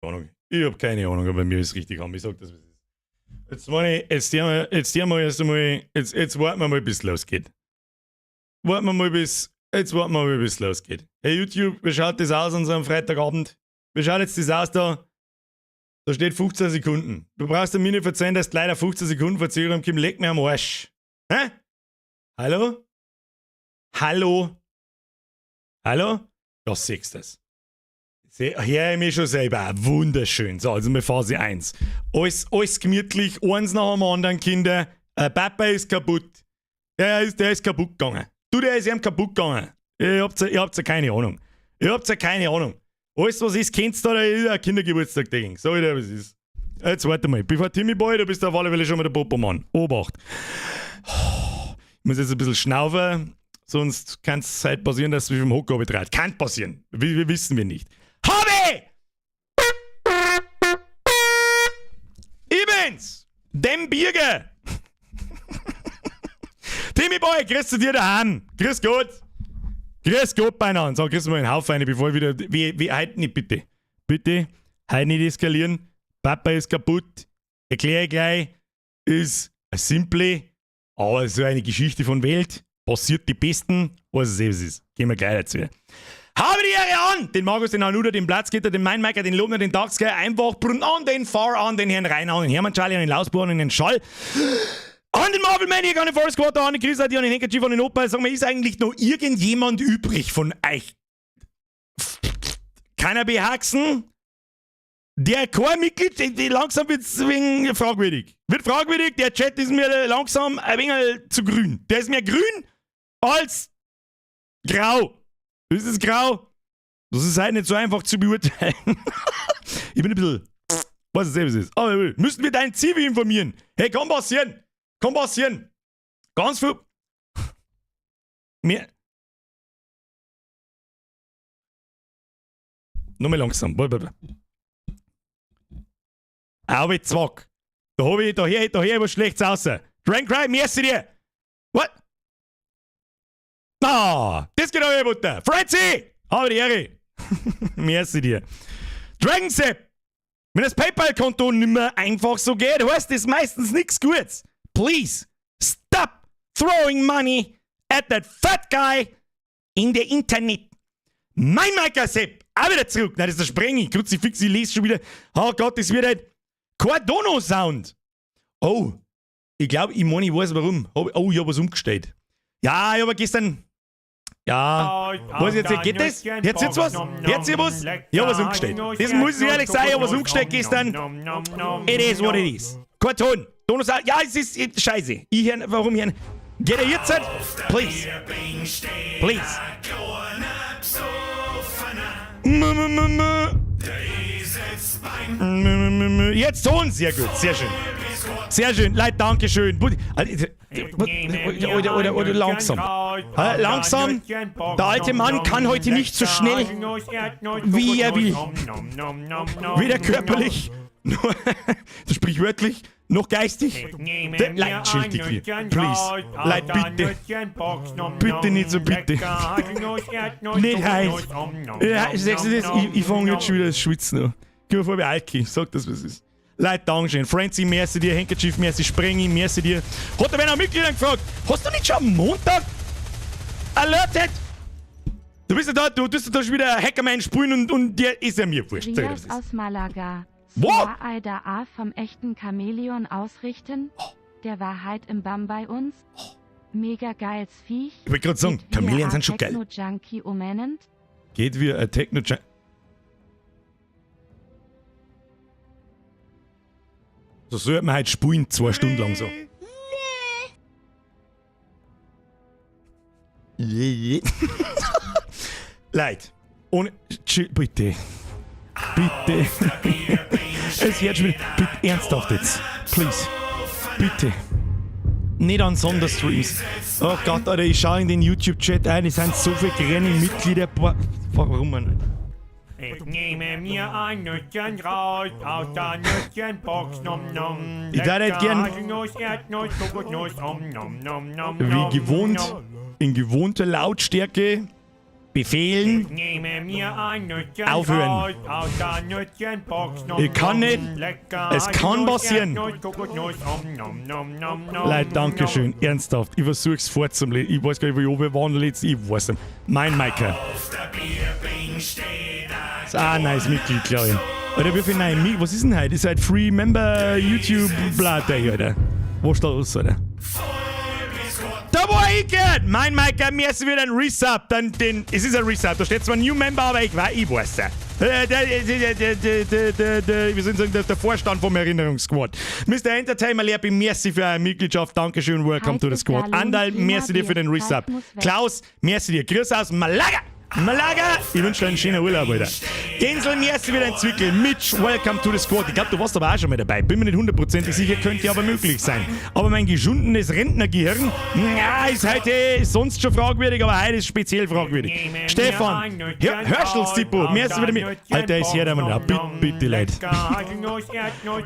Ahnung. Ich habe keine Ahnung, aber bei mir ist es richtig an. Ich sag das, was es ist. Jetzt meine ich, jetzt warten wir mal, bis es losgeht. Warten wir mal, bis es losgeht. Hey YouTube, wie schaut das aus an so einem Freitagabend? Wie schaut jetzt das aus da? Da steht 15 Sekunden. Du brauchst mir nicht verzeihen, dass du leider 15 Sekunden Verzögerung kommst. Leg mir am Arsch. Hä? Hallo? Hallo? Hallo? Da siehst du es. Hier ich mich schon selber. Wunderschön. So, also mit Phase 1. Alles gemütlich, eins nach dem anderen, Kinder. Papa ist kaputt. Der ist kaputt gegangen. Du, der ist ihm kaputt gegangen. Ihr habt ja keine Ahnung. Alles, was ist, kennst du da, ist ein Kindergeburtstag dagegen. So wie der was ist. Jetzt warte mal. Bevor Timmy Boy, du bist auf alle Fälle schon mal der Popomann. Obacht. Ich muss jetzt ein bisschen schnaufen, sonst kann es halt passieren, dass es wie vom Hocker betreibt. Kann passieren. Wir wissen wir nicht. Habe! Ich bin's! Dem Bierger! Timmy Boy, grüß zu dir daheim. Grüß Gott. Grüß Gott beieinander. Sag, grüß mal einen Haufen rein, bevor ich wieder. Wie heute nicht, bitte. Bitte, heute nicht eskalieren. Papa ist kaputt. Erkläre ich gleich. Ist eine simple, aber so eine Geschichte von Welt. Passiert die Besten. Was es ist. Gehen wir gleich dazu. Habe die Ehre an! Den Markus, den Hanuda, den Platzgitter, den Mainmaker, den Lobner, den Darksky, einfach Brunn an, den Fahr an, den Herrn Reiner, an den Hermann Charlie, an den Lausbohr, an den Schall. An den Marvel Maniac, an den Forest Quarter, an den Chris, an den Handkerchief, an den Opa. Sag mal, ist eigentlich noch irgendjemand übrig von euch? Keiner behaxen? Der Chormitglied, langsam wird es wegen fragwürdig. Wird fragwürdig, der Chat ist mir langsam ein wenig zu grün. Der ist mehr grün als grau. Das ist grau. Das ist halt nicht so einfach zu beurteilen. Ich bin ein bisschen. Was es selbst ist. Aber müssen wir deinen Zivi informieren. Hey, kann passieren. Kann passieren. Ganz viel. Mehr. Nochmal langsam. Aber zwack. Da hab ich, daher was Schlechtes raus. Drancry, merci dir. What? Ah, das geht eure Mutter. Francie! Habe die Ehre. Merci dir. Dragonsepp! Wenn das PayPal-Konto nicht mehr einfach so geht, heißt das meistens nichts Gutes. Please, stop throwing money at that fat guy in the Internet. Mein Micah Sepp, auch wieder zurück. Nein, das ist der Sprengi. Kruzifix, ich lese schon wieder. Oh Gott, das wird halt Cordono-Sound. Oh, ich glaube, ich weiß warum. Oh, ich habe was umgestellt. Ja, ich habe gestern... Ja, was jetzt? Geht das? Jetzt was? Jetzt hier was? Ich habe was umgestellt. Das muss ich ehrlich sagen, ich habe was umgestellt gestern. It is what it is. Kein Ton. Ja, es ist scheiße. Warum hier? Geht er jetzt? Please. Please. Jetzt Ton. Sehr gut. Sehr schön. Sehr schön. Leute, danke schön. Oder langsam. Langsam. Der alte Mann kann heute nicht so schnell, wie er will. Weder körperlich, noch sprichwörtlich, noch geistig. Leute, schildig hier. Please. Leute, bitte. Bitte nicht so bitte. Nicht heiß. Ich fange jetzt schon wieder das Schwitzen an. Geh mal vor wie Alki. Sag das, was es ist. Leute, Dankeschön. Francie, merci dir. Handkerchief, merci. Sprengi, merci dir. Hat er nach Mitgliedern gefragt? Hast du nicht schon am Montag alertet? Du bist ja da, du tust da schon wieder Hackerman spielen und der ist ja mir wurscht. Rias aus Malaga. What? Aida A vom echten Chamäleon ausrichten? Der war halt im Bamm bei uns. Mega geiles Viech. Ich wollte gerade sagen, Chamäleon sind schon geil. Techno-Junkie omenend. Geht wie ein Techno-Junkie. So sollte man halt spulen, 2 Stunden lang so. Leute, ohne. Bitte. Bitte. Es wird schon wieder. Bitte, ernsthaft jetzt. Please. Bitte. Nicht an Sonderstreams. Oh Gott, Alter, ich schaue in den YouTube-Chat ein, es sind so viele kleine Mitglieder. Warum man nicht? Ich nehme mir ein Nüsschen raus aus der Nüsschenbox, nom nom. Ich würde halt gern, Haselnuss, Erdnuss, Kokosnuss, nom nom nom nom. wie gewohnt, in gewohnter Lautstärke befehlen. Nehme mir ein Nüsschen Aufhören. raus aus der Nüsschenbox. Nom, Ich kann nom, nicht. lecker. Es kann passieren. Erdnuss, Kokosnuss, nom, nom, nom, nom, Leute, danke schön. Ernsthaft. Ich versuch's vorzulesen. Ich weiß gar nicht, wie ich oben wandle jetzt. Ich weiß nicht. Mein Maika. Ist auch ein neues Mitglied, glaube ich. Oder wie viel neue Mitglied? Was ist denn heute? Ist halt Free Member YouTube Blatt, oder? Was ist da los, oder? Da wo ich gehört! Mein Maika, mir ist wieder ein Resub. Es ist ein Resub. Da steht zwar New Member, aber ich weiß ja. Wir sind sagen, der Vorstand vom Erinnerungssquad. Mr. Entertainer Lerby, merci für eure Mitgliedschaft. Dankeschön, welcome to the squad. Andal, merci dir für den Resub. Klaus, merci dir. Grüß aus Malaga. Malaga, ich wünsche dir einen schönen Urlaub, Alter. Gensel, merci wieder ein Zwickel. Mitch, welcome to the squad. Ich glaube, du warst aber auch schon mal dabei. Bin mir nicht hundertprozentig sicher, könnte aber möglich sein. Aber mein geschundenes Rentnergehirn, ja, ist heute sonst schon fragwürdig, aber heute ist speziell fragwürdig. Stefan, ja, Hörschelstippo, merci wieder mit. Alter, ist hier der Mann. Bitte, Leute.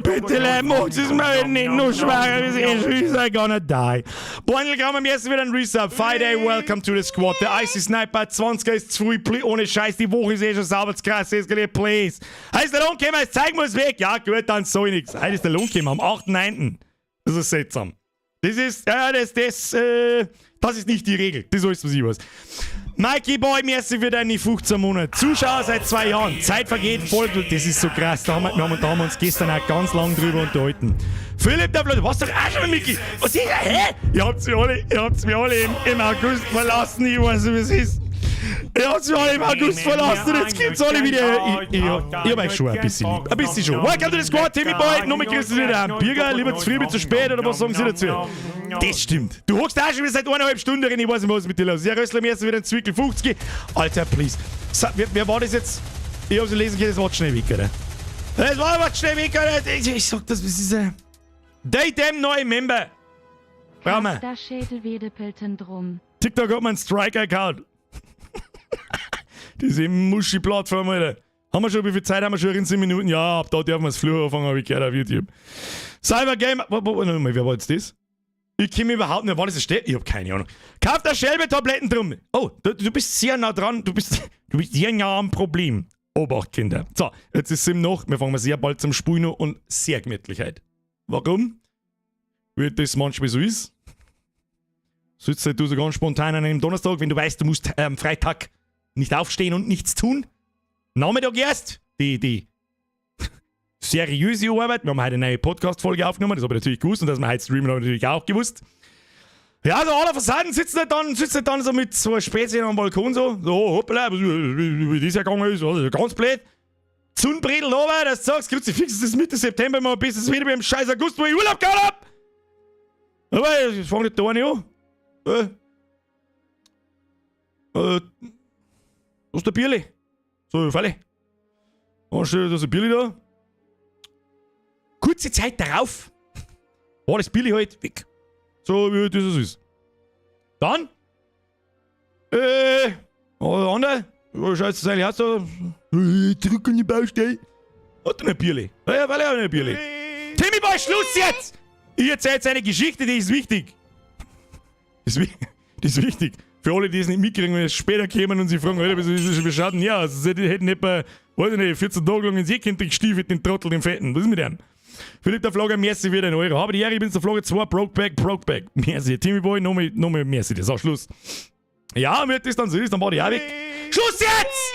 Bitte, Leute, macht es mir nicht nur schwerer, wie ich gonna die. Beutelkammer, merci wieder ein Resub. Friday, welcome to the squad. Der Icy Sniper, 20er ist zu früh, ohne Scheiß, die Woche ist eh schon sauber, krass, eskaliert, please. Heißt der Lohnkämmer, jetzt zeigen wir es weg. Ja, gut, dann soll ich nichts. Heute ist der Lohnkämmer am 8.9. Das ist seltsam. Das ist, das ist nicht die Regel. Das ist alles, was ich weiß. Mikey Boy, merci für deine 15 Monate. Zuschauer seit 2 Jahren. Zeit vergeht voll. Das ist so krass. Da haben wir uns gestern auch ganz lang drüber unterhalten. Philipp der Blöde, was doch auch schon Micky? Was ist das? Hä? Ihr habt's mich alle im August verlassen. Ich weiß nicht, wie es ist. Ihr habt mich alle im August verlassen und jetzt gibt's alle wieder. Ich hab euch schon ein bisschen lieb. Ein bisschen schon. Welcome to the squad, Timmy Boy. Nummer kriegst du wieder einen Bürger. Lieber zu früh, wie zu spät, oder was sagen Sie dazu? Das stimmt. Du hockst auch schon wieder seit 1,5 Stunden drin. Ich weiß nicht, was mit dir los ist. Ja, Rössler, mir ist wieder ein Zwickel 50. Alter, please. Wer war das jetzt? Ich hab's lesen können, das war schnell weg, oder? Das war schnell weg, oder? Ich sag das ist ein. Datem neue Member. Brauchen wir. Da Schädelwedepelten drum. TikTok hat mir einen Strike-Account. Diese Muschi-Plattform, Alter. Wie viel Zeit haben wir schon? In 10 Minuten? Ja, ab da dürfen wir das Flur anfangen, habe ich gehört auf YouTube. Cybergame. Wer war jetzt das? Ich kenne mich überhaupt nicht. War das ein Stell? Ich habe keine Ahnung. Kauf da Schellbe-Tabletten drum. Oh, du bist sehr nah dran. Du bist sehr nah am Problem. Obacht, Kinder. So, jetzt ist 7 noch. Wir fangen sehr bald zum Spulen und sehr Gemütlichkeit. Warum? Wie das manchmal so ist. Sitzt halt du so ganz spontan an einem Donnerstag, wenn du weißt, du musst am Freitag nicht aufstehen und nichts tun. Nachmittag erst die seriöse Arbeit. Wir haben heute eine neue Podcast-Folge aufgenommen, das habe ich natürlich gewusst und dass wir heute streamen, habe ich natürlich auch gewusst. Ja, so aller Fassaden sitzt halt dann so mit so Spätzchen am Balkon so hoppala, wie das ja gegangen ist, also ganz blöd. Zunbredel runter, dass du sagst, Kruzifix ist das Mitte September mal bis es wieder beim scheiß August, wo ich Urlaub gehabt hab. Aber ich fang nicht da nicht an. Was ist der Bierli? So, Falle. Dann steht da so ein Bierli da. Kurze Zeit darauf war das Bierli halt weg. So wie das ist. Dann, andere, scheiße, das eigentlich hast du, zurück an die Baustelle. Hat er ein Bierli? Ja, weil er auch ein Bierli. Timmy Boy, Schluss jetzt! Ich erzähle jetzt eine Geschichte, die ist wichtig. Das ist wichtig. Für alle, die es nicht mitkriegen, wenn es später kommen und sie fragen, Alter, wie schaut denn ja aus? Sie hätten etwa, weiß ich nicht, 14 Tage lang ins Eckkind gestiefelt, den Trottel, den Fetten. Was ist mit dem? Philipp der Flagger, merci wieder in Euro. Habe die Ehre, ich bin der Flagger 2, Brokeback. Merci. Timmy Boy, nochmal merci. Das ist auch Schluss. Ja, wenn das dann so ist, dann war die auch weg. Schluss jetzt!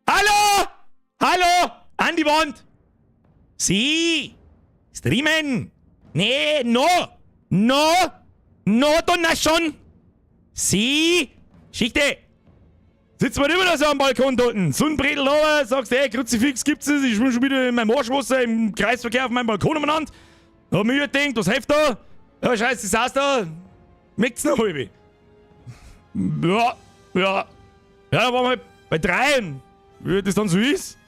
Hallo! An die Wand! Sie! Streamen! Nee, no, donna schon! Sie! Schichte! Sitzt man immer noch so am Balkon dort. Sonnenbredel runter, sagst du, hey, Kruzifix gibt's es, ich schwimm schon wieder in meinem Arschwasser im Kreisverkehr auf meinem Balkon umeinander. Da hab ich mir gedacht, was hilft da? Ja, scheiße, das heißt da, schmeckt's noch halb. Ja, da waren wir bei 3. Wie das dann so ist,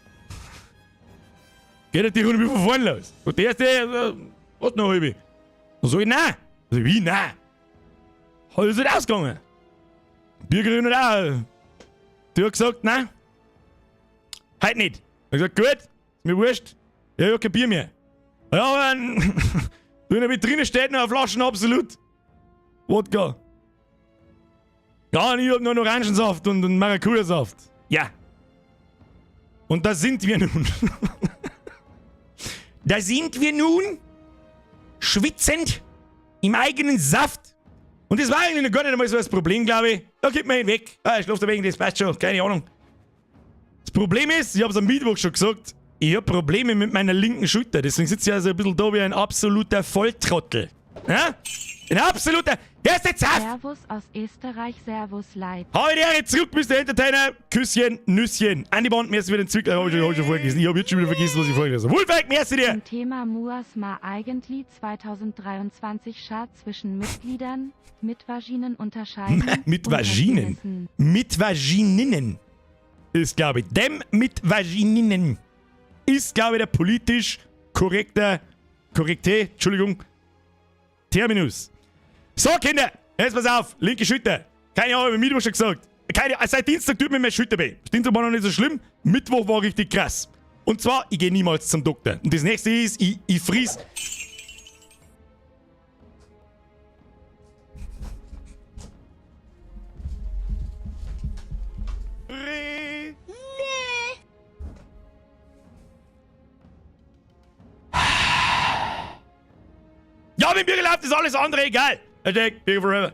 geht die Runde wie von vorne los. Und der erste, was noch halb? Dann sag ich, nein. Also wie, nein? Hat das nicht ausgegangen. Bürgerin hat auch. Die hat gesagt, nein. Heute nicht. Ich hab gesagt, gut, ist mir wurscht. Ja, ich hab kein Bier mehr. Ja, aber in der Vitrine steht noch eine Flasche Absolut. Wodka. Ja, und ich hab nur noch Orangensaft und Maracuja-Saft. Ja. Und da sind wir nun. Da sind wir nun, schwitzend, im eigenen Saft. Und das war eigentlich noch gar nicht einmal so das Problem, glaube ich. Da gibt man ihn weg. Ah, ich schlafe da wegen, das passt schon, keine Ahnung. Das Problem ist, ich habe es am Mittwoch schon gesagt, ich habe Probleme mit meiner linken Schulter. Deswegen sitze ich also ein bisschen da wie ein absoluter Volltrottel. Ja? Ein absoluter... Hörst du jetzt auf? Servus aus Österreich, Servus Leid. Hau die Ehre zurück, Mr. Entertainer. Küsschen, Nüsschen. An die Band, merci für den Zwickler. Hab ich schon vorgelesen. Ich hab jetzt schon wieder vergessen, was ich vorgelesen habe. Wolfgang, merci dir. Zum Thema Muasma eigentlich 2023 Chart zwischen Mitgliedern mit Vaginen unterscheiden. Mit und Vaginen? Penissen. Mit Vagininnen. Ist, glaube ich, dem mit Vagininnen. Ist, glaube ich, der politisch korrekte, Entschuldigung, Terminus. So, Kinder, jetzt pass auf, linke Schulter. Keine Ahnung, wie Mittwoch schon gesagt. Seit Dienstag tut mir meine Schulter weh. Dienstag war noch nicht so schlimm, Mittwoch war richtig krass. Und zwar, ich gehe niemals zum Doktor. Und das nächste ist, ich fries. Ja, mit mir läuft ist alles andere egal. Hashtag Bigger Forever.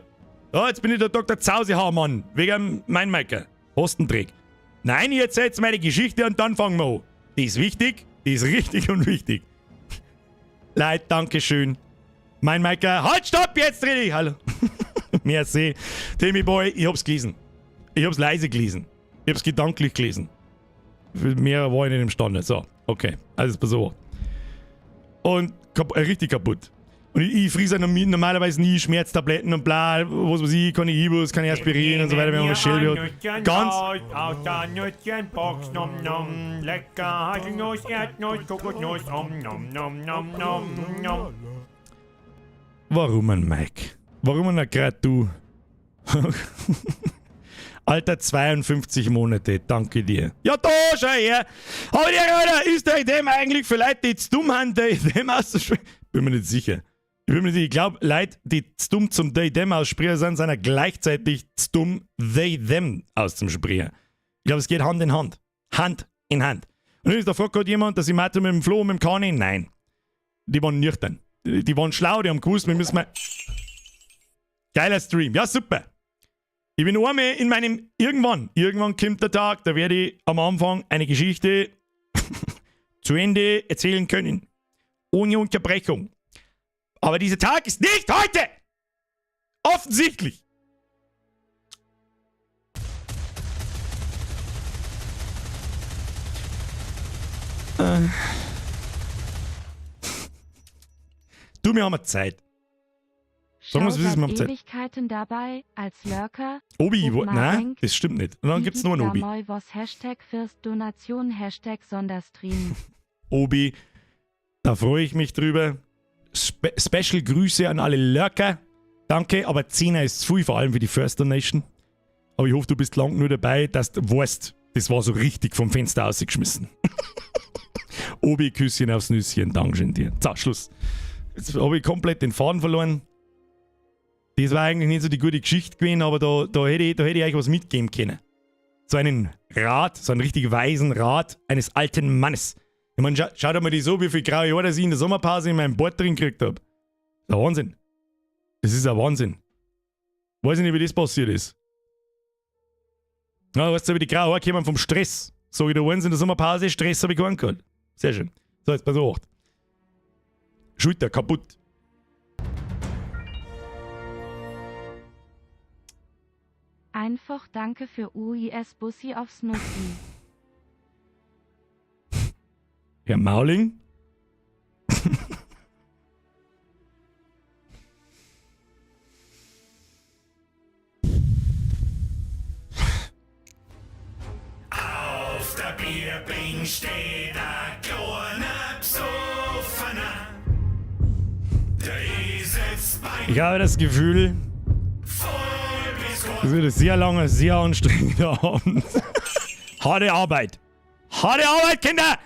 Ja, jetzt bin ich der Dr. Zausehaarmann. Wegen mein Maker. Hostenträg. Nein, ich erzähle jetzt meine Geschichte und dann fangen wir an. Die ist wichtig, die ist richtig und wichtig. Leid, dankeschön. Mein Maker. Halt, stopp, jetzt rede ich. Hallo. Merci. Timmy Boy, ich hab's gelesen. Ich hab's leise gelesen. Ich hab's gedanklich gelesen. Mehr war ich nicht imstande. So, okay. Also, pass auf. Und richtig kaputt. Und ich friese normalerweise nie Schmerztabletten und bla, was weiß ich, kann ich Ibus, kann ich Aspirin und so weiter, wenn man was Schädel hat. Ganz. Aus der Nüsschenbox, nom nom, lecker, Haselnuss, Erdnuss, Kokosnuss, nom nom nom. Warum ein Mike? Warum ein gerade du? Alter, 52 Monate, danke dir. Ja, da, schau her. Aber der Alter, ist euch dem eigentlich für Leute, die zu dumm haben, die dem auszusprechen? Bin mir nicht sicher. Ich glaube, Leute, die zu dumm zum they them aussprechen sind, sind auch gleichzeitig zu dumm, they them auszusprechen. Ich glaube, es geht Hand in Hand. Hand in Hand. Und dann ist da fragt gerade jemand, dass ich meinte mit dem Flo und mit dem Kani? Nein. Die waren nüchtern. Die waren schlau, die haben gewusst, wir müssen mal... Geiler Stream. Ja, super. Ich bin einmal in meinem... Irgendwann kommt der Tag, da werde ich am Anfang eine Geschichte zu Ende erzählen können. Ohne Unterbrechung. Aber dieser Tag ist nicht heute! Offensichtlich! Du, wir haben Zeit. Sagen wir uns, wie ist es Zeit? Ewigkeiten dabei, als Lurker. Obi, nein, das stimmt nicht. Und dann gibt's nur einen Obi. Hashtag First Donation, Hashtag Sonderstream. Obi, da freue ich mich drüber. Special Grüße an alle Lurker. Danke, aber 10er ist zu viel, vor allem für die First Donation. Aber ich hoffe, du bist lang nur dabei, dass du weißt, das war so richtig vom Fenster ausgeschmissen. Obi, Küsschen aufs Nüsschen, Dankeschön dir. So, Schluss. Jetzt habe ich komplett den Faden verloren. Das war eigentlich nicht so die gute Geschichte gewesen, aber da hätte ich euch was mitgeben können. So einen Rat, so einen richtig weisen Rat eines alten Mannes. Ich meine, schaut mal so, wie viel graue Jahre ich in der Sommerpause in meinem Bord drin gekriegt habe. Das ist ein Wahnsinn. Das ist ein Wahnsinn. Weiß ich nicht, wie das passiert ist. Ja, weißt du, wie die grauen Haare kommen vom Stress. Sag ich dir eins in der Sommerpause, Stress habe ich gar nicht gehabt. Sehr schön. So, jetzt pass auf. Schulter kaputt. Einfach danke für UIS Bussi aufs Nussi. Herr Mauling? Auf der Bierbing steht ein kleiner Psoffener. Der ist jetzt bei Ich habe das Gefühl, es wird ein sehr langer, sehr anstrengender Abend. Harte Arbeit. Harte Arbeit, Kinder!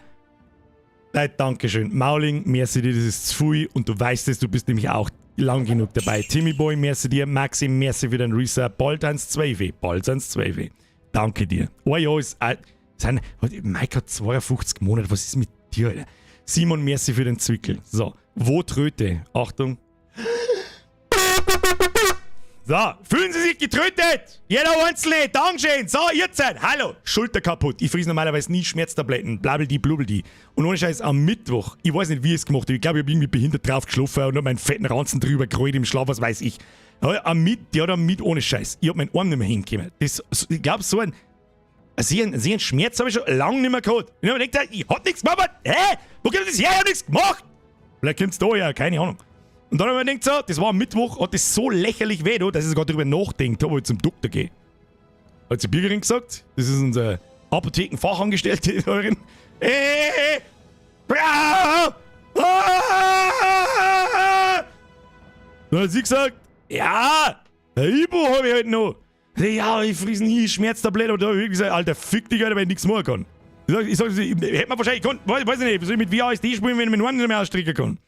Leute, Dankeschön. Mauling, merci dir, das ist zu viel und du weißt es, du bist nämlich auch lang genug dabei. Timmy Boy, merci dir. Maxi, merci für den Resub. Bald ans 12. Danke dir. Oh ja, Mike hat 52 Monate. Was ist mit dir, Alter? Simon, merci für den Zwickel. So, wo Tröte? Achtung. So, fühlen Sie sich getrötet? Jeder Einzelne, Dankeschön. So, jetzt hallo, Schulter kaputt. Ich friese normalerweise nie Schmerztabletten, blabldi, blubbeldi. Und ohne Scheiß, am Mittwoch, ich weiß nicht, wie ich es gemacht habe. Ich glaube, ich habe irgendwie behindert drauf geschlafen und habe meinen fetten Ranzen drüber gerollt im Schlaf, was weiß ich. Aber ohne Scheiß. Ich habe meinen Arm nicht mehr hingekommen. Ich glaube, so einen Schmerz habe ich schon lange nicht mehr gehabt. Ich habe mir gedacht, ich hab nichts gemacht. Hä? Wo kommt das her? Ich hab nichts gemacht. Vielleicht kommt es da her, keine Ahnung. Und dann habe ich mir gedacht, so, das war am Mittwoch, hat das so lächerlich weh, dass ich sogar darüber nachdenkt habe, ob ich zum Doktor gehe. Hat die Bürgerin gesagt, das ist unser Apothekenfachangestellte. Dann hat sie gesagt, ja, der Ibu habe ich halt noch. Ja, ich friese nie Schmerztablette. Und da habe ich gesagt, Alter, fick dich, Alter, wenn ich nichts machen kann. Ich sag, hätte man wahrscheinlich gekonnt, weiß ich nicht, soll ich mit WASD spielen, wenn ich meinen Arm nicht mehr ausstricken kann.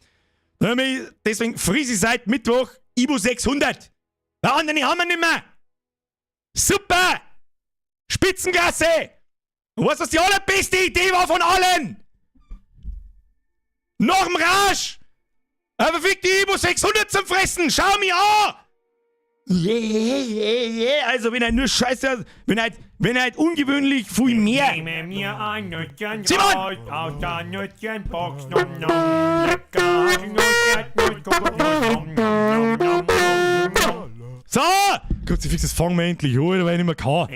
Deswegen friese ich seit Mittwoch Ibu 600. Der andere haben wir nicht mehr. Super! Spitzenklasse! Und weißt du, was die allerbeste Idee war von allen? Noch im Rausch! Aber fick die Ibu 600 zum Fressen! Schau mich an! Also, wenn er nur Scheiße, wenn er ungewöhnlich viel mehr. Nehme mir ein Nütchen Simon! raus aus der Nütchenbox. Nom, nom. Lecker Haselnuss, Erdnuss, Kokosnuss. Nom, nom, nom, nom, nom. So! Gott, das fangen wir endlich an, weil ich nicht mehr kann.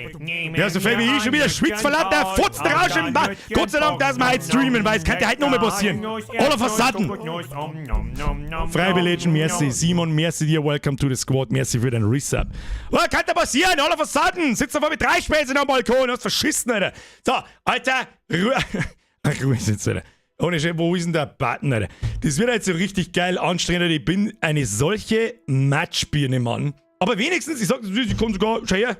Ja, so viel wie ich schon wieder schwitzt vor lauter Futzrausch im Bad. Gott sei Dank, dass wir heute streamen, weil es könnte heute noch mal passieren. Aller versatten. Freiwilligen, merci. Simon, merci dir. Welcome to the Squad. Merci für deinen Resub. Was könnte passieren? Aller versatten. Sitzt da vor mit 3 Späßchen am Balkon. Hast verschissen, Alter. So, Alter. Ruhe jetzt, Alter. Ohne Scheiß, wo ist denn der Button, Alter? Das wird jetzt so richtig geil anstrengend. Ich bin eine solche Matschbirne, Mann. Aber wenigstens, ich sag das, ich kann sogar, schau her.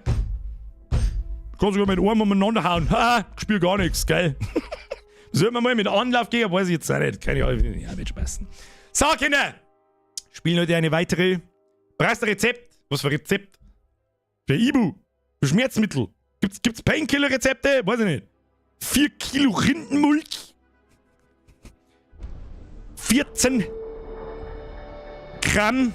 Ich kann sogar mit Arm umeinander hauen. Ha, ich spiel gar nichts, geil. Sollen wir mal mit Anlauf gehen? Weiß ich jetzt auch nicht. Keine Ahnung, ja, wird spaßen. So, Kinder. Spielen heute eine weitere. Brauchst du ein Rezept? Was für ein Rezept? Für Ibu. Für Schmerzmittel. Gibt's Painkiller-Rezepte? Weiß ich nicht. 4 Kilo Rindenmulch. 14 Gramm.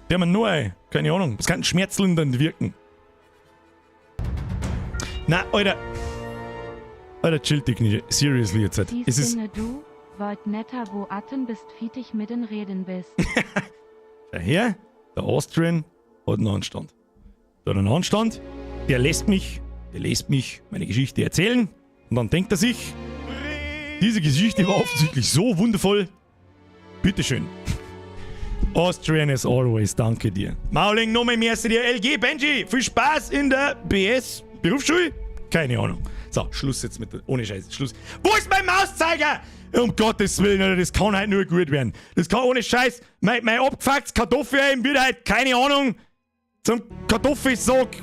Wir haben nur ein. Keine Ahnung. Was kann schmerzlindernd wirken? Na, Alter. Alter, chill dich nicht. Seriously jetzt. Es ist. Du, wollt netter, wo Atten bist, fietig mit den Reden bist. Daher, der Austrian hat einen Anstand. Der hat einen Anstand, der lässt mich meine Geschichte erzählen und dann denkt er sich, diese Geschichte war offensichtlich so wundervoll. Bitteschön. Austrian as always, danke dir. Mauling, nochmal merci dir. LG, Benji, viel Spaß in der BS Berufsschule? Keine Ahnung. So, Schluss jetzt mit der, ohne Scheiß, Schluss. Wo ist mein Mauszeiger? Um Gottes Willen, Alter, das kann halt nur gut werden. Das kann ohne Scheiß, mein abgefucktes Kartoffel wird halt, keine Ahnung, zum Kartoffelsack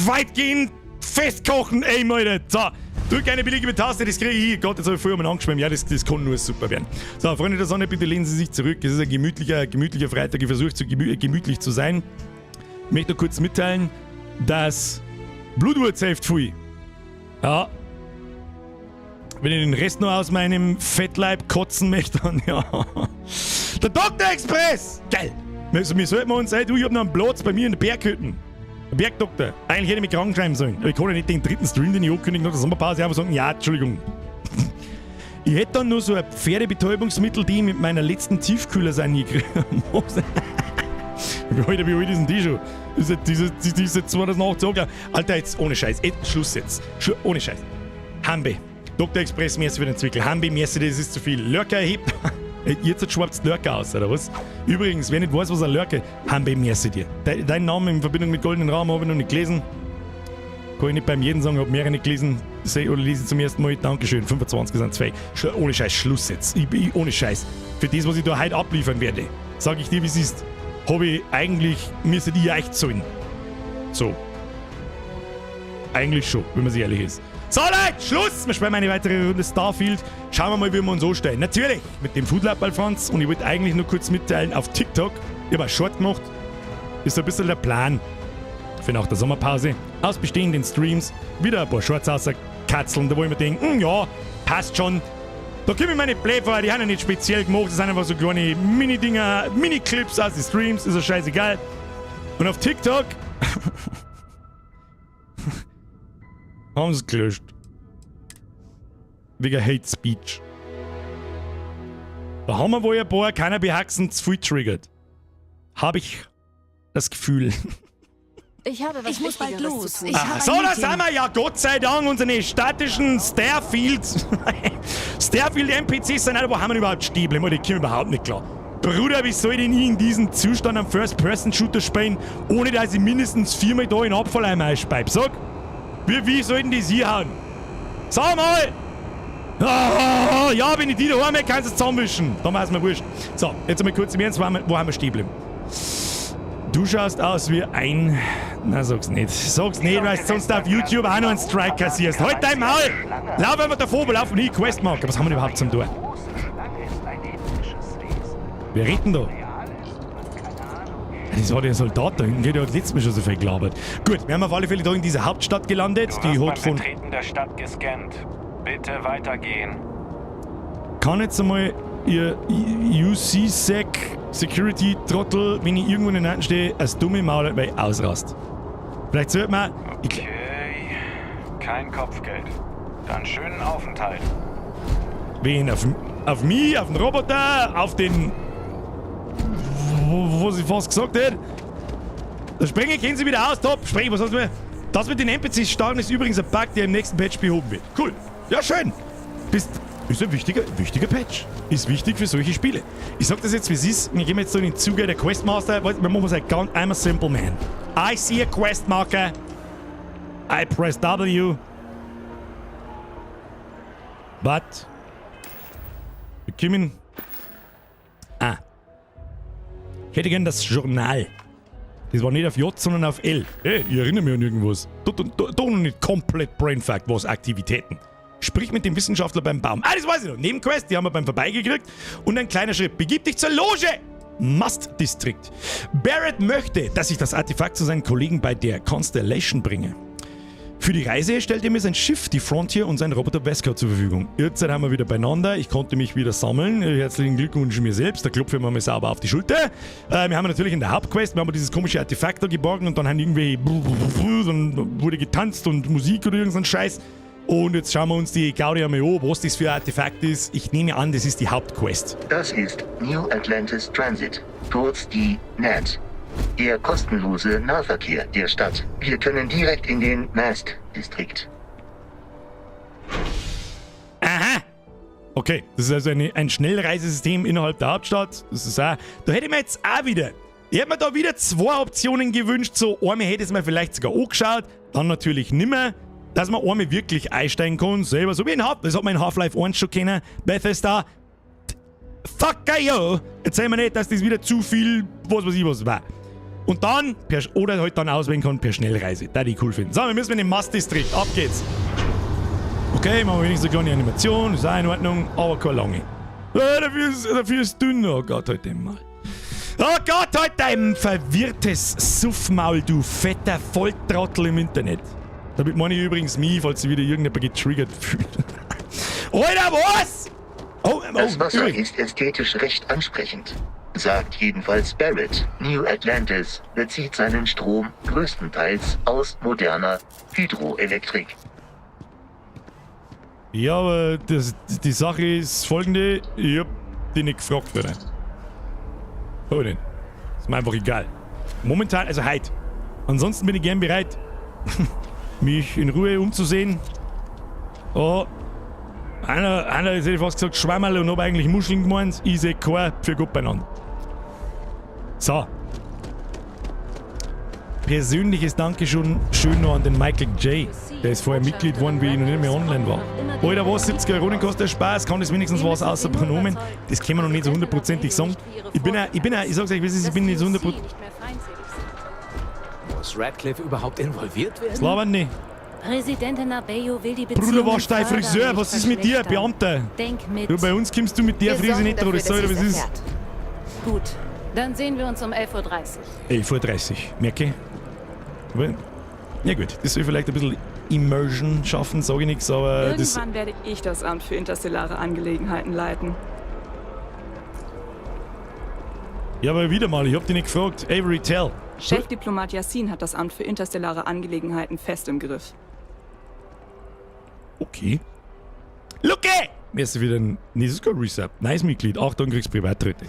weitgehend festkochen, ey, Alter. So. Drück eine billige Taste, das kriege ich. Gott, jetzt habe ich vorher mal angeschwemmt. Ja, das kann nur super werden. So, Freunde der Sonne, bitte lehnen Sie sich zurück. Es ist ein gemütlicher Freitag. Ich versuche gemütlich zu sein. Ich möchte nur kurz mitteilen, dass Blutwurz hilft viel. Ja. Wenn ich den Rest noch aus meinem Fettleib kotzen möchte, dann ja. Der Dr. Express! Geil! Wir sollten uns sagen, ich hab noch einen Platz bei mir in der Berghütten. Der Bergdoktor. Eigentlich hätte ich mich krank schreiben sollen. Aber ich kann ja nicht den 3. Stream, den ich angekündigt nach der Sommerpause, einfach sagen, ja, Entschuldigung. Ich hätte dann nur so ein Pferdebetäubungsmittel, die ich mit meiner letzten Tiefkühler sein gekriegt habe. Wie alt ist denn die schon? Diese 2008 gesagt. Alter, jetzt ohne Scheiß. Schluss jetzt. Ohne Scheiß. Hambe. Dr. Express, merci für den Zwickel. Hambe, merci, das ist zu viel. Lurker erhebt. Jetzt schwappt Lurker aus, oder was? Übrigens, wer nicht weiß, was ein Lurker ist, Hambe, merci dir. Dein Name in Verbindung mit Goldenen Raum habe ich noch nicht gelesen. Kann ich nicht beim jeden sagen, habe mehrere nicht gelesen. Oder lese ich zum ersten Mal. Dankeschön, 25 sind 2. Ohne Scheiß, Schluss jetzt. Ohne Scheiß. Für das, was ich da heute abliefern werde, sage ich dir, wie es ist, habe ich eigentlich, müsste ich echt zahlen. So. eigentlich schon, wenn man sich ehrlich ist. So Leute, Schluss! Wir spielen eine weitere Runde Starfield. Schauen wir mal, wie wir uns so stellen. Natürlich mit dem Foodlab Franz. Und ich wollte eigentlich nur kurz mitteilen, auf TikTok, ich habe einen Short gemacht, ist so ein bisschen der Plan für nach der Sommerpause. Aus bestehenden Streams wieder ein paar Shorts rauskatzeln, da wo ich mir denke, ja, passt schon. Da komme ich meine Play vor, die haben ja nicht speziell gemacht, das sind einfach so kleine Mini-Dinger, Mini-Clips aus den Streams, ist ja scheißegal. Und auf TikTok haben sie es gelöscht. Wegen Hate Speech. Da haben wir wohl ein paar keiner behaxen zu viel triggert. Habe ich das Gefühl. Ich habe was muss bald Wichtigeres los. zu tun. Ich habe So, ein da Meeting. sind wir ja Gott sei Dank unsere statischen Starfields. Starfield NPCs sind alle, wo haben wir überhaupt Stiebel? Die kommen überhaupt nicht klar. Bruder, wie soll ich denn in diesem Zustand am First-Person-Shooter spielen, ohne dass ich mindestens 4-mal da in Abfalleimer einspeibe? Sag, wie soll denn das hier hauen? Sag mal! Ah, ja, wenn ich die da habe, kannst du es zusammenwischen. Da machen wir wurscht. So, jetzt einmal kurz im Ernst, wo haben wir Stiebel? Du schaust aus wie ein... Na, sag's nicht. Sag's nicht, weil du sonst auf YouTube auch noch einen Strike kassierst. Halt dein Maul! Lauf einfach davor, wir laufen nie Questmarker. Was haben wir überhaupt zum Tor? Wer redet denn da? Das war der Soldat da hinten, der hat letztes Mal schon so viel gelabert. Gut, wir haben auf alle Fälle da in dieser Hauptstadt gelandet. Du Die hast hat beim von... Betreten der Stadt gescannt. Bitte weitergehen. Kann jetzt einmal ihr UC-Sec Security-Trottel, wenn ich irgendwo in den Nächten stehe, als dumme Maul, weil ich ausrast. Vielleicht sollte man... Okay. Kein Kopfgeld. Dann schönen Aufenthalt. Wen? Auf mich, auf den Roboter, auf den... Wo sie fast gesagt hat. Der Sprenger kennen sie wieder aus, top. Sprenger, was hast du mir? Das mit den NPCs starten ist übrigens ein Bug, der im nächsten Patch behoben wird. Cool. Ja, schön. Ist ein wichtiger Patch. Ist wichtig für solche Spiele. Ich sag das jetzt, wie es ist. Wir gehen jetzt so in den Zuge der Questmaster. Wir machen es halt ganz... I'm a simple man. I see a quest marker. I press W. But... Wir kommen... Ich hätte gern das Journal. Das war nicht auf J, sondern auf L. Hey, ich erinnere mich an irgendwas. Da noch nicht komplett Brainfuck, was Aktivitäten. Sprich mit dem Wissenschaftler beim Baum. Das weiß ich noch. Nebenquest, die haben wir beim Vorbeigekriegt. Und ein kleiner Schritt. Begib dich zur Loge! Must District. Barrett möchte, dass ich das Artefakt zu seinen Kollegen bei der Constellation bringe. Für die Reise stellt er mir sein Schiff, die Frontier und sein Roboter Vesco zur Verfügung. Jetzt haben wir wieder beieinander, ich konnte mich wieder sammeln. Herzlichen Glückwunsch mir selbst, da klopfe ich mir mal sauber auf die Schulter. Wir haben natürlich in der Hauptquest, wir haben dieses komische Artefakt da geborgen und dann haben irgendwie dann wurde getanzt und Musik oder irgendein Scheiß. Und jetzt schauen wir uns die Gaudi einmal an, was das für ein Artefakt ist. Ich nehme an, das ist die Hauptquest. Das ist New Atlantis Transit, kurz die NAT. Der kostenlose Nahverkehr der Stadt. Wir können direkt in den Mast-Distrikt. Aha! Okay, das ist also ein Schnellreisesystem innerhalb der Hauptstadt. Das ist auch, da hätte ich mir jetzt auch wieder... Ich hätte mir da wieder 2 Optionen gewünscht. So, einmal hätte ich es mir vielleicht sogar angeschaut, dann natürlich nimmer. Dass man einmal wirklich einsteigen kann, selber, so wie in das hat man in Half-Life 1 schon kennen, Bethesda. Fucker, yo! Erzähl mir nicht, dass das wieder zu viel, was weiß ich was war. Und dann, oder halt dann auswählen kann per Schnellreise. Da die cool finden. So, wir müssen in den Mast-Distrikt. Ab geht's. Okay, machen wir wenigstens eine kleine Animation. Ist auch in Ordnung, aber keine lange. Dafür ist dünn. Oh Gott, halt dem mal. Oh Gott, halt dein verwirrtes Suffmaul, du fetter Volltrottel im Internet. Damit meine ich übrigens mich, falls sich wieder irgendjemand getriggert fühlt. Alter, was? Das Wasser ist ästhetisch recht ansprechend. Sagt jedenfalls Barrett. New Atlantis bezieht seinen Strom größtenteils aus moderner Hydroelektrik. Ja, aber die Sache ist folgende. Ich hab die nicht gefragt, oder? Oh, denn. Ist mir einfach egal. Momentan, also heute. Ansonsten bin ich gern bereit, mich in Ruhe umzusehen. Oh. Einer hätte ich fast gesagt Schwammerl und hab eigentlich Muscheln gemeint. Ich seh kein für gut beieinander. So. Persönliches Dankeschön schön noch an den Michael J. Der ist vorher Mitglied geworden, wie ich noch nicht mehr online war. Alter, was? 70 Euronen kostet der Spaß? Kann das wenigstens was außer Pronomen? Das kann man noch nicht so hundertprozentig sagen. Ich sag's euch, ich bin nicht so hundertprozentig. Muss Radcliffe überhaupt involviert werden? Das labern nicht. Präsidentin Abeyo will die Beziehung Bruder, warst dein Friseur? Was ist mit dir, Beamter? Denk mit. Du, bei uns kommst du mit der Frise nicht raus, sag ich, was ist. Gut, dann sehen wir uns um 11:30 Uhr. 11:30 Uhr, merke. Aber, ja gut, das soll vielleicht ein bisschen Immersion schaffen, sage ich nichts, aber das... Irgendwann werde ich das Amt für interstellare Angelegenheiten leiten. Ja, aber wieder mal, ich hab dich nicht gefragt. Avery, tell. Chefdiplomat Yassin hat das Amt für interstellare Angelegenheiten fest im Griff. Okay. Luke! Merci für den Nisco Resub. Nice Mitglied. Achtung, kriegst Privaträte.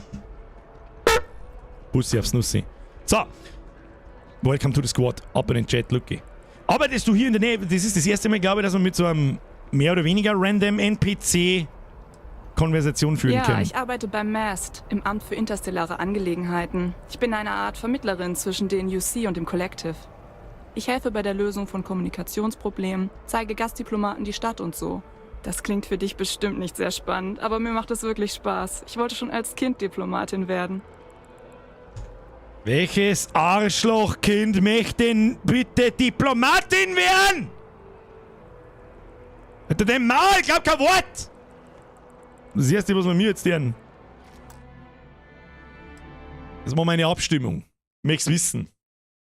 Bussi aufs Nussi. So. Welcome to the Squad. Ab in den Chat, Luke. Aber dass du hier in der Nähe, das ist das erste Mal, glaube ich, dass wir mit so einem mehr oder weniger random NPC Konversation führen können. Ja, ich arbeite beim MAST, im Amt für interstellare Angelegenheiten. Ich bin eine Art Vermittlerin zwischen den UC und dem Collective. Ich helfe bei der Lösung von Kommunikationsproblemen, zeige Gastdiplomaten die Stadt und so. Das klingt für dich bestimmt nicht sehr spannend, aber mir macht es wirklich Spaß. Ich wollte schon als Kind Diplomatin werden. Welches Arschlochkind möchte denn bitte Diplomatin werden? Hinter dem Maul, glaub kein Wort! Das erste, was wir mir jetzt lernen. Das war meine Abstimmung. Ich möcht's wissen.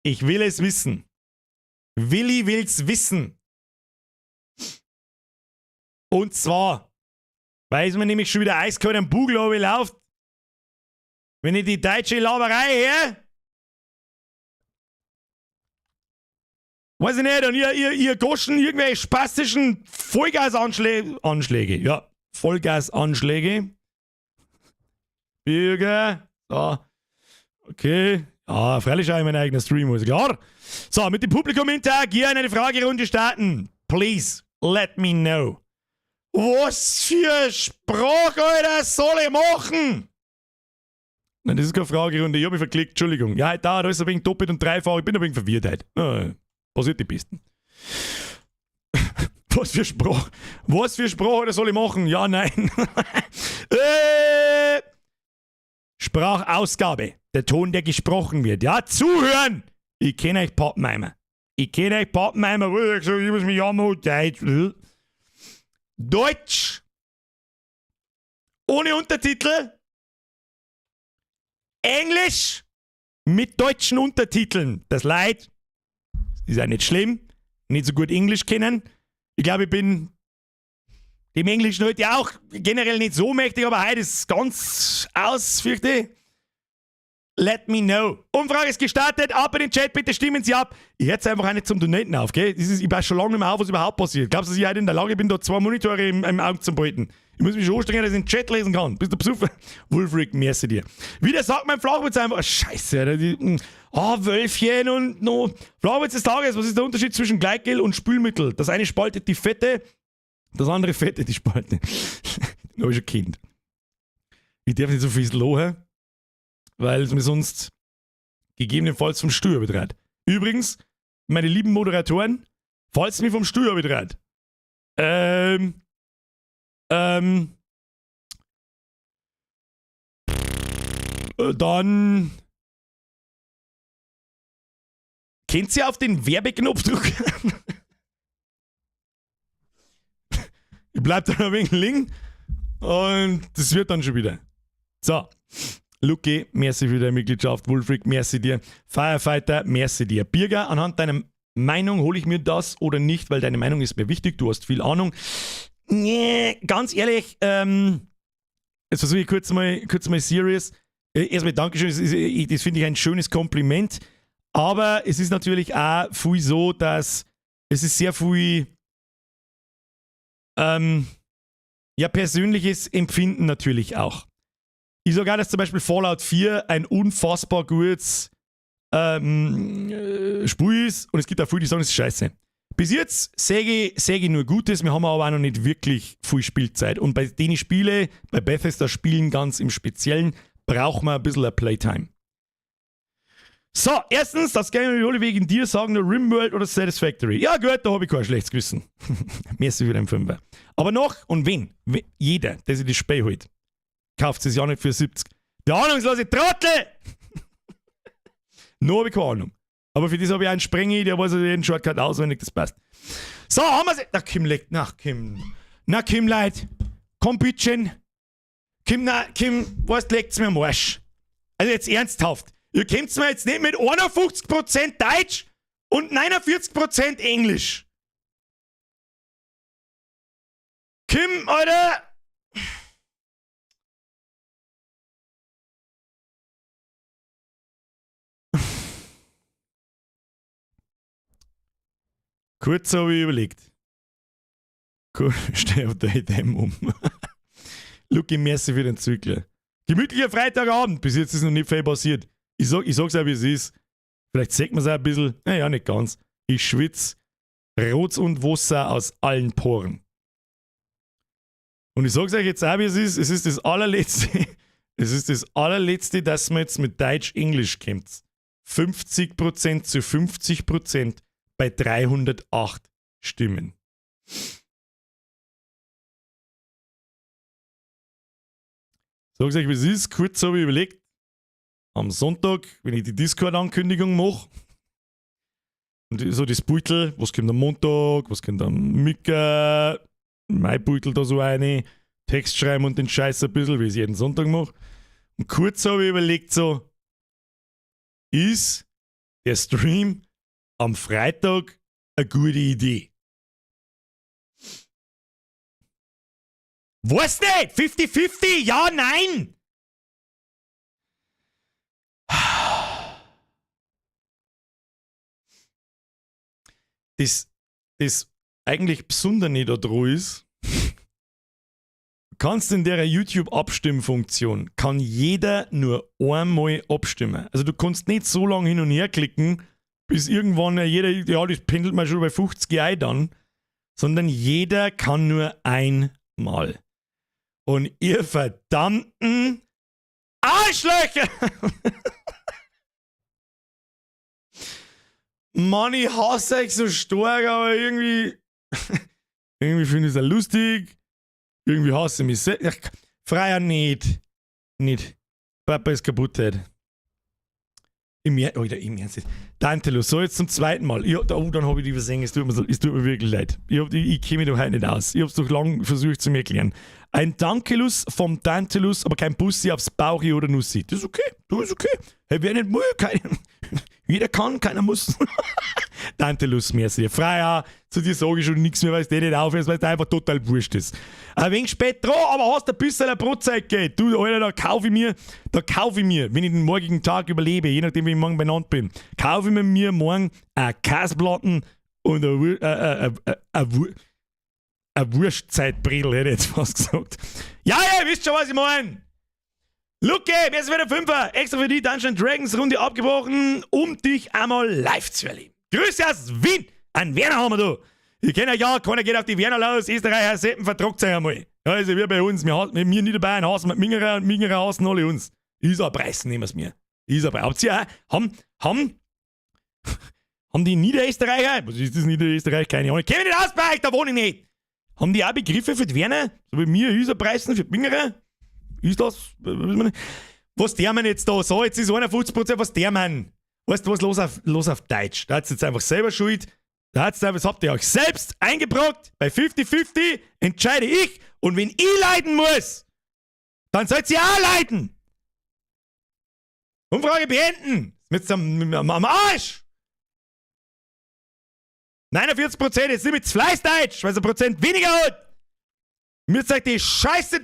Ich will es wissen. Willi will's wissen. Und zwar, weil es mir nämlich schon wieder eiskalt am Bugel läuft, wenn ich die deutsche Laberei her. Weiß ich nicht, und ihr Goschen irgendwelche spastischen Vollgasanschläge. Ja, Vollgasanschläge. Bürger. So. Okay. Ja, freilich auch mein eigener Stream, ist klar. So, mit dem Publikum interagieren, eine Fragerunde starten. Please, let me know. Was für Sprache, Alter, soll ich machen? Nein, das ist keine Fragerunde. Ich habe mich verklickt, Entschuldigung. Ja, da ist ein wenig doppelt und dreifach. Ich bin ein wenig verwirrt heute. Passiert die Besten. Was für Sprache? Was für Sprache soll ich machen? Ja, nein. Sprachausgabe. Der Ton, der gesprochen wird. Ja, zuhören! Ich kenne euch Pappenheimer. Ich muss mich jammer. Deutsch. Ohne Untertitel. Englisch. Mit deutschen Untertiteln. Das Leid. Ist ja nicht schlimm. Nicht so gut Englisch kennen. Ich glaube, ich bin dem Englischen heute ja auch generell nicht so mächtig, aber heute ist es ganz aus, fürchte ich. Let me know. Umfrage ist gestartet. Ab in den Chat, bitte stimmen Sie ab. Ich hätte es einfach auch nicht zum Donaten auf, gell? Ich weiß schon lange nicht mehr auf, was überhaupt passiert. Glaubst du, dass ich heute in der Lage bin, da 2 Monitore im Auge zu behalten? Ich muss mich schon anstrengen, dass ich den Chat lesen kann. Bist du besoffen? Wolfrick, merci dir. Wieder sagt mein Flachwitz einfach, oh, scheiße, Alter. Wölfchen und no. Flachwitz des Tages, was ist der Unterschied zwischen Gleitgel und Spülmittel? Das eine spaltet die Fette, das andere fettet die Spalte. Da hab ich schon Kind. Ich darf nicht so viel lachen, weil es mir sonst gegebenenfalls vom Stuhl betreibt. Übrigens, meine lieben Moderatoren, falls es mich vom Stuhl betreibt, dann könnt ihr auf den Werbeknopf drücken. Ich bleib dann ein wenig liegen und das wird dann schon wieder. So, Luki, merci für deine Mitgliedschaft. Wolfrick, merci dir. Firefighter, merci dir. Birger, anhand deiner Meinung hole ich mir das oder nicht, weil deine Meinung ist mir wichtig, du hast viel Ahnung. Nee, ganz ehrlich, jetzt versuche ich kurz mal serious. Erstmal Dankeschön, das finde ich ein schönes Kompliment. Aber es ist natürlich auch viel so, dass es ist sehr viel persönliches Empfinden natürlich auch. Ich sage auch, dass zum Beispiel Fallout 4 ein unfassbar gutes Spiel ist und es gibt auch viele, die sagen, es ist scheiße. Bis jetzt sage ich nur Gutes, wir haben aber auch noch nicht wirklich viel Spielzeit. Und bei den Spielen, bei Bethesda-Spielen ganz im Speziellen, braucht man ein bisschen eine Playtime. So, erstens, das kann ich alle wegen dir sagen, der Rimworld oder Satisfactory. Ja gut, da habe ich kein schlechtes Gewissen. Merci für den Fünfer. Aber noch, und wen? Jeder, der sich das Spiel holt, kauft es ja nicht für 70. Der ahnungslose Trottel! Noch habe ich keine Ahnung. Aber für das habe ich einen Sprengi, der weiß jeden Shortcut auswendig, das passt. So, haben wir's. Na, Kim, Na, Kim, Leid. Komm, Bütchen. Kim, was legt's mir am Arsch? Also jetzt ernsthaft. Ihr könnt's mir jetzt nicht mit 51% Deutsch und 49% Englisch. Kim, Alter. Kurz habe ich überlegt. Cool, steh auf der EDM um. Lucky, merci für den Zügler. Gemütlicher Freitagabend. Bis jetzt ist noch nicht viel passiert. Ich sag's auch, wie es ist. Vielleicht sieht man es auch ein bisschen. Naja, nicht ganz. Ich schwitze Rotz und Wasser aus allen Poren. Und ich sag's euch jetzt auch, wie es ist. Es ist das allerletzte. Es ist das allerletzte, dass man jetzt mit Deutsch-Englisch kämpft. 50% zu 50% bei 308 Stimmen. Sag's euch, wie es ist. Kurz habe ich überlegt, am Sonntag, wenn ich die Discord-Ankündigung mache, und so das Beutel, was kommt am Montag, was kommt am Mittwoch, mein Beutel da so eine, Text schreiben und den Scheiß ein bisschen, wie ich es jeden Sonntag mache. Und kurz habe ich überlegt, so, ist der Stream am Freitag eine gute Idee? Was nicht? 50-50? Ja, nein! Das eigentlich Besondere da dran ist, kannst in der YouTube-Abstimmfunktion kann jeder nur einmal abstimmen. Also du kannst nicht so lange hin und her klicken, bis irgendwann jeder, ja, das pendelt man schon bei 50 ein dann, sondern jeder kann nur einmal. Und ihr verdammten Arschlöcher! Mann, ich hasse euch so stark, aber irgendwie finde ich es lustig. Irgendwie hasse ich mich selbst. Freier nicht. Papa ist kaputt heute. Im Ernst. Dantelos, so jetzt zum zweiten Mal. Dann habe ich die versehen, es tut mir wirklich leid. Ich kenne mich doch heute nicht aus. Ich habe es doch lange versucht zu mir erklären. Ein Dankelus vom Dantelus, aber kein Bussi aufs Bauchi oder Nussi. Das ist okay, Hey, wer nicht muss, jeder kann, keiner muss. Dantelus, merci. Freier, zu dir sage ich schon nichts mehr, weil du nicht aufhörst, weil es einfach total wurscht ist. Ein wenig spät dran, aber hast ein bisschen eine Brotzeit geht. Du, Alter, da kaufe ich mir, wenn ich den morgigen Tag überlebe, je nachdem, wie ich morgen benannt bin, kaufe ich mir morgen eine Käseplatten und eine Wurstzeitbredel, hätte ich jetzt fast gesagt. Ja, ihr wisst schon, was ich meine. Luke, wir sind wieder Fünfer. Extra für die Dungeons & Dragons Runde abgebrochen, um dich einmal live zu erleben. Grüße aus Wien. An Werner haben wir da. Ihr kennt ja, keiner geht auf die Werner los. Österreicher Seppen vertragt sich einmal. Also wir bei uns, wir nie dabei, hassen wir Mingerer und Mingerer hassen alle uns. Isar-Preisen nehmen wir es mir. Isar-Preis. Habt ihr auch? Haben die Niederösterreicher, was ist das Niederösterreich? Keine Ahnung. Ich kenne mich nicht aus bei euch, da wohne ich nicht. Haben die auch Begriffe für die Werner? So wie mir Isar-Preisen für die Mingerer? Ist das? Was der man jetzt da? So, jetzt ist 51%, was der man? Weißt du was, los auf Deutsch. Da hat's jetzt einfach selber schuld. Das habt ihr euch selbst eingebrockt. Bei 50-50 entscheide ich. Und wenn ich leiden muss, dann sollt ihr auch leiden. Umfrage beenden. Mit am Arsch. 49%, jetzt nicht mit Fleißdeutsch, weil es 1% weniger hat. Mir sagt die Scheiße.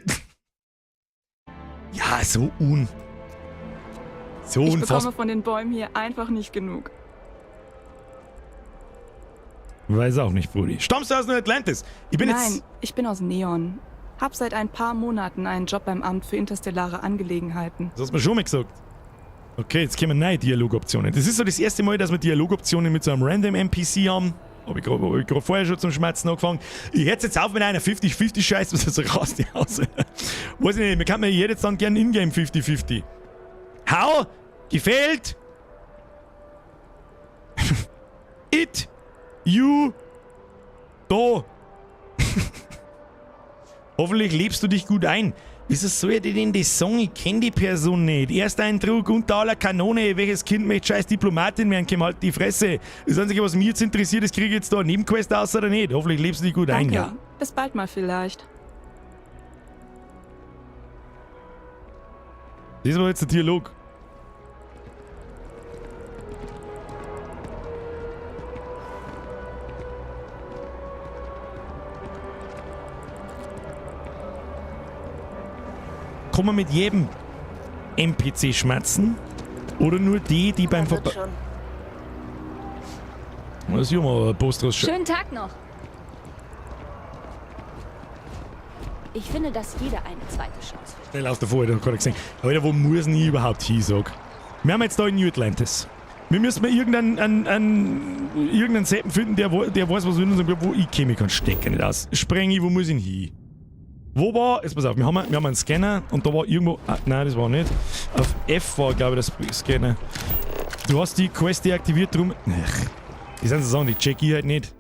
Ja, so Ich bekomme von den Bäumen hier einfach nicht genug. Weiß auch nicht, Brudi. Stammst du aus Atlantis? Nein, ich bin aus Neon. Hab seit ein paar Monaten einen Job beim Amt für interstellare Angelegenheiten. Das hast du mir schon mal gesagt. Okay, jetzt kommen neue Dialogoptionen. Das ist so das erste Mal, dass wir Dialogoptionen mit so einem random NPC haben. Habe ich gerade vorher schon zum Schmerzen angefangen. Ich hätte jetzt auf mit einer 50-50-Scheiß, was so raus die aus. Weiß ich nicht, man kann mir jetzt dann gerne Ingame 50-50. How? Gefällt? It? You? Da? Hoffentlich lebst du dich gut ein. Wieso soll ich denn das sagen? Ich kenne die Person nicht. Erster Eindruck unter aller Kanone. Welches Kind möchte scheiß Diplomatin werden? Komm halt die Fresse. Das Einzige, was mich jetzt interessiert, das kriege ich jetzt da eine Nebenquest aus oder nicht. Hoffentlich lebst du dich gut ein, Danke. ja. Bis bald mal vielleicht. Das war jetzt der Dialog. Kann man mit jedem NPC schmerzen? Oder nur die beim Vorbei... Das ist ja mal ein Post raus. Schönen Tag noch. Ich finde, dass jeder eine zweite Chance hat. Schnell aus der Vorder, da gerade gesehen. Alter, wo muss ich überhaupt hin, sag? Wir haben jetzt da in New Atlantis. Wir müssen mal irgendeinen Seppen finden, der weiß, was wir in unserem wo ich käme, kann stecken nicht aus. Spreng ich, wo muss ich hin? Wo war, jetzt pass auf, wir haben einen Scanner und da war irgendwo, nein, das war nicht. Auf F war, glaube ich, das Scanner. Du hast die Quest deaktiviert, drum, die sind so Sachen, die check ich halt nicht.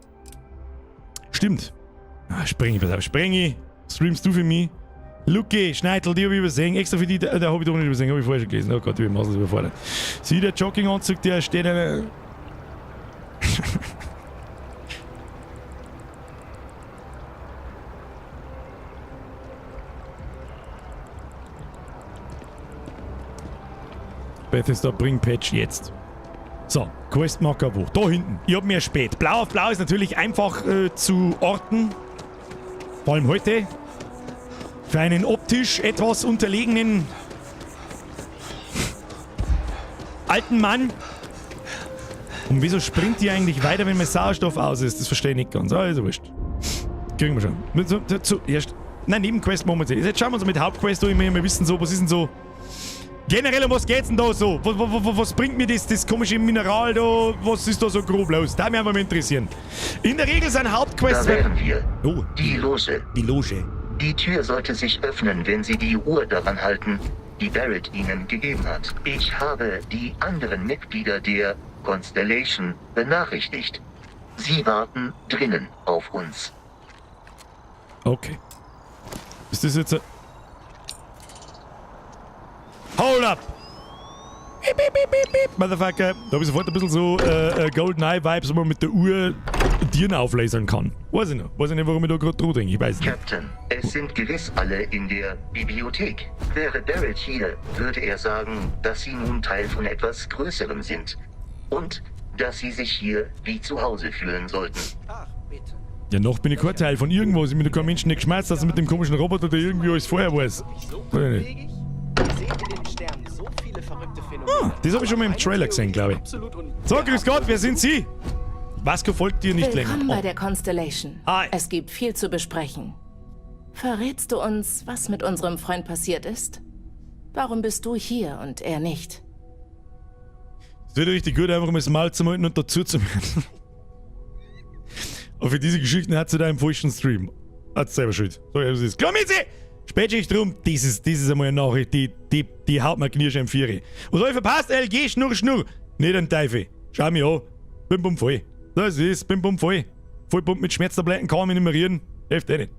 Stimmt. Spreng ich, pass auf, spreng ich. Streamst du für mich? Luki, Schneidl, die habe ich übersehen. Extra für die, da habe ich doch nicht übersehen, habe ich vorher schon gelesen. Oh Gott, ich bin maßlos überfordert. Sieh, der Jogginganzug, der steht einer. Bethesda, bring Patch jetzt. So, Questmarker wo? Da hinten. Ich hab mir spät. Blau auf Blau ist natürlich einfach zu orten. Vor allem heute. Für einen optisch etwas unterlegenen alten Mann. Und wieso springt die eigentlich weiter, wenn mein Sauerstoff aus ist? Das verstehe ich nicht ganz. Also wurscht. Kriegen wir schon. Zuerst. Nein, Nebenquest machen wir jetzt. Jetzt schauen wir uns mit Hauptquest durch. Wir wissen so, was ist denn so. Generell, um was geht's denn da so? Was bringt mir das komische Mineral da? Was ist da so grob los? Da würde mich mal interessieren. In der Regel sind Hauptquests... Da wären wir. Oh, Die Loge. die Loge. Die Tür sollte sich öffnen, wenn Sie die Uhr daran halten, die Barrett Ihnen gegeben hat. Ich habe die anderen Mitglieder der Constellation benachrichtigt. Sie warten drinnen auf uns. Okay. Ist das jetzt ein... Hold up! Beep, beep, beep, beep, beep. Motherfucker. Da habe ich sofort ein bisschen so GoldenEye-Vibes, wo man mit der Uhr Tieren auflasern kann. Weiß ich nicht, warum ich da gerade drüber denke. Ich weiß nicht. Captain, es sind gewiss alle in der Bibliothek. Wäre Barrett hier, würde er sagen, dass Sie nun Teil von etwas Größerem sind. Und dass Sie sich hier wie zu Hause fühlen sollten. Ja, noch bin ich kein Teil von irgendwas. Ich bin kein Mensch nicht geschmerzt, dass er mit dem komischen Roboter, der irgendwie alles vorher weiß. Oder nicht? Das habe ich schon mal im Trailer gesehen, glaube ich. So, grüß Gott, wer sind Sie? Vasco folgt dir nicht länger. Willkommen bei der Constellation. Hi. Es gibt viel zu besprechen. Verrätst du uns, was mit unserem Freund passiert ist? Warum bist du hier und er nicht? Es wird richtig gut, einfach mal das Maul zu halten und dazu zu werden. Aber für diese Geschichten hat sie da im falschen Stream. Hat selber schuld. So, ja, das ist. Komm jetzt! Spätschicht drum, das ist einmal eine Nachricht, die haut mir Knirsch im Vieri. Was hab ich verpasst? LG, Schnurr, Schnurr. Nicht ein Teufel. Schau mich an. Bim, bum, voll. Das ist, bim, bum, voll. Vollpump mit Schmerztabletten, kann man mich nicht mehr rühren. Hilft eh nicht.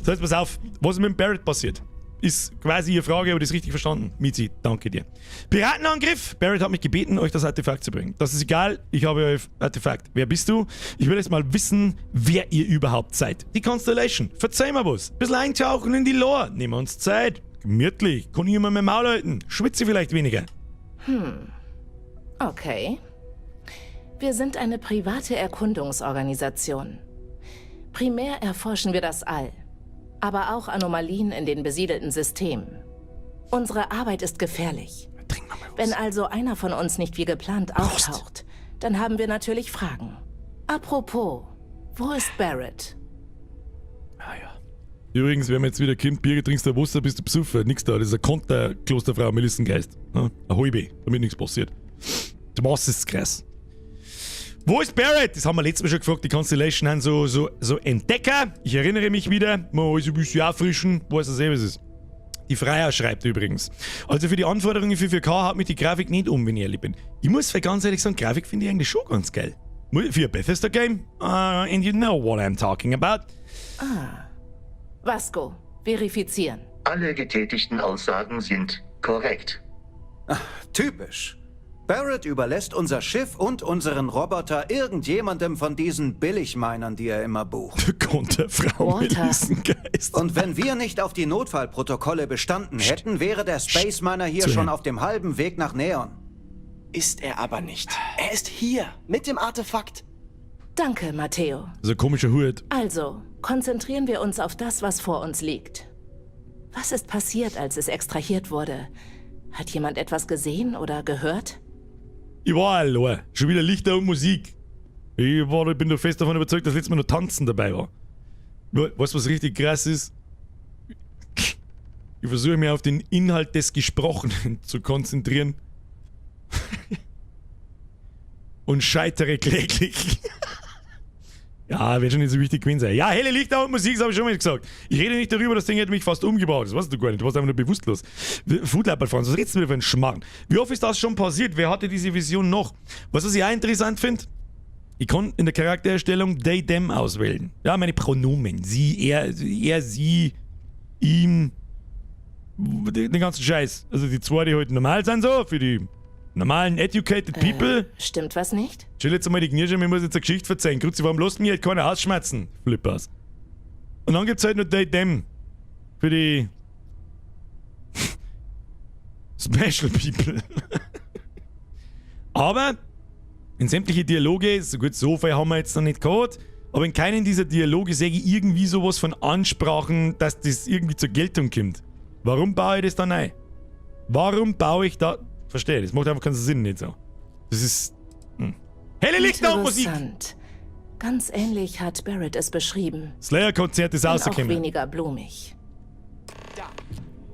So, jetzt pass auf. Was ist mit dem Barrett passiert? Ist quasi Ihre Frage, aber das richtig verstanden. Mizi, danke dir. Piratenangriff. Barrett hat mich gebeten, euch das Artefakt zu bringen. Das ist egal, ich habe euer Artefakt. Wer bist du? Ich will jetzt mal wissen, wer ihr überhaupt seid. Die Constellation. Verzeih mir was. Bisschen eintauchen in die Lore. Nehmen wir uns Zeit. Gemütlich. Kann ich immer mein Maul halten. Schwitze vielleicht weniger. Okay. Wir sind eine private Erkundungsorganisation. Primär erforschen wir das All, aber auch Anomalien in den besiedelten Systemen. Unsere Arbeit ist gefährlich. Wenn also einer von uns nicht wie geplant auftaucht, dann haben wir natürlich Fragen. Apropos, wo ist Barrett? Übrigens, wenn man jetzt wieder kommt, Bier trinkst du Wasser, bist du besoffen. Nix da, das ist eine Konter-Klosterfrau Melissengeist. Ja, eine halbe, damit nichts passiert. Du machst es krass. Wo ist Barrett? Das haben wir letztes Mal schon gefragt. Die Constellation haben so Entdecker. Ich erinnere mich wieder. Mal alles ein bisschen auffrischen. Weiß er selber, was es ist. Die Freier schreibt übrigens. Also für die Anforderungen für 4K haut mich die Grafik nicht um, wenn ich ehrlich bin. Ich muss ganz ehrlich sagen, Grafik finde ich eigentlich schon ganz geil. Für ein Bethesda-Game. And you know what I'm talking about. Vasco, verifizieren. Alle getätigten Aussagen sind korrekt. Typisch. Barrett überlässt unser Schiff und unseren Roboter irgendjemandem von diesen Billigminern, die er immer bucht. Konterfrau Melissengeist. Und wenn wir nicht auf die Notfallprotokolle bestanden hätten, wäre der Space Miner hier schon auf dem halben Weg nach Neon. Ist er aber nicht. Er ist hier, mit dem Artefakt. Danke, Matteo. So ein komischer Hut. Also, konzentrieren wir uns auf das, was vor uns liegt. Was ist passiert, als es extrahiert wurde? Hat jemand etwas gesehen oder gehört? Ich war allein. Schon wieder Lichter und Musik. Ich bin doch fest davon überzeugt, dass letztes Mal noch Tanzen dabei war. Weißt du, was richtig krass ist? Ich versuche mich auf den Inhalt des Gesprochenen zu konzentrieren. Und scheitere kläglich. Ja, wird schon nicht so wichtig gewesen sein. Ja, helle Lichter und Musik, das habe ich schon mal gesagt. Ich rede nicht darüber, das Ding hätte mich fast umgebracht. Das weißt du gar nicht, du warst einfach nur bewusstlos. Foodlab fahren, was redest du wieder für einen Schmarrn? Wie oft ist das schon passiert? Wer hatte diese Vision noch? Was ich auch interessant finde, ich kann in der Charaktererstellung they, them auswählen. Ja, meine Pronomen. Sie, er, sie, ihm, den ganzen Scheiß. Also die zwei, die heute normal sind so, für die normalen educated people. Stimmt was nicht? Chill jetzt einmal die Knirschen, ich muss jetzt eine Geschichte verzeihen. Grüezi, warum lässt mich halt keiner ausschmerzen? Flippers. Und dann gibt's halt noch they, them. Für die Special People. Aber in sämtliche Dialoge, so gut, so viel haben wir jetzt noch nicht gehabt, aber in keinem dieser Dialoge sehe ich irgendwie sowas von Ansprachen, dass das irgendwie zur Geltung kommt. Warum baue ich das dann ein? Warum baue ich da... Verstehe, das macht einfach keinen Sinn nicht so. Das ist... Helle Lichter und Musik! Interessant. Ganz ähnlich hat Barrett es beschrieben. Slayer-Konzert ist Wenn auch rausgekommen. weniger blumig. Da.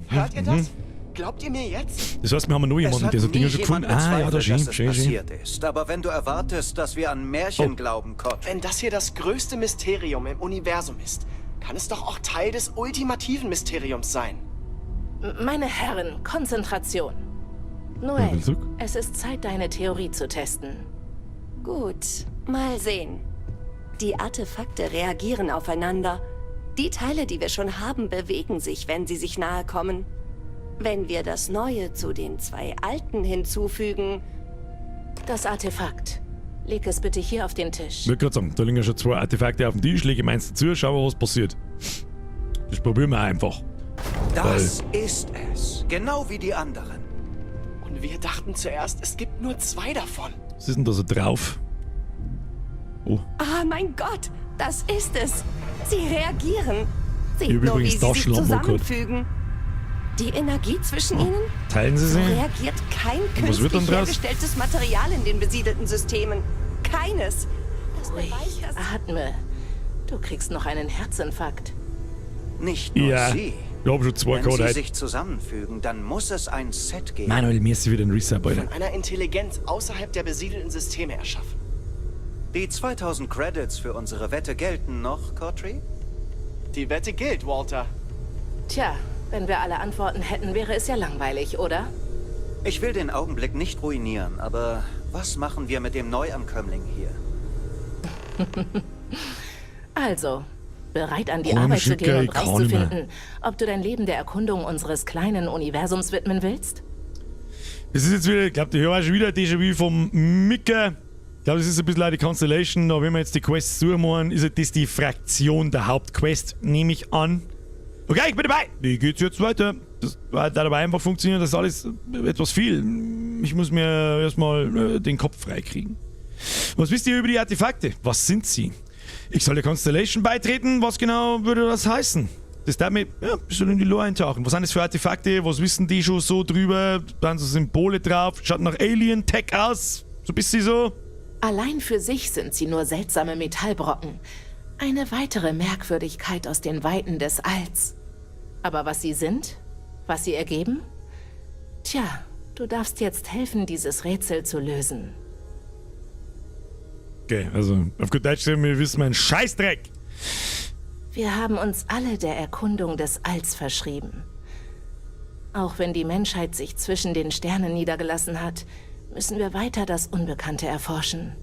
Hört ihr das? Glaubt ihr mir jetzt? Das heißt, wir haben noch jemanden, der so Dinge schon gefunden. Ah, ja, da schön, schön, schön. Passiert ist. Aber wenn du erwartest, dass wir an Märchen glauben, Cod. Wenn das hier das größte Mysterium im Universum ist, kann es doch auch Teil des ultimativen Mysteriums sein. Meine Herren, Konzentration. Noel, es ist Zeit, deine Theorie zu testen. Gut, mal sehen. Die Artefakte reagieren aufeinander. Die Teile, die wir schon haben, bewegen sich, wenn sie sich nahe kommen. Wenn wir das Neue zu den zwei Alten hinzufügen... Das Artefakt. Leg es bitte hier auf den Tisch. Ich würde gerade sagen, da liegen ja schon zwei Artefakte auf dem Tisch, lege meins dazu, schauen wir, was passiert. Das probieren wir einfach. Das ist es. Genau wie die anderen. Und wir dachten zuerst, es gibt nur zwei davon. Was ist denn da so drauf? Oh. Ah, mein Gott, das ist es. Sie reagieren. Seht Ich hab nur, wie übrigens sie sich Taschenlampe gehabt. zusammenfügen. Die Energie zwischen ihnen? Teilen Sie So sie? reagiert kein was wird dann künstlich draus? hergestelltes Material in den besiedelten Systemen. Keines. Das Ruhig, beweist, dass... atme. Du kriegst noch einen Herzinfarkt. Nicht nur Ja, sie. ich habe schon zwei Wenn gehabt sie heute. sich zusammenfügen, dann muss es ein Set geben. Manuel, mir ist wieder ein Reset, Alter. Von einer Intelligenz außerhalb der besiedelten Systeme erschaffen. Die 2000 Credits für unsere Wette gelten noch, Cotry? Die Wette gilt, Walter. Tja, wenn wir alle Antworten hätten, wäre es ja langweilig, oder? Ich will den Augenblick nicht ruinieren, aber was machen wir mit dem Neuankömmling hier? Also, bereit an die Komm, Arbeit zu schick, gehen und ich kann rauszufinden, ob du dein Leben der Erkundung unseres kleinen Universums widmen willst? Das ist jetzt wieder, ich glaube, ich höre auch schon wieder Déjà-vu vom Mika. Ich glaube, das ist ein bisschen auch die Constellation, aber wenn wir jetzt die Quests suchen, ist das die Fraktion der Hauptquest, nehme ich an. Okay, ich bin dabei. Wie geht's jetzt weiter? Das war dabei einfach funktioniert, das ist alles etwas viel. Ich muss mir erstmal den Kopf freikriegen. Was wisst ihr über die Artefakte? Was sind sie? Ich soll der Constellation beitreten? Was genau würde das heißen? Das darf mir ja, ein bisschen in die Lore eintauchen. Was sind das für Artefakte? Was wissen die schon so drüber? Da sind so Symbole drauf. Schaut nach Alien-Tech aus. So ein bisschen so. Allein für sich sind sie nur seltsame Metallbrocken. Eine weitere Merkwürdigkeit aus den Weiten des Alls. Aber was sie sind? Was sie ergeben? Tja, du darfst jetzt helfen, dieses Rätsel zu lösen. Okay, also auf gut Deutsch sagen wir wissen einen Scheißdreck. Wir haben uns alle der Erkundung des Alls verschrieben. Auch wenn die Menschheit sich zwischen den Sternen niedergelassen hat, müssen wir weiter das Unbekannte erforschen.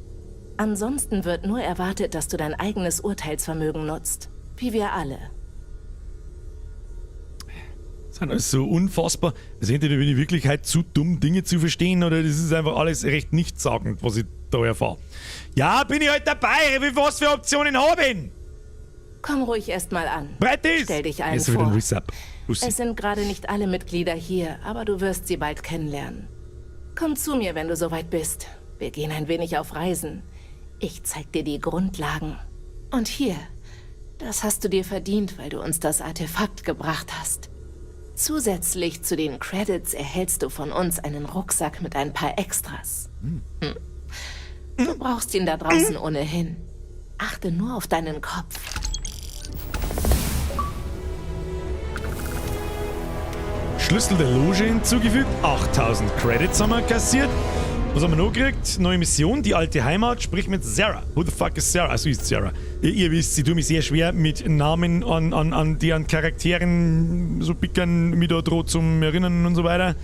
Ansonsten wird nur erwartet, dass du dein eigenes Urteilsvermögen nutzt. Wie wir alle. Sind alles so unfassbar. Also entweder bin ich wirklich halt zu dumm, Dinge zu verstehen, oder das ist einfach alles recht nichtssagend, was ich da erfahre. Ja, bin ich halt dabei, wie was für Optionen habe ich? Komm ruhig erst mal an. Bereit ist? Stell dich einen Jetzt wieder vor. ein Reset. Es sind gerade nicht alle Mitglieder hier, aber du wirst sie bald kennenlernen. Komm zu mir, wenn du soweit bist. Wir gehen ein wenig auf Reisen. Ich zeig dir die Grundlagen. Und hier, das hast du dir verdient, weil du uns das Artefakt gebracht hast. Zusätzlich zu den Credits erhältst du von uns einen Rucksack mit ein paar Extras. Du brauchst ihn da draußen ohnehin. Achte nur auf deinen Kopf. Schlüssel der Loge hinzugefügt, 8000 Credits haben wir kassiert. Was haben wir noch gekriegt? Neue Mission, die alte Heimat, sprich mit Sarah. Who the fuck is Sarah? Also ist Sarah. Ihr wisst, ich tue mich sehr schwer mit Namen an Charakteren so pickern, mich da droht zum Erinnern und so weiter.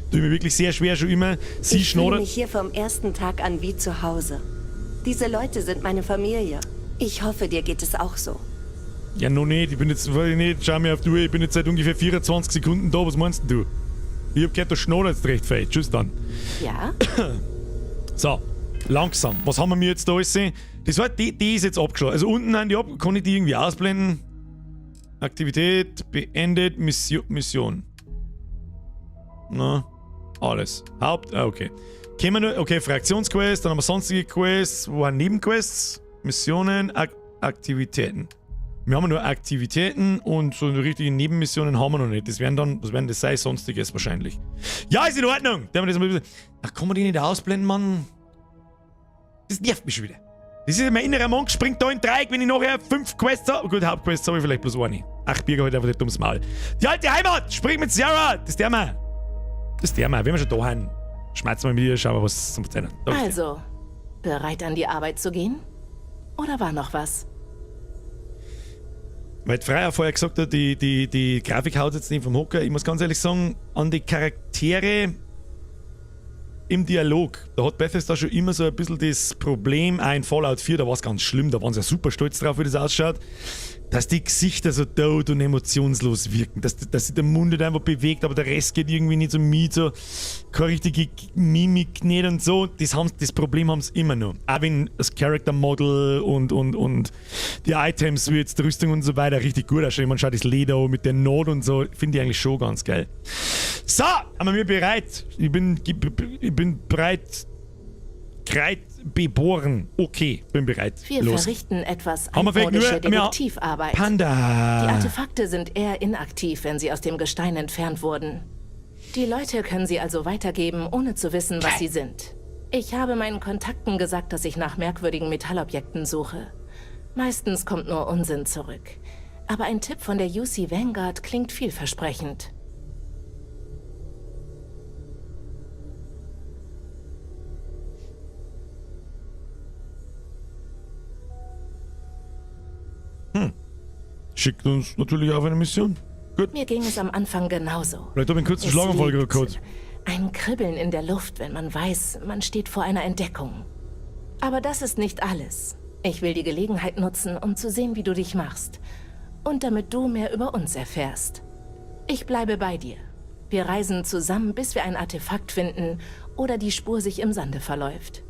Tue mich wirklich sehr schwer schon immer. Sie Ich fühle schnoddert. mich hier vom ersten Tag an wie zu Hause. Diese Leute sind meine Familie. Ich hoffe, dir geht es auch so. Ja, noch nicht. Ich bin jetzt, weiß ich nicht, schau mir auf die Uhr, ich bin jetzt seit ungefähr 24 Sekunden da. Was meinst du? Ich hab gehört, du schnodderst recht fett. Tschüss dann. Ja? So, langsam. Was haben wir mir jetzt da alles sehen? Das war, die ist jetzt abgeschlossen. Also unten haben die ab, kann ich die irgendwie ausblenden? Aktivität beendet, Mission. Na, alles. Okay. Okay, Fraktionsquest, dann haben wir sonstige Quests, wo haben Nebenquests, Missionen, Aktivitäten. Wir haben nur Aktivitäten und so richtige Nebenmissionen haben wir noch nicht. Was werden das sein? Sonstiges wahrscheinlich. Ja, ist in Ordnung. Ach, kann man die nicht ausblenden, Mann? Das nervt mich schon wieder. Das ist mein innerer Monk, springt da in Dreieck, wenn ich nachher 5 Quests habe. Gut, Hauptquests habe ich vielleicht bloß eine. Ach, Birger halt einfach nicht ums Maul. Die alte Heimat, sprich mit Sarah. Das ist der mal. Wenn wir schon da haben, schmeißen wir mit ihr, schauen wir, was zum Erzählen. Also, bereit an die Arbeit zu gehen? Oder war noch was? Weil Freier vorher gesagt hat, die Grafik haut jetzt nicht vom Hocker. Ich muss ganz ehrlich sagen, an die Charaktere im Dialog, da hat Bethesda schon immer so ein bisschen das Problem, auch in Fallout 4, da war es ganz schlimm, da waren sie ja super stolz drauf, wie das ausschaut, dass die Gesichter so tot und emotionslos wirken, dass sich der Mund nicht einfach bewegt, aber der Rest geht irgendwie nicht so mit, so keine richtige Mimik nicht und so. Das Problem haben sie immer noch. Auch wenn das Character Model und die Items wie jetzt die Rüstung und so weiter richtig gut ausschauen. Man schaut das Leder mit der Not und so, finde ich eigentlich schon ganz geil. So, haben wir bereit. Ich bin bereit. Geboren. Okay, bin bereit. Wir Los. verrichten etwas Haben wir vielleicht nur Detektivarbeit. Panda. Die Artefakte sind eher inaktiv, wenn sie aus dem Gestein entfernt wurden. Die Leute können sie also weitergeben, ohne zu wissen, was sie sind. Ich habe meinen Kontakten gesagt, dass ich nach merkwürdigen Metallobjekten suche. Meistens kommt nur Unsinn zurück. Aber ein Tipp von der UC Vanguard klingt vielversprechend. Schickt uns natürlich auf eine Mission. Gut. Mir ging es am Anfang genauso. Vielleicht habe ich einen kurzen Schlaganfall gekriegt. Ein Kribbeln in der Luft, wenn man weiß, man steht vor einer Entdeckung. Aber das ist nicht alles. Ich will die Gelegenheit nutzen, um zu sehen, wie du dich machst. Und damit du mehr über uns erfährst. Ich bleibe bei dir. Wir reisen zusammen, bis wir ein Artefakt finden oder die Spur sich im Sande verläuft.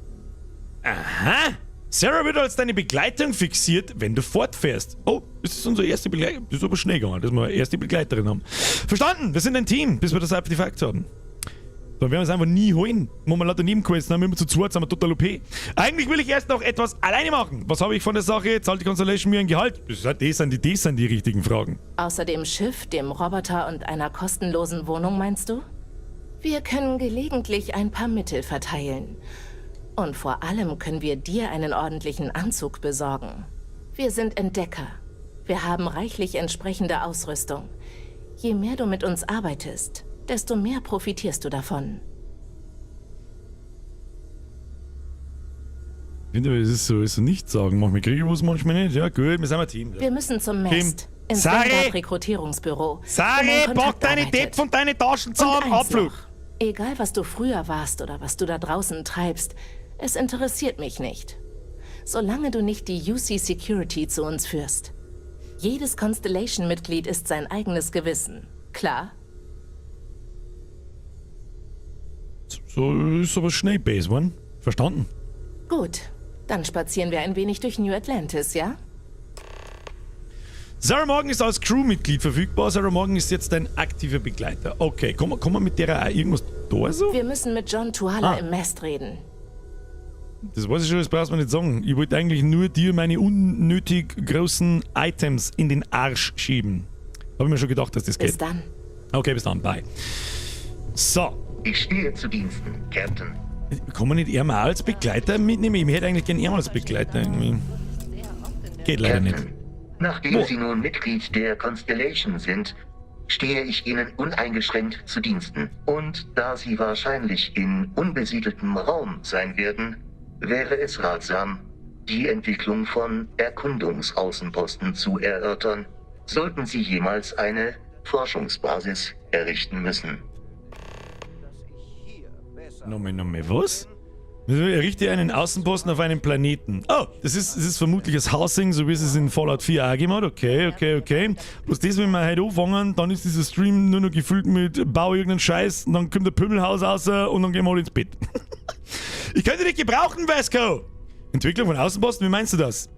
Aha! Sarah wird als deine Begleitung fixiert, wenn du fortfährst. Oh, das ist unsere erste Begleiterin. Das ist aber schnell gegangen, dass wir eine erste Begleiterin haben. Verstanden, wir sind ein Team, bis wir das Artefakt haben. Dann werden wir es einfach nie holen. Machen wir lauter Nebenquests, dann haben wir immer zu zweit, sind wir total OP. Eigentlich will ich erst noch etwas alleine machen. Was habe ich von der Sache? Zahlt die Constellation mir ein Gehalt? Das sind die richtigen Fragen. Außer dem Schiff, dem Roboter und einer kostenlosen Wohnung, meinst du? Wir können gelegentlich ein paar Mittel verteilen. Und vor allem können wir dir einen ordentlichen Anzug besorgen. Wir sind Entdecker. Wir haben reichlich entsprechende Ausrüstung. Je mehr du mit uns arbeitest, desto mehr profitierst du davon. Ich finde, das ist so nicht sagen. Manchmal kriege ich was, manchmal nicht. Ja, gut, wir sind ein Team. Wir müssen zum Mast. Ins Rekrutierungsbüro. Sari, pack deine Depp und deine Taschen zusammen, Abflug! Egal, was du früher warst oder was du da draußen treibst, es interessiert mich nicht. Solange du nicht die UC Security zu uns führst. Jedes Constellation-Mitglied ist sein eigenes Gewissen. Klar? So ist aber schnell Base geworden. Verstanden. Gut, dann spazieren wir ein wenig durch New Atlantis, ja? Sarah Morgan ist als Crewmitglied verfügbar. Sarah Morgan ist jetzt ein aktiver Begleiter. Okay, kann man mit der auch irgendwas da so? Wir müssen mit John Tuala im Mast reden. Das weiß ich schon, das brauchst du mir nicht sagen. Ich wollte eigentlich nur dir meine unnötig großen Items in den Arsch schieben. Habe ich mir schon gedacht, dass das geht. Bis dann. Okay, bis dann, bye. So. Ich stehe zu Diensten, Captain. Kann man nicht eher mal als Begleiter mitnehmen? Ich hätte eigentlich gerne eher mal als Begleiter irgendwie. Geht leider Captain, nicht. Nachdem Sie nun Mitglied der Constellation sind, stehe ich Ihnen uneingeschränkt zu Diensten. Und da Sie wahrscheinlich in unbesiedeltem Raum sein werden, wäre es ratsam, die Entwicklung von Erkundungsaußenposten zu erörtern, sollten Sie jemals eine Forschungsbasis errichten müssen. Nochmal, was? Errichte einen Außenposten auf einem Planeten. Oh, das ist vermutlich das Housing, so wie es in Fallout 4 auch gemacht. Okay. Bloß das, wenn wir heute anfangen, dann ist dieser Stream nur noch gefüllt mit Bau irgendeinen Scheiß und dann kommt der Pümmelhaus raus und dann gehen wir alle ins Bett. Ich könnte dich gebrauchen, Vasco! Entwicklung von Außenposten, wie meinst du das?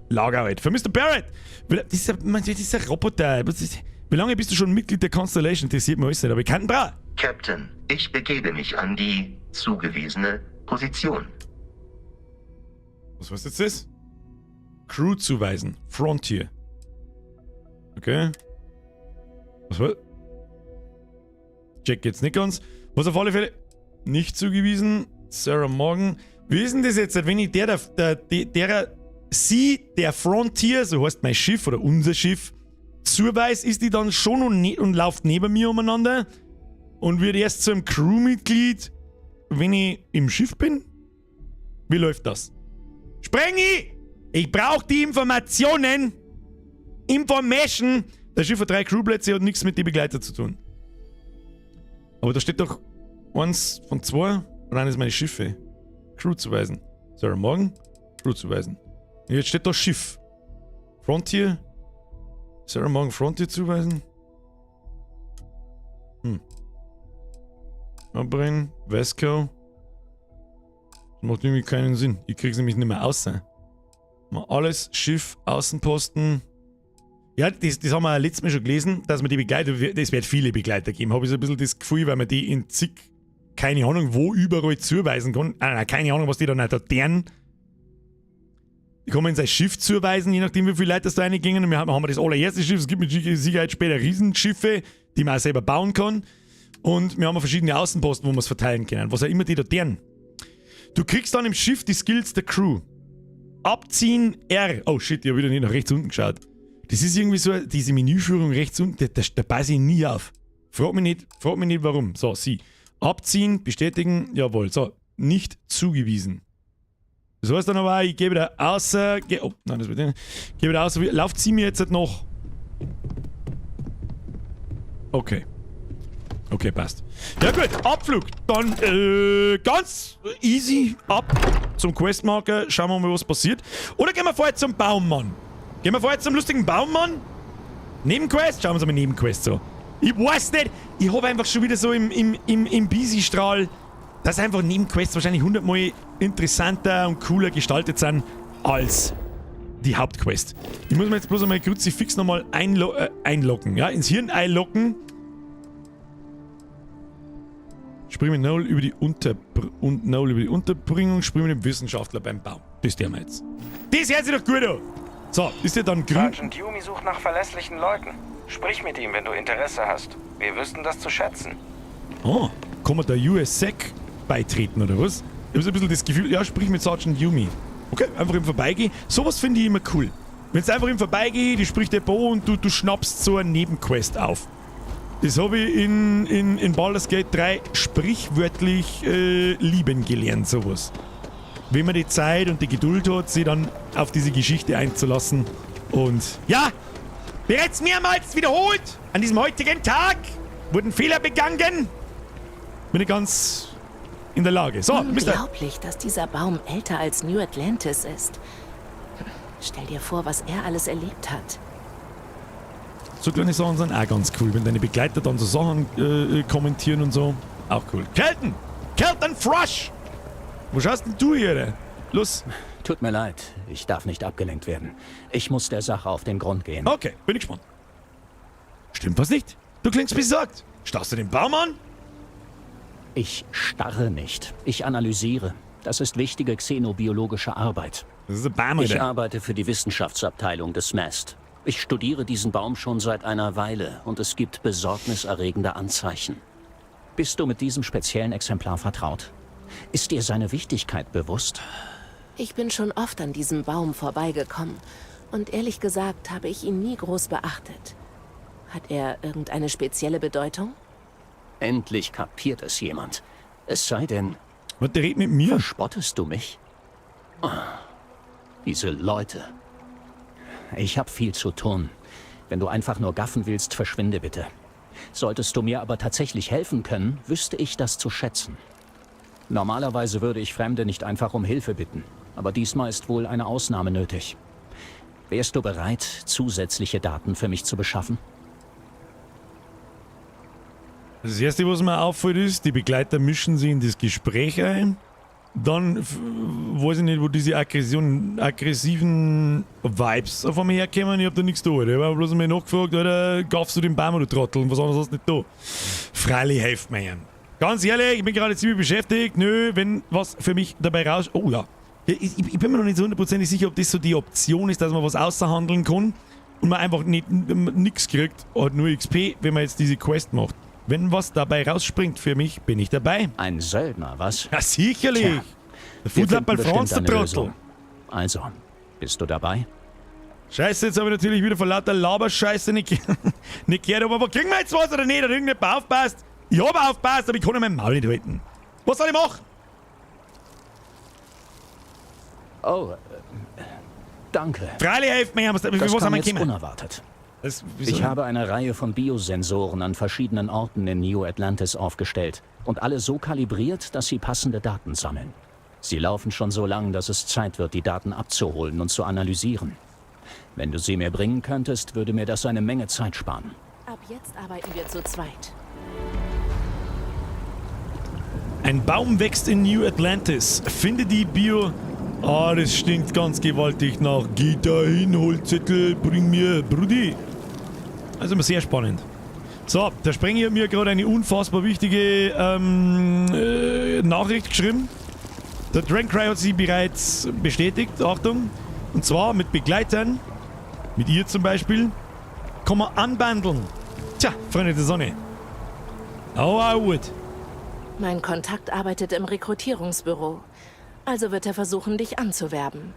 Lagerarbeit. Für Mr. Barrett! Dieser Roboter. Wie lange bist du schon Mitglied der Constellation? Interessiert mich alles nicht, aber ich kann ihn brauchen. Captain, ich begebe mich an die zugewiesene Position. Was heißt jetzt das? Crew zuweisen. Frontier. Okay. Was war? Check jetzt nicht ganz. Was auf alle Fälle nicht zugewiesen. Sarah Morgan. Wie ist denn das jetzt, wenn ich der Frontier, so heißt mein Schiff oder unser Schiff, zuweist, ist die dann schon und läuft neben mir umeinander und wird erst zu einem Crewmitglied, wenn ich im Schiff bin? Wie läuft das? Sprengi! Ich brauche die Informationen! Information! Das Schiff hat 3 Crewplätze, hat nichts mit den Begleitern zu tun. Aber da steht doch eins von 2, rein ist meine Schiffe. Crew zuweisen. Sarah Morgan, Crew zuweisen. Und jetzt steht da Schiff. Frontier. Sarah Morgan Frontier zuweisen. Abbrennen. Vasco. Das macht irgendwie keinen Sinn. Ich krieg's nämlich nicht mehr außer. Mal alles, Schiff, Außenposten. Ja, das haben wir letztes Mal schon gelesen, dass man die Begleiter, es wird viele Begleiter geben. Habe ich so ein bisschen das Gefühl, weil man die in zig, keine Ahnung, wo überall zuweisen kann. Keine Ahnung, was die dann auch da deren. Die kann man in sein Schiff zuweisen, je nachdem, wie viele Leute das da reingingen. Und wir haben das allererste Schiff. Es gibt mit Sicherheit später Riesenschiffe, die man auch selber bauen kann. Und wir haben verschiedene Außenposten, wo wir es verteilen können. Was auch immer die da deren. Du kriegst dann im Schiff die Skills der Crew. Abziehen R. Oh shit, ich habe wieder nicht nach rechts unten geschaut. Das ist irgendwie so, diese Menüführung rechts unten, da passe ich nie auf. Frag mich nicht warum. So, sie. Abziehen, bestätigen, jawohl. So, nicht zugewiesen. Das heißt dann aber auch, ich gebe da außer. Oh, nein, das wird nicht. Gebe da außer. Lauft sie mir jetzt noch? Okay. Okay, passt. Ja gut, Abflug. Dann ganz easy ab zum Questmarker. Schauen wir mal, was passiert. Oder gehen wir vorher zum Baummann? Gehen wir vorher zum lustigen Baummann? Nebenquest? Schauen wir uns mal Nebenquest so. Ich weiß nicht. Ich habe einfach schon wieder so im Busy-Strahl, dass einfach Nebenquests wahrscheinlich 100-mal interessanter und cooler gestaltet sind als die Hauptquest. Ich muss mir jetzt bloß einmal Kruzifix nochmal einloggen. Ja, ins Hirn einloggen. Sprich mit Noel über die Unterbringung, sprich mit dem Wissenschaftler beim Baum. Das der wir jetzt. Das hört sich doch gut an. So, ist der dann grün? Sergeant Yumi sucht nach verlässlichen Leuten. Sprich mit ihm, wenn du Interesse hast. Wir wüssten das zu schätzen. Oh, kann man der USSEC beitreten, oder was? Ich habe so ein bisschen das Gefühl, ja, sprich mit Sergeant Yumi. Okay, einfach im Vorbeigehen. Sowas finde ich immer cool. Wenn es einfach im Vorbeigehen, die spricht der Bo und du schnappst so eine Nebenquest auf. Das habe ich in Baldur's Gate 3 sprichwörtlich lieben gelernt, sowas. Wenn man die Zeit und die Geduld hat, sich dann auf diese Geschichte einzulassen. Und ja, bereits mehrmals wiederholt, an diesem heutigen Tag wurden Fehler begangen. Bin ich ganz in der Lage. So, unglaublich, dass dieser Baum älter als New Atlantis ist. Stell dir vor, was er alles erlebt hat. So kleine Sachen sind auch ganz cool, wenn deine Begleiter dann so Sachen kommentieren und so. Auch cool. Kelton! Kelton Frosch! Wo schaust denn du hier? Los. Tut mir leid, ich darf nicht abgelenkt werden. Ich muss der Sache auf den Grund gehen. Okay, bin ich gespannt. Stimmt was nicht? Du klingst besorgt. Starrst du den Baum an? Ich starre nicht. Ich analysiere. Das ist wichtige xenobiologische Arbeit. Das ist ein Baum, Ich oder? arbeite für die Wissenschaftsabteilung des MAST. Ich studiere diesen Baum schon seit einer Weile und es gibt besorgniserregende Anzeichen. Bist du mit diesem speziellen Exemplar vertraut? Ist dir seine Wichtigkeit bewusst? Ich bin schon oft an diesem Baum vorbeigekommen und ehrlich gesagt habe ich ihn nie groß beachtet. Hat er irgendeine spezielle Bedeutung? Endlich kapiert es jemand. Es sei denn... Was, der redet mit mir? Verspottest du mich? Oh, diese Leute. Ich habe viel zu tun. Wenn du einfach nur gaffen willst, verschwinde bitte. Solltest du mir aber tatsächlich helfen können, wüsste ich das zu schätzen. Normalerweise würde ich Fremde nicht einfach um Hilfe bitten. Aber diesmal ist wohl eine Ausnahme nötig. Wärst du bereit, zusätzliche Daten für mich zu beschaffen? Das Erste, was mir auffällt, ist, die Begleiter mischen sich in das Gespräch ein. Dann weiß ich nicht, wo diese aggressiven Vibes auf einmal herkommen. Ich hab da nichts da. Ich hab bloß mal nachgefragt, Alter, gaffst du den Baum oder Trottel? Und was anderes hast du nicht da. Freilich helft mir. Ganz ehrlich, ich bin gerade ziemlich beschäftigt. Nö, wenn was für mich dabei raus... Oh ja. Ich bin mir noch nicht so hundertprozentig sicher, ob das so die Option ist, dass man was außerhandeln kann und man einfach nichts kriegt, halt nur XP, wenn man jetzt diese Quest macht. Wenn was dabei rausspringt für mich, bin ich dabei. Ein Söldner, was? Ja, sicherlich. Tja, der Foodlab bei Franz, der Trottel. Also, bist du dabei? Scheiße, jetzt habe ich natürlich wieder vor lauter Laberscheiße nicht gehört, aber kriegen wir jetzt was oder nicht? Hat irgendjemand aufpasst? Ich habe aufpasst, aber ich kann ja mein Maul nicht halten. Was soll ich machen? Oh, danke. Freilich helft mir, was Das haben kam wir jetzt gekommen? unerwartet. Wieso? Ich habe eine Reihe von Biosensoren an verschiedenen Orten in New Atlantis aufgestellt und alle so kalibriert, dass sie passende Daten sammeln. Sie laufen schon so lang, dass es Zeit wird, die Daten abzuholen und zu analysieren. Wenn du sie mir bringen könntest, würde mir das eine Menge Zeit sparen. Ab jetzt arbeiten wir zu zweit. Ein Baum wächst in New Atlantis. Finde die Bio... Ah, das stinkt ganz gewaltig nach. Geh da hin, hol Zettel, bring mir Brudi. Also immer sehr spannend. So, der Sprenger hat mir gerade eine unfassbar wichtige Nachricht geschrieben. Der Drancry hat sie bereits bestätigt, Achtung. Und zwar mit Begleitern, mit ihr zum Beispiel, kann man anbandeln. Tja, Freunde der Sonne. Oh, gut. Mein Kontakt arbeitet im Rekrutierungsbüro. Also wird er versuchen, dich anzuwerben.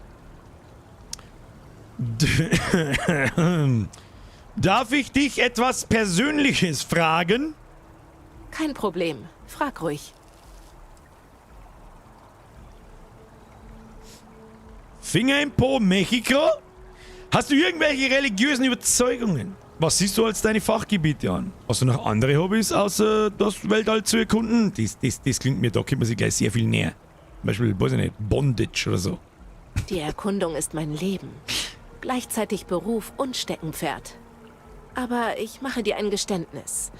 Darf ich dich etwas Persönliches fragen? Kein Problem. Frag ruhig. Finger im Po, Mexiko? Hast du irgendwelche religiösen Überzeugungen? Was siehst du als deine Fachgebiete an? Hast du noch andere Hobbys, außer das Weltall zu erkunden? Das klingt mir, da kommt man sich gleich sehr viel näher. Zum Beispiel, weiß ich nicht, Bondage oder so. Die Erkundung ist mein Leben. Gleichzeitig Beruf und Steckenpferd. Aber ich mache dir ein Geständnis.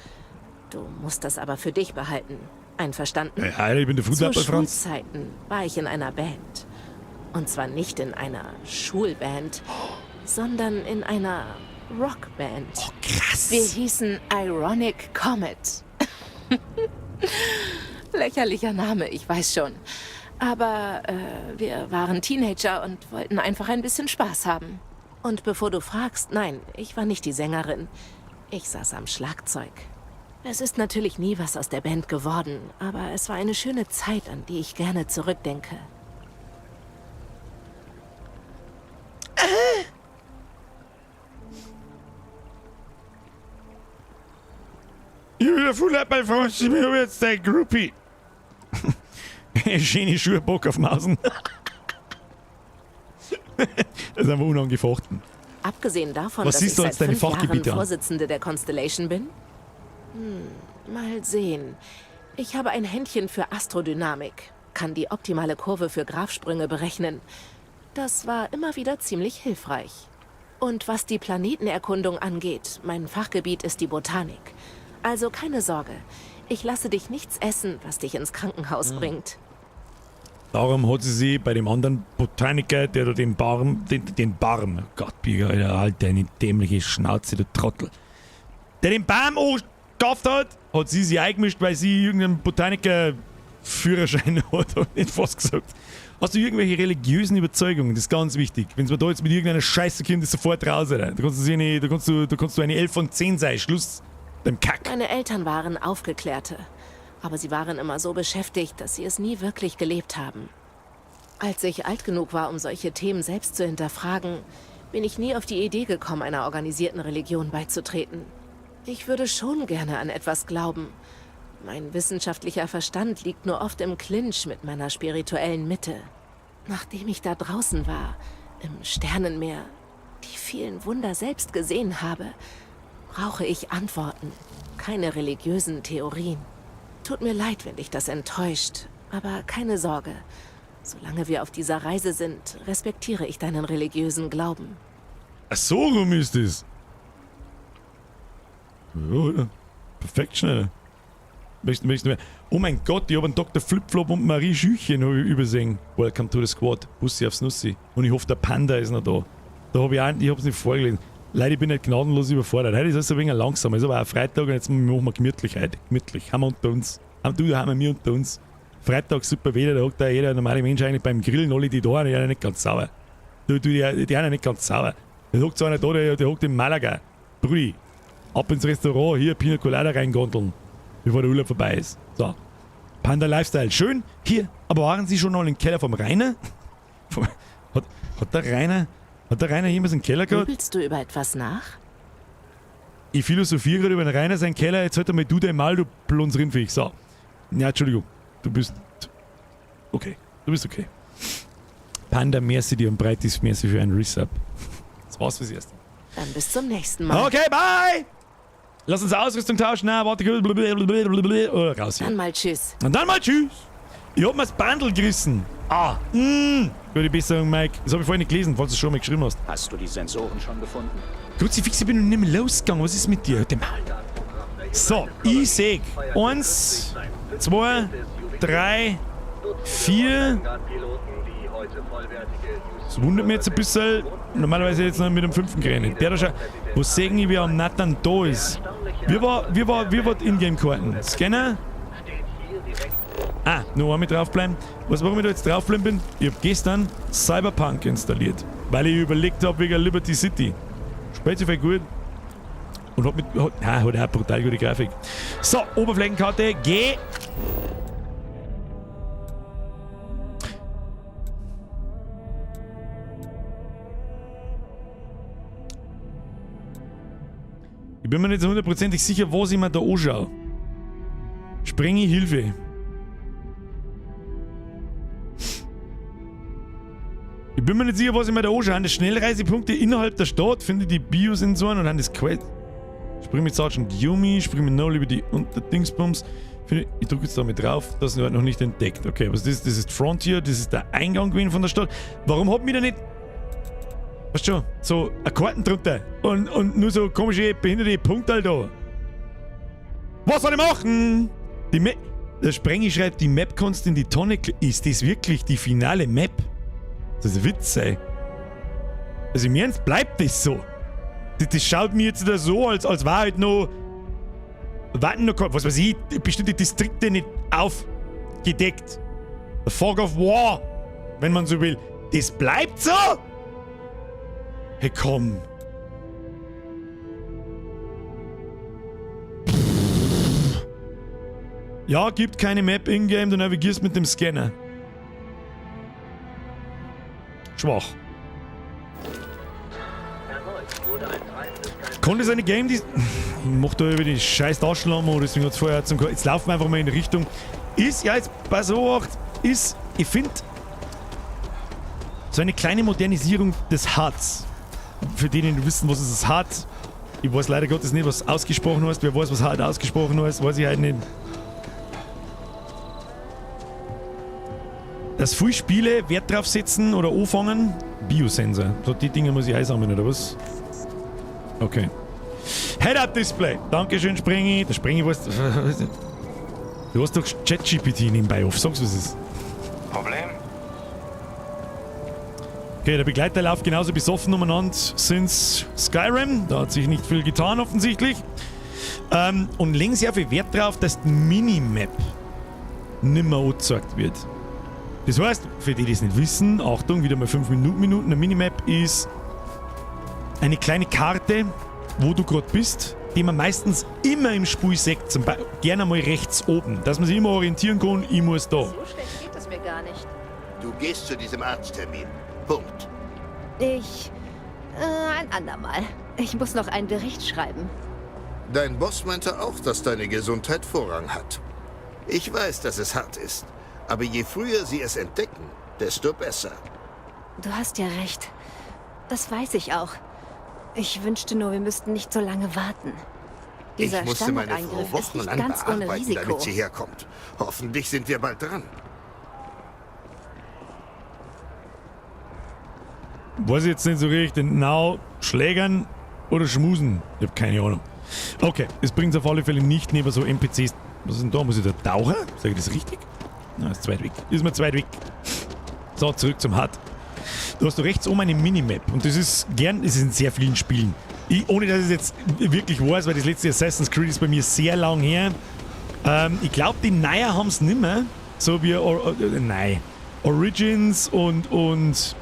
Du musst das aber für dich behalten. Einverstanden? Ja, ich bin der Zu Foodlab bei Franz. Schulzeiten war ich in einer Band. Und zwar nicht in einer Schulband, sondern in einer Rockband. Oh, krass. Wir hießen Ironic Comet. Lächerlicher Name, ich weiß schon. Aber wir waren Teenager und wollten einfach ein bisschen Spaß haben. Und bevor du fragst, nein, ich war nicht die Sängerin. Ich saß am Schlagzeug. Es ist natürlich nie was aus der Band geworden, aber es war eine schöne Zeit, an die ich gerne zurückdenke. Ich bin der Foodlab bei Franz, ich bin jetzt der Groupie. Schöne Schuhe, Bock auf Mausen. Das ist einfach unangefochten. Abgesehen davon, Was dass ich siehst du als seit deine 5 Jahren Fachgebiete an? Vorsitzende der Constellation bin? Mal sehen. Ich habe ein Händchen für Astrodynamik, kann die optimale Kurve für Graph-Sprünge berechnen. Das war immer wieder ziemlich hilfreich. Und was die Planetenerkundung angeht, mein Fachgebiet ist die Botanik. Also keine Sorge, Ich lasse dich nichts essen, was dich ins Krankenhaus bringt. Darum hat sie sich bei dem anderen Botaniker, der da den Barm, oh Gott, Bieger, Alter, halt deine dämliche Schnauze, du Trottel. Der den Baum gekauft hat sie sich eingemischt, weil sie irgendeinen Botaniker-Führerschein hat, hab ich fast gesagt. Hast du irgendwelche religiösen Überzeugungen? Das ist ganz wichtig. Wenn du da jetzt mit irgendeiner Scheiße kommst, ist sofort raus, Alter. Da kannst du eine 11 von 10 sein. Schluss beim Kack. Meine Eltern waren Aufgeklärte. Aber sie waren immer so beschäftigt, dass sie es nie wirklich gelebt haben. Als ich alt genug war, um solche Themen selbst zu hinterfragen, bin ich nie auf die Idee gekommen, einer organisierten Religion beizutreten. Ich würde schon gerne an etwas glauben. Mein wissenschaftlicher Verstand liegt nur oft im Clinch mit meiner spirituellen Mitte. Nachdem ich da draußen war, im Sternenmeer, die vielen Wunder selbst gesehen habe, brauche ich Antworten, keine religiösen Theorien. Tut mir leid, wenn dich das enttäuscht, aber keine Sorge. Solange wir auf dieser Reise sind, respektiere ich deinen religiösen Glauben. Ach so rum ist es. Ja, perfekt schnell. Oh mein Gott, ich habe einen Dr. Flipflop und Marie Schüchen übersehen. Welcome to the Squad. Bussi aufs Nussi. Und ich hoffe, der Panda ist noch da. Da habe ich habe es nicht vorgelesen. Leider, ich bin nicht gnadenlos überfordert. Heute ist es ein wenig langsamer. Es ist aber auch Freitag und jetzt machen wir gemütlich heute. Gemütlich. Haben wir unter uns. Haben wir unter uns. Freitag super Wetter, da hockt da jeder normale Mensch eigentlich beim Grillen, alle die da, die sind nicht ganz sauer. Die sind nicht ganz sauer. Da hockt so einer da, der hockt in Malaga. Brudi, ab ins Restaurant, hier Pina Colada reingondeln, bevor der Urlaub vorbei ist. So. Panda Lifestyle. Schön. Hier, aber waren Sie schon mal im Keller vom Rainer? Hat der Rainer jemals einen Keller gehabt? Grübelst du über etwas nach? Ich philosophiere gerade über den Rainer, seinen Keller. Jetzt halt einmal du dein Mal, du blondes Rindviech. So. Ja, Entschuldigung. Du bist okay. Panda, merci dir und breitis merci für einen Resub. Das war's fürs Erste. Dann bis zum nächsten Mal. Okay, bye! Lass uns Ausrüstung tauschen. Na, warte. Oder raus hier. Dann mal tschüss. Und dann mal tschüss. Ich hab mir das Bundle gerissen. Gute Besserung, Mike. Das hab ich vorhin nicht gelesen, falls du es schon mal geschrieben hast. Hast du die Sensoren schon gefunden? Kruzifix, ich bin noch nicht mehr losgegangen. Was ist mit dir? Heute mal. So, ich seh 1, 2, 3, 4. Das wundert mich jetzt ein bisschen. Normalerweise jetzt noch mit dem 5. gerechnet. Der da schon. Wo sehen ich, wie am Nathan da ist? Wie war Ingame-Karten? Scanner? Nur einmal draufbleiben. Warum ich da jetzt draufbleiben bin? Ich habe gestern Cyberpunk installiert. Weil ich überlegt habe wegen Liberty City. Spielt sich voll gut. Und hat auch brutal gute Grafik. So, Oberflächenkarte, G. Ich bin mir nicht so hundertprozentig sicher, was ich mir da anschaue. Sprengi Hilfe. Ich bin mir nicht sicher, was ich mir da anschaue. An die Schnellreisepunkte innerhalb der Stadt finde ich die Biosensoren und an das Quest. Spring mit Sergeant Yumi, spring mit Null über die Unterdingsbums. Ich drücke jetzt da mit drauf, das ist noch nicht entdeckt. Okay, aber das ist Frontier, das ist der Eingang gewesen von der Stadt. Warum hat mich da nicht... Weißt du schon, so eine Karten drunter und nur so komische behinderte Punkte da. Was soll ich machen? Der Sprengi schreibt, die Map kannst du in die Tonne... Ist das wirklich die finale Map? Das ist ein Witz, ey. Also im Ernst bleibt das so. Das schaut mir jetzt so, als war halt noch... Warten noch... Was weiß ich, bestimmte Distrikte nicht aufgedeckt. The Fog of War, wenn man so will. Das bleibt so? Hey, komm. Ja, gibt keine Map in-game, du navigierst mit dem Scanner. Schwach. Konnte es eine Game, die... Ich mach da über die scheiß Taschenlampe, deswegen hat es vorher zum... Jetzt laufen wir einfach mal in die Richtung. Ist, ja, jetzt pass auf, ist, ich finde, so eine kleine Modernisierung des HUDs. Für diejenigen, die wissen, was es ist HUD. Ich weiß leider Gottes nicht, was ausgesprochen heißt. Wer weiß, was HUD ausgesprochen heißt, weiß ich halt nicht. Dass viele Spiele Wert drauf setzen oder anfangen. Biosensor. So die Dinge muss ich einsammeln, oder was? Okay. Head-Up-Display. Dankeschön, Sprengi. Der Sprengi weiß... Du hast doch ChatGPT nebenbei auf. Sag's, was es ist. Problem? Okay, der Begleiter läuft genauso besoffen umeinander since Skyrim. Da hat sich nicht viel getan, offensichtlich. Und legen sehr viel Wert darauf, dass die Minimap nimmer angezeigt wird. Das heißt, für die, die es nicht wissen, Achtung, wieder mal 5 Minuten. Eine Minimap ist eine kleine Karte, wo du gerade bist, die man meistens immer im Spiel sieht, gerne mal rechts oben, dass man sich immer orientieren kann, ich muss da. So schlecht geht es mir gar nicht. Du gehst zu diesem Arzttermin. Punkt. Ein andermal. Ich muss noch einen Bericht schreiben. Dein Boss meinte auch, dass deine Gesundheit Vorrang hat. Ich weiß, dass es hart ist, aber je früher sie es entdecken, desto besser. Du hast ja recht. Das weiß ich auch. Ich wünschte nur, wir müssten nicht so lange warten. Dieser Ich musste meine Frau Standardeingriff ist nicht wochenlang ganz ohne bearbeiten, Risiko. damit sie herkommt. Hoffentlich sind wir bald dran. Weiß ich jetzt nicht so richtig, genau schlägern oder schmusen? Ich habe keine Ahnung. Okay, es bringt es auf alle Fälle nicht neben so NPCs. Was ist denn da? Muss ich da tauchen? Sag ich das richtig? Na, ist zu weit weg. Ist mir zu weit weg. So, zurück zum HUD. Du hast rechts oben eine Minimap und das ist in sehr vielen Spielen. Ohne dass ich es jetzt wirklich weiß, weil das letzte Assassin's Creed ist bei mir sehr lang her. Ich glaube, die Neuer haben es nicht mehr. So wie Origins und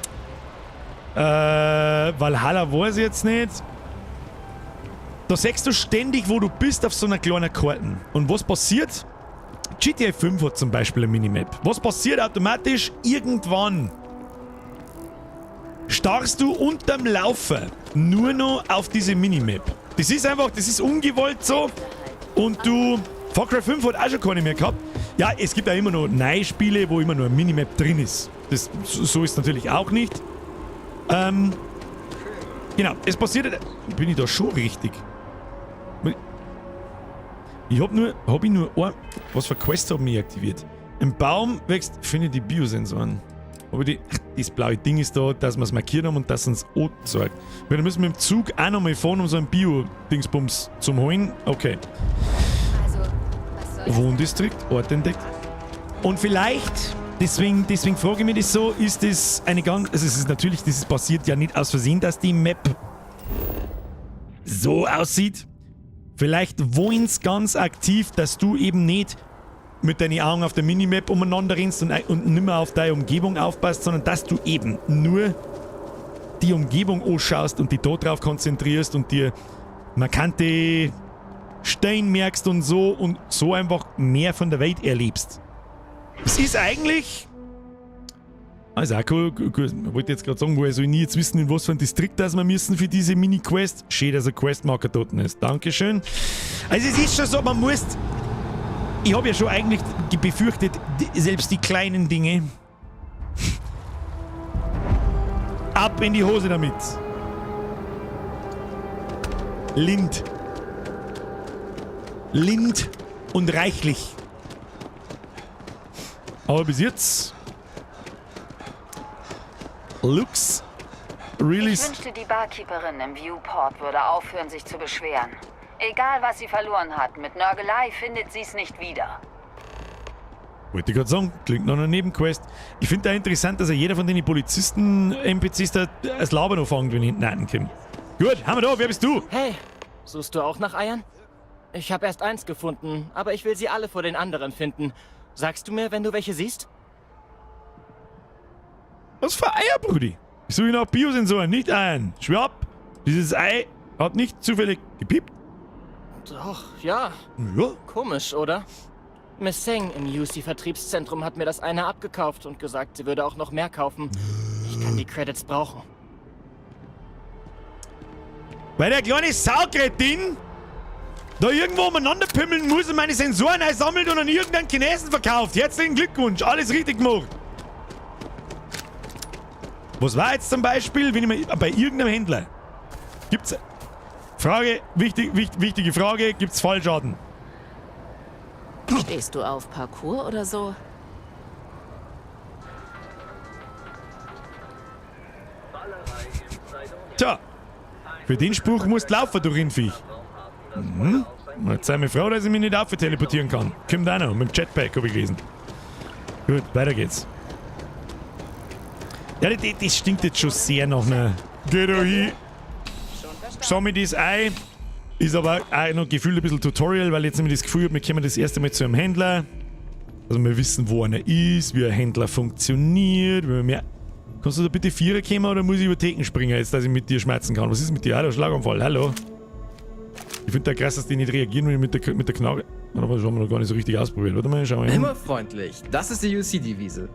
Valhalla weiß ich jetzt nicht. Da siehst du ständig, wo du bist auf so einer kleinen Karte. Und was passiert? GTA 5 hat zum Beispiel eine Minimap. Was passiert automatisch? Irgendwann starrst du unterm Laufen nur noch auf diese Minimap. Das ist einfach, das ist ungewollt so. Und Far Cry 5 hat auch schon keine mehr gehabt. Ja, es gibt auch immer noch neue Spiele, wo immer nur eine Minimap drin ist. So ist es natürlich auch nicht. Genau, es passiert... Bin ich da schon richtig? Hab ich nur ein... Was für Quests haben wir aktiviert? Im Baum wächst... Finde die Biosensoren. Aber das blaue Ding ist da, dass wir es markiert haben und dass es uns anzeigt. Weil dann müssen wir im Zug auch nochmal fahren, um so einen Bio-Dingsbums zu holen. Okay. Wohndistrikt, Ort entdeckt. Und vielleicht, deswegen frage ich mich das so, ist das eine ganz... Also es ist natürlich, das passiert ja nicht aus Versehen, dass die Map so aussieht. Vielleicht wollen sie ganz aktiv, dass du eben nicht mit deinen Augen auf der Minimap umeinander rennst und nicht mehr auf deine Umgebung aufpasst, sondern dass du eben nur die Umgebung anschaust und dich da drauf konzentrierst und dir markante Steine merkst und so einfach mehr von der Welt erlebst. Es ist eigentlich... Also auch cool. Ich wollte jetzt gerade sagen, woher soll ich nie jetzt wissen, in was für ein Distrikt das wir müssen für diese Mini-Quest. Schön, dass ein Questmarker dort ist. Dankeschön. Also es ist schon so, man muss... Ich habe ja schon eigentlich befürchtet, selbst die kleinen Dinge. Ab in die Hose damit. Lind und reichlich. Aber bis jetzt... Looks really... Ich wünschte, die Barkeeperin im Viewport würde aufhören, sich zu beschweren. Egal, was sie verloren hat, mit Nörgelei findet sie es nicht wieder. Wollte ich gerade sagen, klingt nach einer Nebenquest. Ich finde da interessant, dass ja jeder von den Polizisten-NPCs da das Labern anfängt, wenn hinten reinkommt. Gut, haben wir da, wer bist du? Hey, suchst du auch nach Eiern? Ich habe erst eins gefunden, aber ich will sie alle vor den anderen finden. Sagst du mir, wenn du welche siehst? Was für Eier, Brudi? Ich suche nach Biosensoren, nicht Eiern. Schwör ab, dieses Ei hat nicht zufällig gepiept. Doch, ja. Ja. Komisch, oder? Miss Seng im UC-Vertriebszentrum hat mir das eine abgekauft und gesagt, sie würde auch noch mehr kaufen. Ich kann die Credits brauchen. Weil der kleine Saugretin da irgendwo umeinander pimmeln muss und meine Sensoren einsammelt und an irgendeinen Chinesen verkauft. Herzlichen Glückwunsch, alles richtig gemacht. Was war jetzt zum Beispiel, wenn ich mal bei irgendeinem Händler gibt's Frage, wichtige Frage, gibt's Fallschaden? Stehst du auf Parkour oder so? Tja, für den Spruch musst du laufen, du Rindviech. Mhm. Jetzt sei mir froh, dass ich mich nicht teleportieren kann. Kommt auch noch, mit dem Jetpack, habe ich gelesen. Gut, weiter geht's. Ja, das stinkt jetzt schon sehr nach einer... Geh da hin. Schau mir das ein. Ist aber auch noch gefühlt ein bisschen Tutorial, weil jetzt nämlich das Gefühl habe, wir kommen das erste Mal zu einem Händler. Also wir wissen, wo einer ist, wie ein Händler funktioniert. Wenn wir mehr Kannst du da bitte Vierer kommen oder muss ich über Theken springen, jetzt, dass ich mit dir schmerzen kann? Was ist mit dir? Hallo, Schlaganfall, hallo. Ich finde da krass, dass die nicht reagieren, wenn ich mit der Knarre... Aber das haben wir noch gar nicht so richtig ausprobiert. Warte mal, schauen wir Immer freundlich. Das ist die UC-Devise.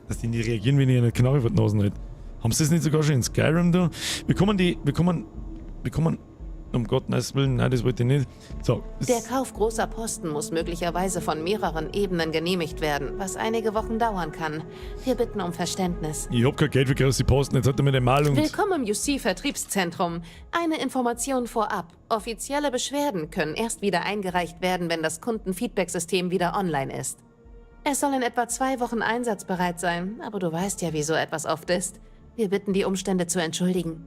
Dass die nicht reagieren, wenn ich eine Knarre vor die Nase halte. Haben sie das nicht sogar schon in Skyrim da? Wir kommen... Um Gottes Willen, nein, das wollte ich nicht. So. Der Kauf großer Posten muss möglicherweise von mehreren Ebenen genehmigt werden, was einige Wochen dauern kann. Wir bitten um Verständnis. Ich hab kein Geld für große Posten, jetzt hat er mir den Malung... Willkommen im UC-Vertriebszentrum. Eine Information vorab. Offizielle Beschwerden können erst wieder eingereicht werden, wenn das Kundenfeedback-System wieder online ist. Es soll in etwa 2 Wochen einsatzbereit sein, aber du weißt ja, wie so etwas oft ist. Wir bitten, die Umstände zu entschuldigen.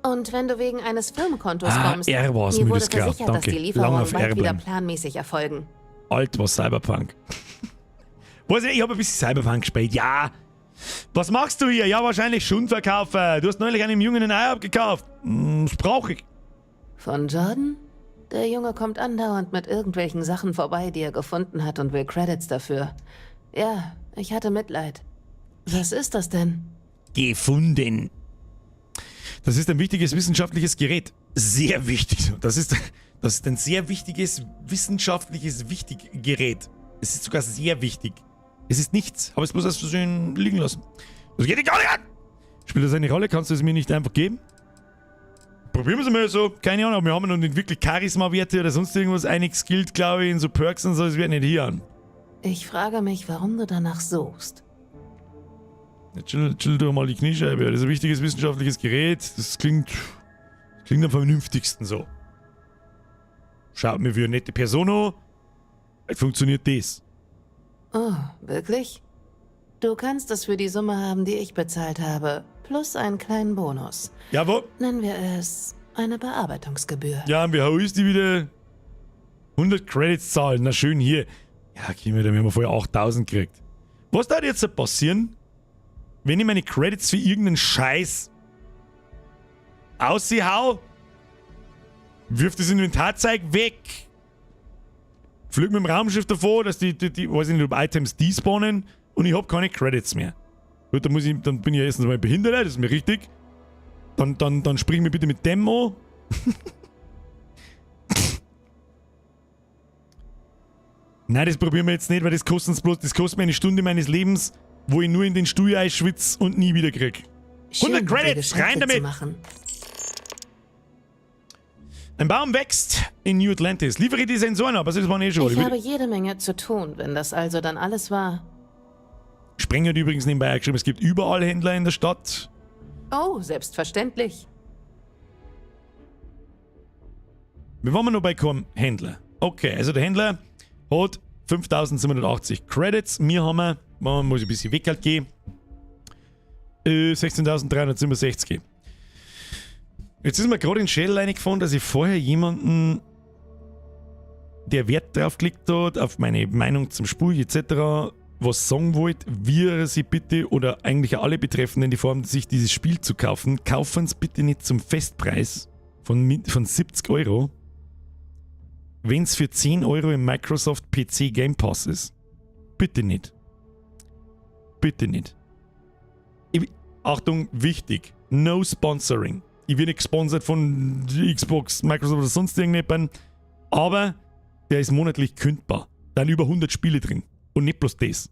Und wenn du wegen eines Firmenkontos kommst, mir wurde versichert, dass die Lieferungen bald wieder planmäßig erfolgen. Alt war Cyberpunk. Was, ich habe ein bisschen Cyberpunk gespielt, ja. Was machst du hier? Ja, wahrscheinlich Schund verkaufen. Du hast neulich einem Jungen ein Ei abgekauft. Das brauche ich. Von Jordan? Der Junge kommt andauernd mit irgendwelchen Sachen vorbei, die er gefunden hat und will Credits dafür. Ja, ich hatte Mitleid. Was ist das denn? Gefunden. Das ist ein wichtiges wissenschaftliches Gerät. Sehr wichtig. Das ist ein sehr wichtiges wissenschaftliches Gerät. Es ist sogar sehr wichtig. Es ist nichts. Habe es bloß aus Versehen liegen lassen. Das geht dich gar nicht an! Spielt das eine Rolle? Kannst du es mir nicht einfach geben? Probieren wir es mal so. Keine Ahnung, wir haben noch nicht wirklich Charisma-Werte oder sonst irgendwas eingeskillt, glaube ich, in so Perks und so. Das wird nicht hier an. Ich frage mich, warum du danach suchst. Jetzt chill doch mal die Kniescheibe. Das ist ein wichtiges wissenschaftliches Gerät. Das klingt am vernünftigsten so. Schaut mir wie eine nette Person an. Wie funktioniert das? Oh, wirklich? Du kannst es für die Summe haben, die ich bezahlt habe. Plus einen kleinen Bonus. Ja, wo? Nennen wir es eine Bearbeitungsgebühr. Ja, und wie hoch ist die wieder? 100 Credits zahlen. Na schön hier. Ja, wir haben vorher 8000 gekriegt. Was da jetzt passieren? Wenn ich meine Credits für irgendeinen Scheiß aushau, wirft das Inventarzeug weg, fliegt mit dem Raumschiff davor, dass die weiß ich nicht, ob Items despawnen und ich habe keine Credits mehr. Gut, dann bin ich ja erstens mal behindert, das ist mir richtig. Dann sprich mir bitte mit dem an. Nein, das probieren wir jetzt nicht, weil das kostet mir eine Stunde meines Lebens, wo ich nur in den Stuhl schwitze und nie wieder krieg. 100 Credits, rein damit! Ein Baum wächst in New Atlantis. Liefere die Sensoren ab, also das waren eh schon. Ich habe jede Menge zu tun, wenn das also dann alles war. Sprenger hat übrigens nebenbei geschrieben, es gibt überall Händler in der Stadt. Oh, selbstverständlich. Wir waren noch bei keinem Händler. Okay, also der Händler hat 5780 Credits. Wir haben, man muss ein bisschen Weggeld geben, 16.367. Jetzt ist mir gerade in Schädel reingefahren, dass ich vorher jemanden, der Wert drauf gelegt hat, auf meine Meinung zum Spiel etc., was sagen wollte, wie er sie bitte, oder eigentlich alle Betreffenden, die vorhaben, sich dieses Spiel zu kaufen, kaufen es bitte nicht zum Festpreis von 70 €, wenn es für 10 € im Microsoft PC Game Pass ist. Bitte nicht. Bitte nicht. Achtung, wichtig. No Sponsoring. Ich werde nicht gesponsert von Xbox, Microsoft oder sonst irgendjemandem, aber der ist monatlich kündbar. Da sind über 100 Spiele drin. Und nicht bloß das.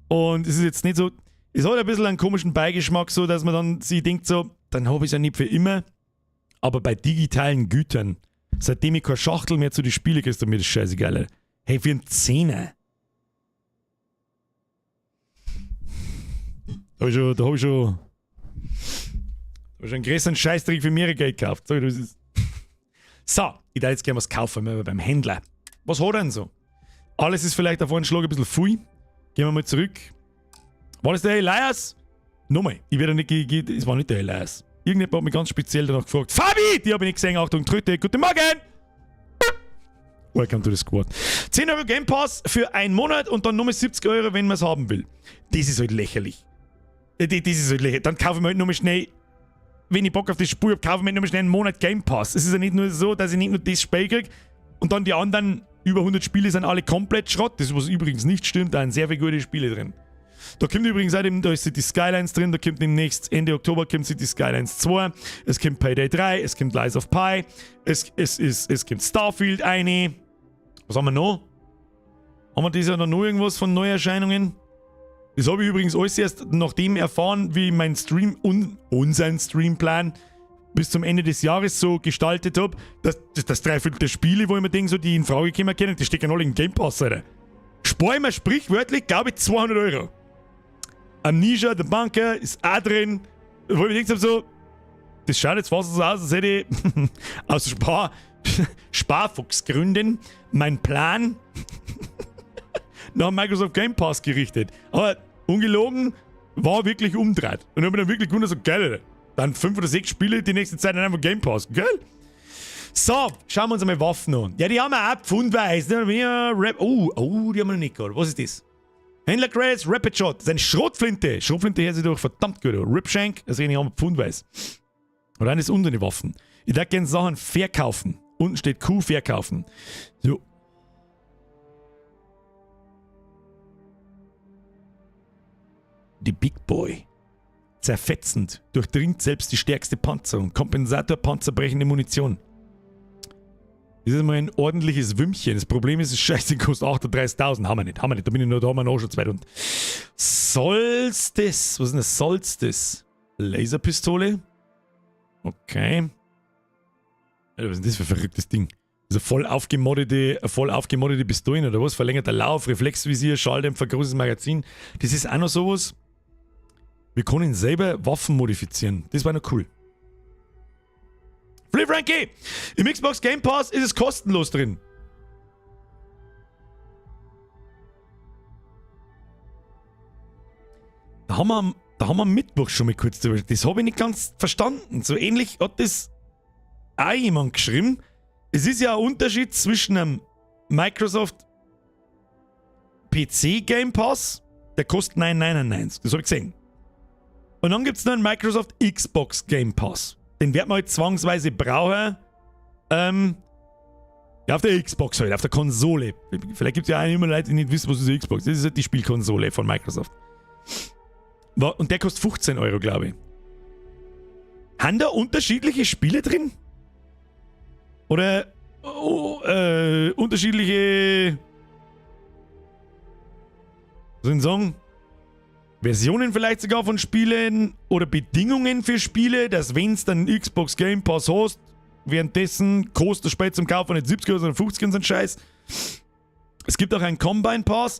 Und es ist jetzt nicht so, es hat ein bisschen einen komischen Beigeschmack, so dass man dann sich denkt so, dann habe ich es ja nicht für immer. Aber bei digitalen Gütern, seitdem ich keine Schachtel mehr zu den Spielen kriege, ist mir das scheißegal. Alter. Hey, für einen 10er. Da hab ich schon einen größeren Scheißtrick für mehr Geld gekauft. So, ich darf jetzt gerne was kaufen, wenn wir beim Händler. Was hat er denn so? Alles ist vielleicht auf einen Schlag ein bisschen viel. Gehen wir mal zurück. War das der Elias? Nochmal, ich werde nicht, es war nicht der Elias. Irgendjemand hat mich ganz speziell danach gefragt. Fabi! Die habe ich nicht gesehen. Achtung, Tröte. Guten Morgen! Welcome to the Squad. 10 Euro Game Pass für einen Monat und dann nochmal 70 Euro, wenn man es haben will. Das ist halt lächerlich. Das ist halt lächerlich. Dann kaufe ich mir halt nochmal schnell, wenn ich Bock auf das Spiel habe, kaufe ich mir nochmal schnell einen Monat Game Pass. Es ist ja nicht nur so, dass ich nicht nur das Spiel kriege und dann die anderen über 100 Spiele sind alle komplett Schrott. Das, was übrigens nicht stimmt, da sind sehr viele gute Spiele drin. Da kommt übrigens auch, da ist City Skylines drin, da kommt demnächst Ende Oktober kommt City Skylines 2, es kommt Payday 3, es kommt Lies of Pi, es kommt Starfield eine. Was haben wir noch? Haben wir dieses Jahr noch irgendwas von Neuerscheinungen? Das habe ich übrigens alles erst nachdem erfahren, wie ich meinen Stream und unseren Streamplan bis zum Ende des Jahres so gestaltet habe, dass das 3/4 der Spiele, wo ich mir denke, so, die in Frage kommen können, die stecken alle in Game Pass, Alter. Spare ich mir sprichwörtlich, glaube ich, 200 Euro. Amnesia, The Bunker ist auch drin. Wo ich mir denke, so, das schaut jetzt fast so aus, als hätte ich aus Sparfuchsgründen mein Plan nach Microsoft Game Pass gerichtet. Aber ungelogen, war wirklich umdreht. Und ich habe mir dann wirklich gewundert, so geil, dann 5 oder 6 Spiele die nächste Zeit dann einfach Game Pass. Geil? So, schauen wir uns einmal Waffen an. Ja, die haben wir auch pfundweise. Die haben wir noch nicht gehabt. Was ist das? Händler Credits, Rapid Shot. Das ist eine Schrotflinte. Schrotflinte hört sich doch verdammt gut an. Ripshank, also die haben wir pfundweise. Und dann ist unten die Waffen. Ich darf gerne Sachen verkaufen. Unten steht Q verkaufen. So. Die Big Boy. Zerfetzend. Durchdringt selbst die stärkste Panzerung. Kompensator panzerbrechende Munition. Das ist mal ein ordentliches Wümmchen. Das Problem ist, es scheiße, kostet 38.000. Haben wir nicht. Da bin ich noch da, haben wir noch schon 2. Und soll's das? Was ist denn das? Soll's das? Laserpistole? Okay. Alter, was ist denn das für ein verrücktes Ding? Also voll aufgemoddete Pistolen oder was? Verlängerter Lauf, Reflexvisier, Schalldämpfer, großes Magazin. Das ist auch noch sowas. Wir können selber Waffen modifizieren. Das war noch cool. Flip Frankie! Im Xbox Game Pass ist es kostenlos drin. Da haben wir am Mittwoch schon mal kurz drüber. Das habe ich nicht ganz verstanden. So ähnlich hat das auch jemand geschrieben. Es ist ja ein Unterschied zwischen einem Microsoft PC Game Pass, der kostet 9,99. Das habe ich gesehen. Und dann gibt es noch einen Microsoft Xbox Game Pass. Den wird man halt zwangsweise brauchen. Ja, auf der Xbox halt, auf der Konsole. Vielleicht gibt es ja auch immer Leute, die nicht wissen, was ist eine Xbox. Das ist halt die Spielkonsole von Microsoft. Und der kostet 15 Euro, glaube ich. Haben da unterschiedliche Spiele drin? Oder unterschiedliche, was soll ich sagen, Versionen vielleicht sogar von Spielen oder Bedingungen für Spiele, dass wenn es dann Xbox Game Pass hast, währenddessen kostet das Spiel zum Kaufen nicht 70 oder 50 und so ein Scheiß. Es gibt auch einen Combine Pass.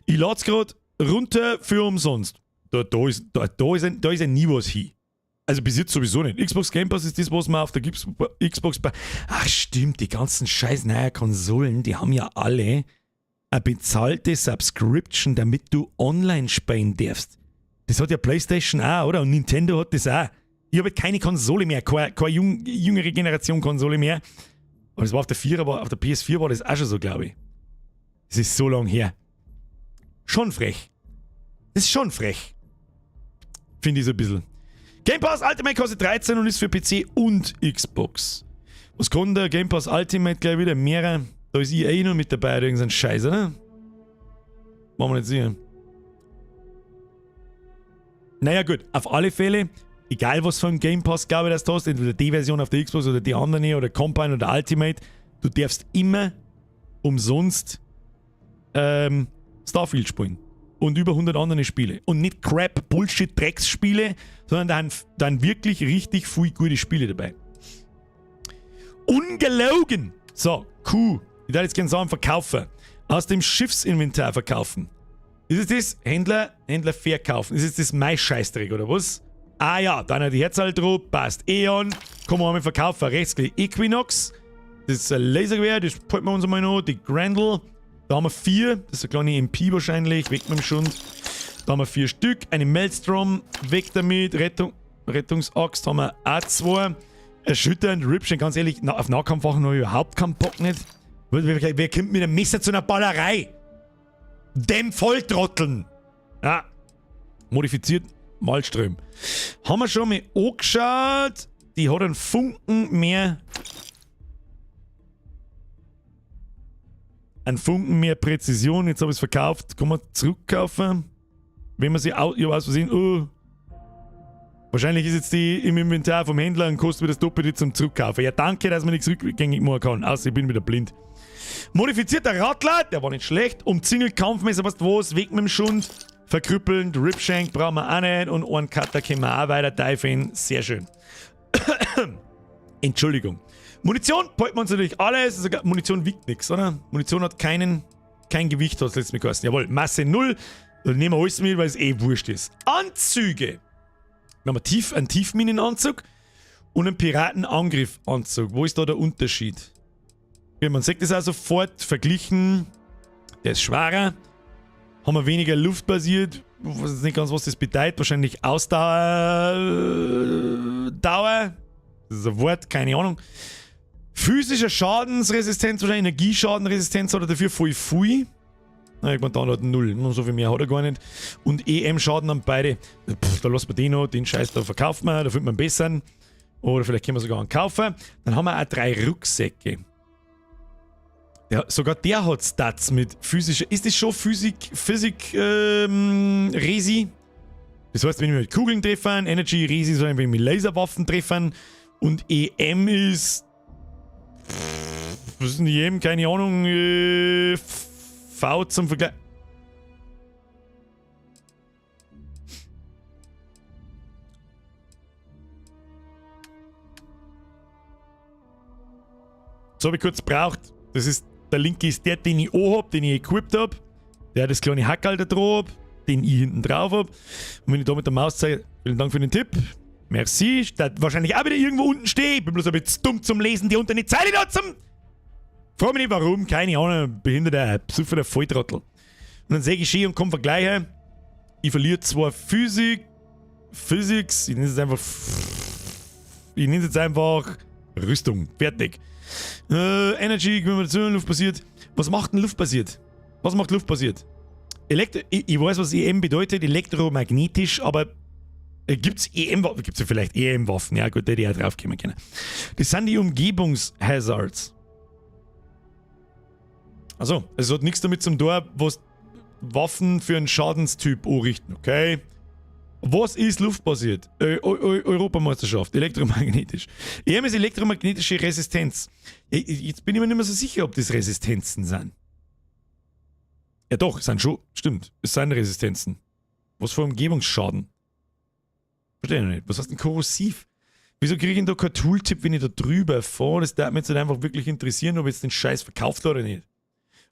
Ich lade es gerade runter für umsonst. Da ist ja nie was hin. Also bis jetzt sowieso nicht. Xbox Game Pass ist das, was man auf der Xbox... Ach stimmt, die ganzen scheiß neuen Konsolen, die haben ja alle eine bezahlte Subscription, damit du online spielen darfst. Das hat ja PlayStation auch, oder? Und Nintendo hat das auch. Ich habe keine Konsole mehr, keine jüngere Generation Konsole mehr. Aber das war auf der 4, aber auf der PS4 war das auch schon so, glaube ich. Das ist so lang her. Schon frech. Das ist schon frech. Finde ich so ein bisschen. Game Pass Ultimate kostet 13 und ist für PC und Xbox. Was kann der Game Pass Ultimate gleich wieder? Mehrere. Da ist EA noch mit dabei, irgendein Scheiß, oder? Machen wir nicht sehen. Naja, gut, auf alle Fälle, egal was für ein Game Pass, glaube ich, dass du hast, entweder die Version auf der Xbox oder die andere oder Combine oder Ultimate, du darfst immer umsonst Starfield spielen. Und über 100 andere Spiele. Und nicht Crap, Bullshit, Drecksspiele, sondern dann wirklich richtig viele gute Spiele dabei. Ungelogen! So, Q. Ich darf jetzt gerne sagen, verkaufen. Aus dem Schiffsinventar verkaufen. Ist es das? Händler verkaufen. Ist es das mein Scheißdreck oder was? Ah ja, dann hat die Herzal drauf, passt. Eon, kann man einmal verkaufen. Rechtsklick Equinox. Das ist ein Lasergewehr, das halten wir uns einmal noch. Die Grendel. Da haben wir 4. Das ist eine kleine MP wahrscheinlich. Weg mit dem Schund. Da haben wir 4 Stück. Eine Maelstrom. Weg damit. Rettung. Rettungsaxt haben wir auch 2. Erschütternd, Ripschen, ganz ehrlich, auf Nahkampfwaffen habe ich überhaupt keinen Bock nicht. Wer kommt mit einem Messer zu einer Ballerei? Dem Volltrotteln! Ja. Modifiziert Malström. Haben wir schon mal angeschaut. Die hat einen Funken mehr. Einen Funken mehr Präzision. Jetzt habe ich es verkauft. Kann man zurückkaufen. Wenn man sie aus Versehen. Wahrscheinlich ist jetzt die im Inventar vom Händler und kostet wieder das Doppelte zum Zurückkaufen. Ja, danke, dass man nichts rückgängig machen kann. Außer ich bin wieder blind. Modifizierter Radler, der war nicht schlecht. Umzingelt Kampfmesser, weißt du was? Weg mit dem Schund. Verkrüppelnd, Ripshank brauchen wir auch nicht. Und einen Cutter können wir auch weiter teifen. Sehr schön. Entschuldigung. Munition behalten wir uns natürlich alles. Sogar Munition wiegt nichts, oder? Munition hat kein Gewicht, hat es letztes Mal gekostet. Jawohl, Masse 0. Dann nehmen wir alles mit, weil es eh wurscht ist. Anzüge. Wir haben einen Tiefminenanzug und einen Piratenangriffanzug. Wo ist da der Unterschied? Ja, man sieht das auch sofort verglichen. Der ist schwerer. Haben wir weniger luftbasiert. Ich weiß nicht ganz, was das bedeutet. Wahrscheinlich Ausdauer. Das ist ein Wort, keine Ahnung. Physische Schadensresistenz oder Energieschadenresistenz hat er dafür voll viel. Na, ich meine, dann hat er 0. So viel mehr hat er gar nicht. Und EM-Schaden haben beide. Da lassen wir den noch. Den Scheiß da verkaufen wir. Da findet man einen besseren. Oder vielleicht können wir sogar einen kaufen. Dann haben wir auch 3 Rucksäcke. Sogar der hat Stats mit physischer. Ist das schon Physik Resi? Das heißt, wenn wir mit Kugeln treffen, Energy Resi, sondern wenn wir mit Laserwaffen treffen. Und EM ist. Was ist denn EM? Keine Ahnung. V zum Vergleich. So habe ich kurz braucht. Das ist. Der linke ist der, den ich habe, den ich equipped habe. Der das kleine Hackerl da drauf, den ich hinten drauf habe. Und wenn ich da mit der Maus zeige, vielen Dank für den Tipp. Merci. Steht wahrscheinlich auch wieder irgendwo unten stehen. Ich bin bloß ein bisschen dumm zum Lesen, die unter eine Zeile da zum. Frag mich nicht warum, keine Ahnung, behinderter, besoffener Volltrottel. Und dann sehe ich schön und komme vergleichen. Ich verliere zwar Physics, ich nenne es jetzt einfach Rüstung, fertig. Energy, gehen wir dazu, luftbasiert. Was macht denn luftbasiert? Was macht luftbasiert? Ich weiß, was EM bedeutet, elektromagnetisch, aber gibt's EM-Waffen? Gibt's ja vielleicht EM-Waffen? Ja gut, da hätte ich auch drauf kommen können. Das sind die Umgebungshazards. Also, es hat nichts damit zum tun, was Waffen für einen Schadenstyp anrichten, okay? Was ist luftbasiert? Europameisterschaft, elektromagnetisch. EM ist elektromagnetische Resistenz. Jetzt bin ich mir nicht mehr so sicher, ob das Resistenzen sind. Ja doch, sind schon, stimmt. Es sind Resistenzen. Was für Umgebungsschaden? Verstehe ich nicht. Was heißt denn korrosiv? Wieso kriege ich denn da keinen Tooltip, wenn ich da drüber fahre? Das darf mich jetzt nicht einfach wirklich interessieren, ob ich jetzt den Scheiß verkauft oder nicht.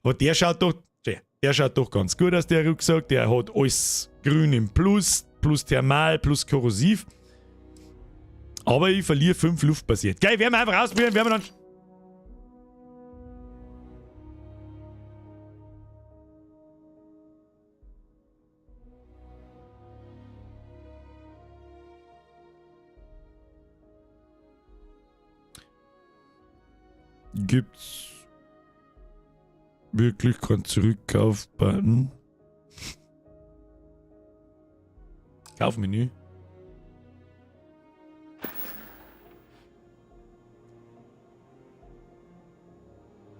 Aber der schaut doch ganz gut aus, der Rucksack. Der hat alles grün im Plus, plus Thermal, plus korrosiv. Aber ich verliere 5 luftbasiert. Geil, werden wir einfach ausprobieren, werden wir dann. Gibt's wirklich keinen Zurückkauf-Button? Kaufmenü.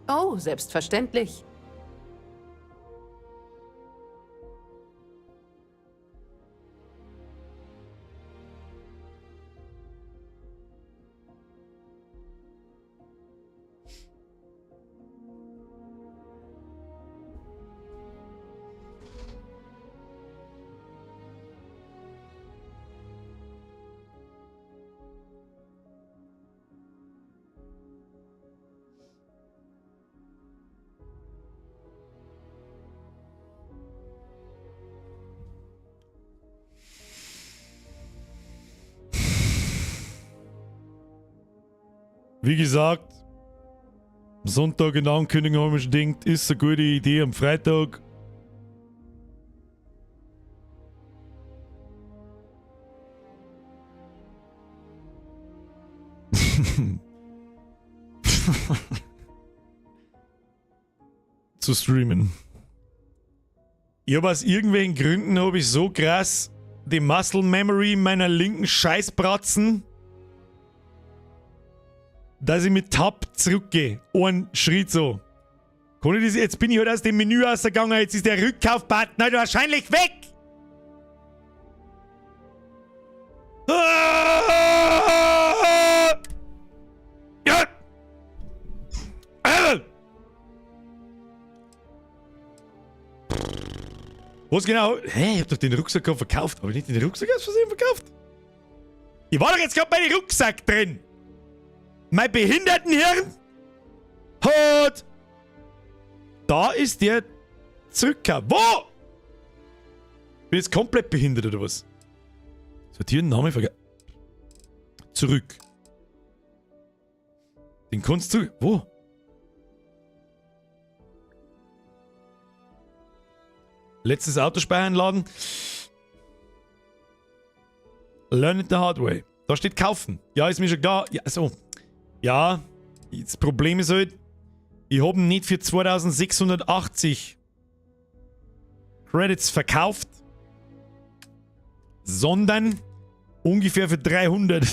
Oh, selbstverständlich. Wie gesagt, Sonntag in der Ankündigung haben wir schon gedacht, ist eine gute Idee am Freitag. zu streamen. Ja, aus irgendwelchen Gründen habe ich so krass die Muscle Memory meiner linken Scheißbratzen, dass ich mit Tab zurückgehe. Einen Schritt so. Kann ich das, jetzt bin ich halt aus dem Menü rausgegangen, jetzt ist der Rückkauf-Button halt wahrscheinlich weg! Ja! Was genau? Hä, ich hab doch den Rucksack verkauft. Hab ich nicht den Rucksack aus Versehen verkauft? Ich war doch jetzt gerade bei dem Rucksack drin! Mein Behindertenhirn hat... Da ist der zurückgekommen. Wo? Bin jetzt komplett behindert oder was? Sortieren, Name vergessen. Zurück. Den kannst du... Wo? Letztes Autospeichern laden. Learn it the hard way. Da steht kaufen. Ja, ist mir schon klar. Ja, so. Ja, das Problem ist halt, ich habe ihn nicht für 2680 Credits verkauft, sondern ungefähr für 300.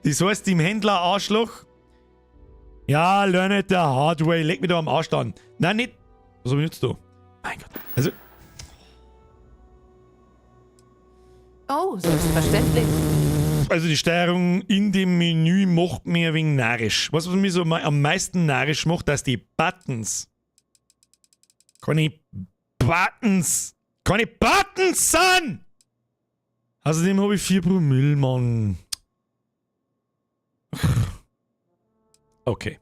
Das heißt, dem Händler Arschloch. Ja, learn it the hard way. Leg mich da am Arsch an. Nein, nicht. Was hab ich jetzt da? Mein Gott. Also. Oh, selbstverständlich. Also die Steuerung in dem Menü macht mir ein wenig narrisch. Was mich so am meisten narrisch macht, dass die Buttons keine Buttons sind! Außerdem habe ich 4 Promille, Mann. Okay.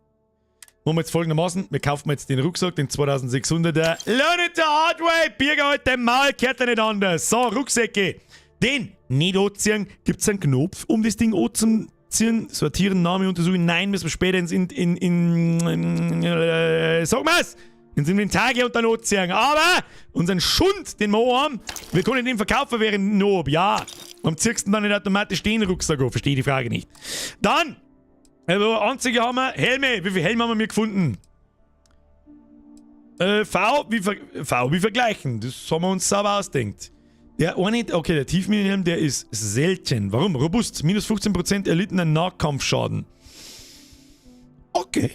Machen wir jetzt folgendermaßen. Wir kaufen jetzt den Rucksack, den 2600er. Learn it the hard way! Bierger halt den Maul, gehört ja nicht anders. So, Rucksäcke. Den nicht anziehen. Gibt es einen Knopf, um das Ding anzuziehen? Sortieren, Name untersuchen. Nein, müssen wir später sag mal's! Ins Inventar gehen und dann anziehen. Aber unseren Schund, den wir haben, wir können den verkaufen während noch. Ja. Warum ziehst du dann nicht automatisch den Rucksack an? Verstehe die Frage nicht. Dann, also Anzüge haben wir. Helme. Wie viele Helme haben wir gefunden? V wie vergleichen. Das haben wir uns sauber ausdenkt. Der eine, okay, der Tiefminenhelm, der ist selten. Warum? Robust. Minus 15% erlittenen Nahkampfschaden. Okay.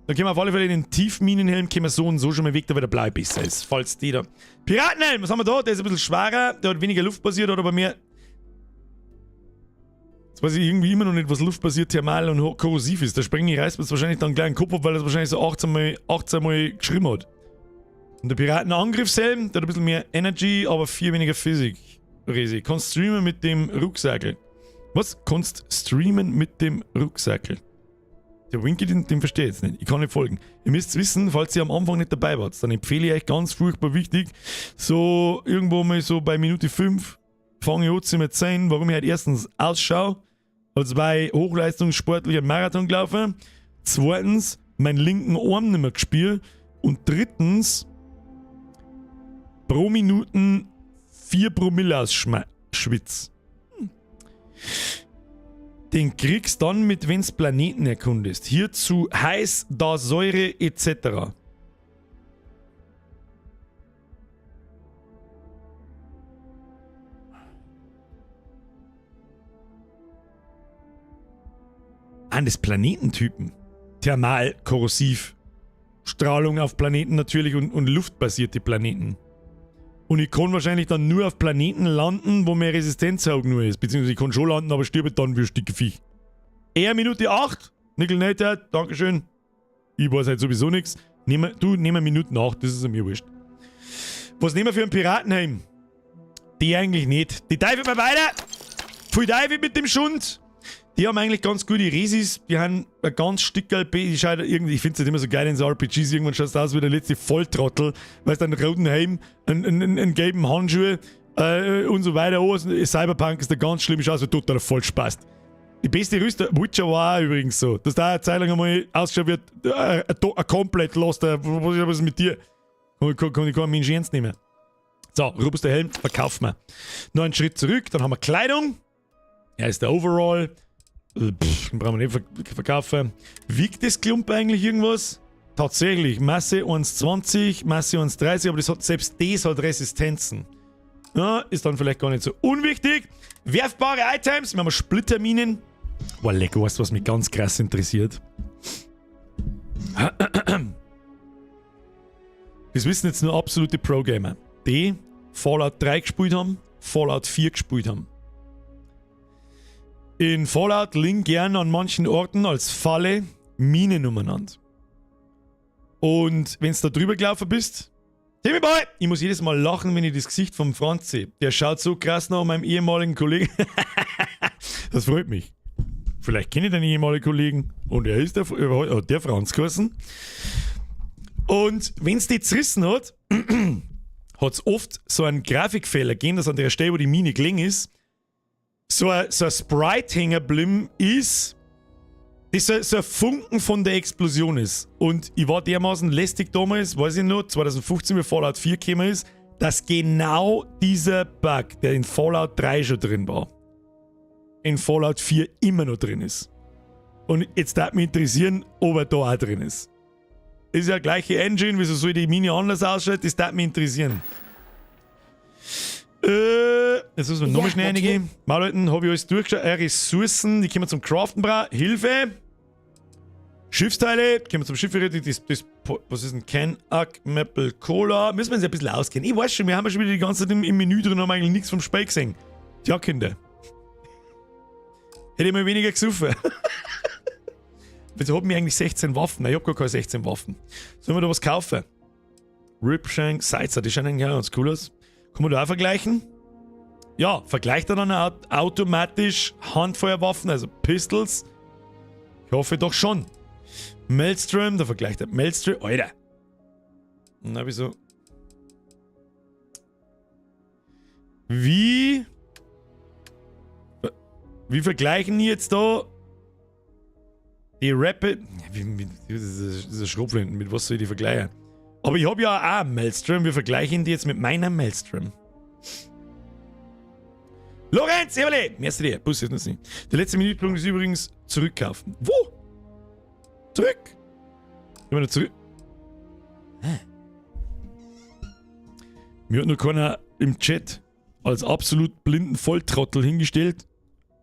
Dann können wir auf alle Fälle den Tiefminenhelm so und so schon mal weg, da der Blei besser ist. Falls die da. Piratenhelm, was haben wir da? Der ist ein bisschen schwerer, der hat weniger luftbasiert oder bei mir. Jetzt weiß ich irgendwie immer noch nicht, was luftbasiert, thermal und korrosiv ist. Der Sprengel reißt mir wahrscheinlich dann gleich den Kopf ab, weil das wahrscheinlich so 18 Mal geschrieben hat. Und der Piratenangriffshelm, der hat ein bisschen mehr Energy, aber 4 weniger Physik. Resi, kannst streamen mit dem Rucksackel. Was? Kannst streamen mit dem Rucksackel? Der Winky, den verstehe ich jetzt nicht. Ich kann nicht folgen. Ihr müsst wissen, falls ihr am Anfang nicht dabei wart, dann empfehle ich euch ganz furchtbar wichtig, so irgendwo mal so bei Minute 5 fange ich an zu erzählen, warum ich halt erstens ausschaue, als bei hochleistungssportlicher Marathon gelaufen, zweitens meinen linken Arm nicht mehr gespielt und drittens pro Minuten 4 Promille ausschwitz. Den kriegst dann mit, wenn's Planeten erkundest. Hierzu heiß, da Säure etc. An des Planetentypen. Thermal, korrosiv. Strahlung auf Planeten natürlich und luftbasierte Planeten. Und ich kann wahrscheinlich dann nur auf Planeten landen, wo mehr Resistenz auch nur ist. Beziehungsweise ich kann schon landen, aber stirbe dann wie ein Stück Viech. Eher Minute 8. Nickel Nater, Dankeschön. Ich weiß halt sowieso nichts. Nehmen wir Minuten 8, das ist mir wurscht. Was nehmen wir für einen Piratenhelm? Die eigentlich nicht. Die Teufel mal weiter. Viel Teufel mit dem Schund. Die haben eigentlich ganz gute Resis. Die haben ein ganz Stückerl ich finde es halt immer so geil in so RPGs. Irgendwann schaust du aus wie der letzte Volltrottel. Weißt du, einen roten Helm, einen gelben Handschuhe und so weiter. Oh, Cyberpunk ist da ganz schlimm. Schaust wie totaler Vollspast. Die beste Rüster, Witcher war auch übrigens so. Dass da eine Zeit lang einmal ausschaut wird, komplett lost. Was ist mit dir? Kann ich keinen Mensch ernst nehmen. So, robuster Helm, verkaufen wir. Noch einen Schritt zurück, dann haben wir Kleidung. Er ist der Overall. Den brauchen wir nicht verkaufen. Wiegt das Klump eigentlich irgendwas? Tatsächlich, Masse 1,20, Masse 1,30, aber selbst das hat Resistenzen. Ja, ist dann vielleicht gar nicht so unwichtig. Werfbare Items, wir haben Splitterminen. Boah, lecker, weißt du, was mich ganz krass interessiert? Das wissen jetzt nur absolute Pro-Gamer, die Fallout 3 gespielt haben, Fallout 4 gespielt haben. In Fallout liegen gern an manchen Orten als Falle Minen umeinander. Und wenn du da drüber gelaufen bist, Timmy Boy, ich muss jedes Mal lachen, wenn ich das Gesicht vom Franz sehe. Der schaut so krass nach meinem ehemaligen Kollegen. Das freut mich. Vielleicht kenne ich den ehemaligen Kollegen und er ist der Franz geheißen. Und wenn es die zerrissen hat, hat es oft so einen Grafikfehler gegeben, dass an der Stelle, wo die Mine gelegen ist, so ein Sprite hängen geblieben ist, das so ein Funken von der Explosion ist. Und ich war dermaßen lästig damals, weiß ich noch, 2015, wie Fallout 4 gekommen ist, dass genau dieser Bug, der in Fallout 3 schon drin war, in Fallout 4 immer noch drin ist. Und jetzt darf mich interessieren, ob er da auch drin ist. Ist ja gleiche Engine, wieso soll die Mine anders ausschauen? Das darf mich interessieren. Jetzt müssen wir nochmal schnell reingehen. Mal Leuten, habe ich alles durchgeschaut. Ressourcen, die können wir zum Craften brauchen. Hilfe! Schiffsteile, können wir zum Schiff was ist ein Can-Ack, Maple, Cola. Müssen wir uns ein bisschen auskennen. Ich weiß schon, wir haben ja schon wieder die ganze Zeit im Menü drin und haben eigentlich nichts vom Spiel gesehen. Tja, Kinder. Hätte ich mal weniger gesoffen. Wieso haben wir eigentlich 16 Waffen? Nein, ich hab gar keine 16 Waffen. Sollen wir da was kaufen? Ripshank, Sights, die schauen eigentlich ganz cool aus. Kann man da auch vergleichen? Ja, vergleicht er dann automatisch Handfeuerwaffen, also Pistols? Ich hoffe doch schon. Maelstrom, da vergleicht er Maelstrom. Alter! Na, wieso? Wie vergleichen die jetzt da die Rapid... Dieser Schrotflinten, mit was soll ich die vergleichen? Aber ich habe ja auch einen Maelstrom, wir vergleichen die jetzt mit meinem Maelstrom. Lorenz, Eberle! Merci dir, Bus jetzt noch nicht. Der letzte Minütpunkt ist übrigens zurückkaufen. Wo? Zurück! Gehen wir noch zurück. Mir hat nur keiner im Chat als absolut blinden Volltrottel hingestellt,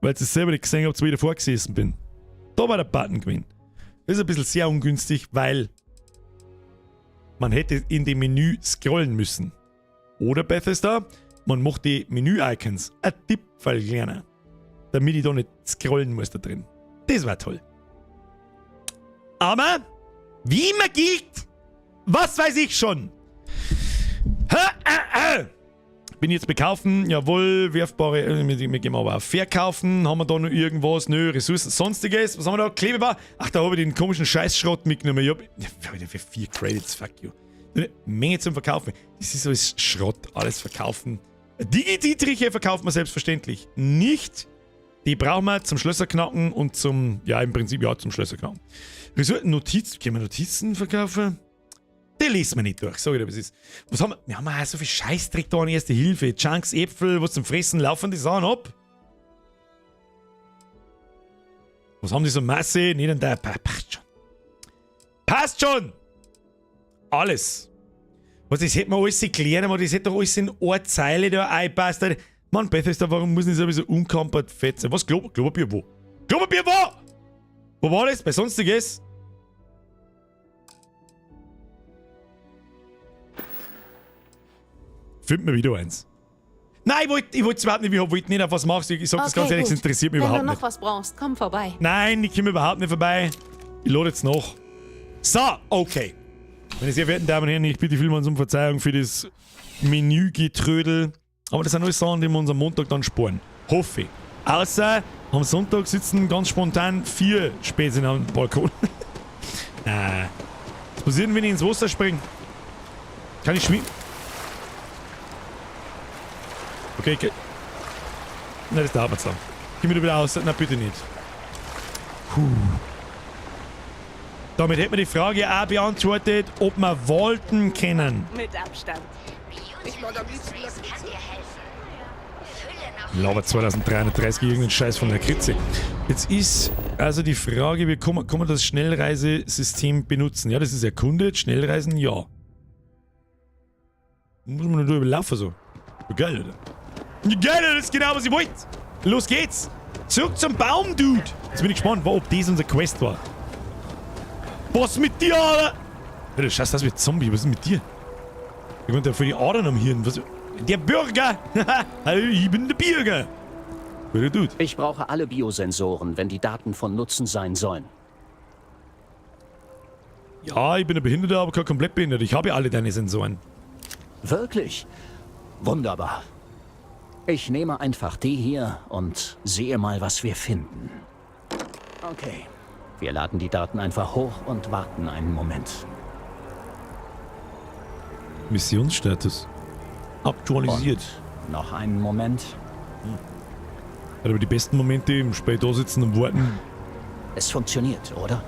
weil ich es selber nicht gesehen habe, wo ich davor gesessen bin. Da war der Button gewesen. Das ist ein bisschen sehr ungünstig, weil man hätte in dem Menü scrollen müssen. Oder Bethesda, man macht die Menü-Icons ein Tippfall kleiner, damit ich da nicht scrollen muss da drin. Das war toll. Aber, wie immer gilt, was weiß ich schon. Bin jetzt bekaufen, jawohl, werfbare, wir gehen aber auf verkaufen, haben wir da noch irgendwas, nö, Ressourcen, sonstiges, was haben wir da, Klebebar, ach, da habe ich den komischen Scheißschrott mitgenommen, ich hab für 4 Credits, fuck you. Eine Menge zum Verkaufen, das ist alles Schrott, alles verkaufen. Digi-Dietriche verkaufen wir selbstverständlich nicht, die brauchen wir zum Schlösserknacken und zum, ja im Prinzip ja zum Schlösserknacken. Notizen, können wir Notizen verkaufen? Die lesen wir nicht durch, sag ich dir, was ist. Was haben wir? Wir haben auch so viel Scheißdreck da an Erste Hilfe. Chunks, Äpfel, was zum Fressen, laufen die Sachen ab? Was haben die so Masse? Nicht an der. Passt schon. Passt schon! Alles. Was, das hätte man alles erklären, aber das hätte doch alles in eine Zeile da eingepasst. Mann, Bethesda, warum muss das so unkampert fett sein? Was, Klopapier wo? Klopapier wo? Wo war das? Bei Sonstiges? Find mir wieder eins. Nein, ich wollte es überhaupt nicht, ich wollte nicht auf was machst. Ich sag das ganz ehrlich, das interessiert mich überhaupt nicht. Wenn du noch was brauchst, komm vorbei. Nein, ich komme überhaupt nicht vorbei. Ich lade jetzt noch. So, okay. Meine sehr verehrten Damen und Herren, ich bitte vielmals um Verzeihung für das Menügetrödel. Aber das sind alles Sachen, die wir uns am Montag dann sparen. Hoffe ich. Außer am Sonntag sitzen ganz spontan 4 Späßchen am Balkon. Was passiert, wenn ich ins Wasser springe? Kann ich schwimmen? Okay. Nein, das dauert so. Geh mir wieder aus. Nein, bitte nicht. Damit hätten wir die Frage auch beantwortet, ob wir wollten können. Mit Abstand. Ich mag am liebsten das kann dir helfen. Fülle noch Lava 2330 irgendeinen Scheiß von der Kritze. Jetzt ist also die Frage, wie kann man das Schnellreisesystem benutzen? Ja, das ist erkundet, Schnellreisen, ja. Muss man nur drüber laufen so. Geil, oder? Geil, Alter, das ist genau, was ich wollte. Los geht's. Zurück zum Baum, Dude. Jetzt bin ich gespannt, ob das unser Quest war. Was mit dir, Alter? Alter, scheiß das wie Zombie, was ist mit dir? Ich konnte ja für die Adern am Hirn. Was? Der Bürger! Ich bin der Bürger! Wer Dude? Ich brauche alle Biosensoren, wenn die Daten von Nutzen sein sollen. Ja, ich bin ein Behinderter, aber kein komplett behindert. Ich habe ja alle deine Sensoren. Wirklich? Wunderbar. Ich nehme einfach die hier und sehe mal, was wir finden. Okay. Wir laden die Daten einfach hoch und warten einen Moment. Missionsstatus. Aktualisiert. Und noch einen Moment. Hat aber die besten Momente im Spiel da sitzen und warten. Es funktioniert, oder?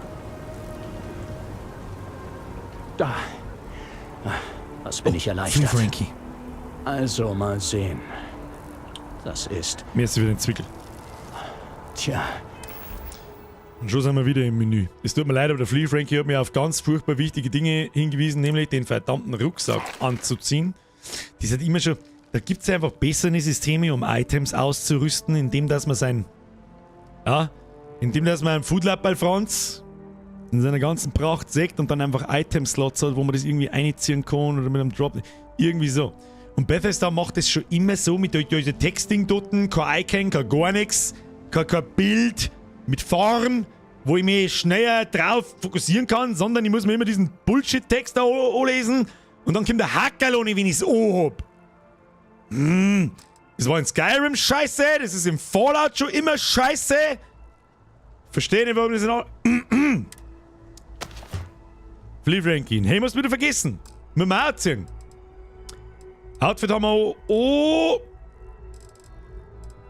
Da. Was bin ich erleichtert. Frankie. Also mal sehen. Das ist... Mir ist wieder entwickelt. Tja. Und schon sind wir wieder im Menü. Es tut mir leid, aber der Flea Frankie hat mir auf ganz furchtbar wichtige Dinge hingewiesen, nämlich den verdammten Rucksack anzuziehen. Das hat immer schon... Da gibt es einfach bessere Systeme, um Items auszurüsten, indem dass man sein... Ja, indem dass man einen Foodlab Franz in seiner ganzen Pracht sägt und dann einfach Item-Slots hat, wo man das irgendwie einziehen kann oder mit einem Drop... Irgendwie so. Und Bethesda macht das schon immer so mit diesem Texting dort, kein Icon, kein gar nichts, kein Bild mit Farben, wo ich mich schneller drauf fokussieren kann, sondern ich muss mir immer diesen Bullshit-Text da anlesen und dann kommt der Hackerl ohne, wenn ich es anhab. Das war in Skyrim scheiße, das ist im Fallout schon immer scheiße. Verstehe nicht, warum das in Flea Frankie, hey, musst du wieder vergessen. Müssen wir anziehen. Outfit haben wir auch. Oh!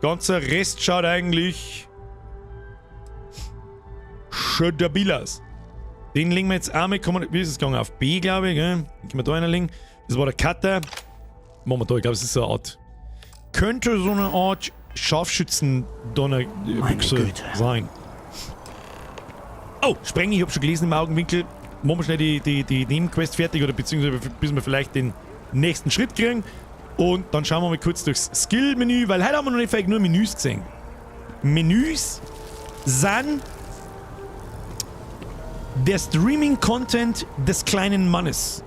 Ganzer Rest schaut eigentlich schon stabil aus. Den legen wir jetzt einmal. Wie ist es gegangen? Auf B, glaube ich. Gell? Den können wir da reinlegen. Das war der Cutter. Machen wir da. Ich glaube, es ist so eine Art. Könnte so eine Art Scharfschützen-Donner-Büchse sein. Oh, Sprengi, ich habe schon gelesen im Augenwinkel. Machen wir schnell die Nebenquest fertig oder beziehungsweise bis wir vielleicht den nächsten Schritt kriegen. Und dann schauen wir mal kurz durchs Skill-Menü, weil heute haben wir noch nicht nur Menüs gesehen. Menüs sind der Streaming-Content des kleinen Mannes.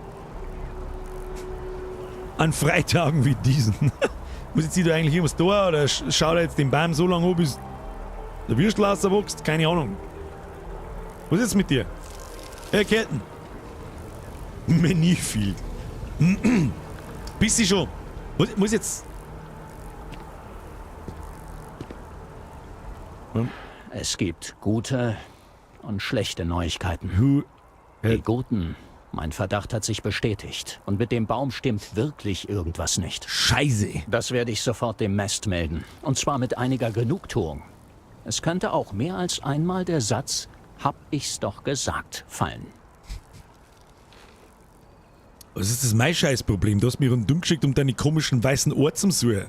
An Freitagen wie diesen. Muss jetzt da eigentlich irgendwas da oder schaut er jetzt den Baum so lange an, bis der Würstelaser wächst? Keine Ahnung. Was ist jetzt mit dir? Hey, Ketten. Menüfield. Bist du schon? Muss jetzt... Es gibt gute und schlechte Neuigkeiten. Die guten. Mein Verdacht hat sich bestätigt. Und mit dem Baum stimmt wirklich irgendwas nicht. Scheiße. Das werde ich sofort dem Mast melden. Und zwar mit einiger Genugtuung. Es könnte auch mehr als einmal der Satz, hab ich's doch gesagt, fallen. Was ist das mein Scheißproblem? Du hast mich rundum geschickt, um deine komischen weißen Ohren zu suchen.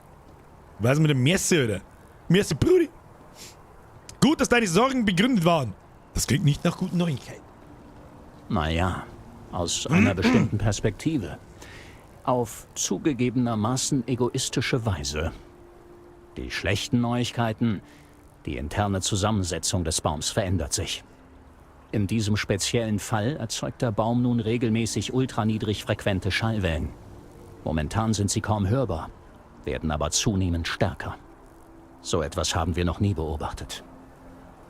Was mit dem Messer, oder? Messer, Brudi. Gut, dass deine Sorgen begründet waren. Das klingt nicht nach guten Neuigkeiten. Naja, aus einer bestimmten Perspektive. Auf zugegebenermaßen egoistische Weise. Die schlechten Neuigkeiten, die interne Zusammensetzung des Baums verändert sich. In diesem speziellen Fall erzeugt der Baum nun regelmäßig ultraniedrig frequente Schallwellen. Momentan sind sie kaum hörbar, werden aber zunehmend stärker. So etwas haben wir noch nie beobachtet.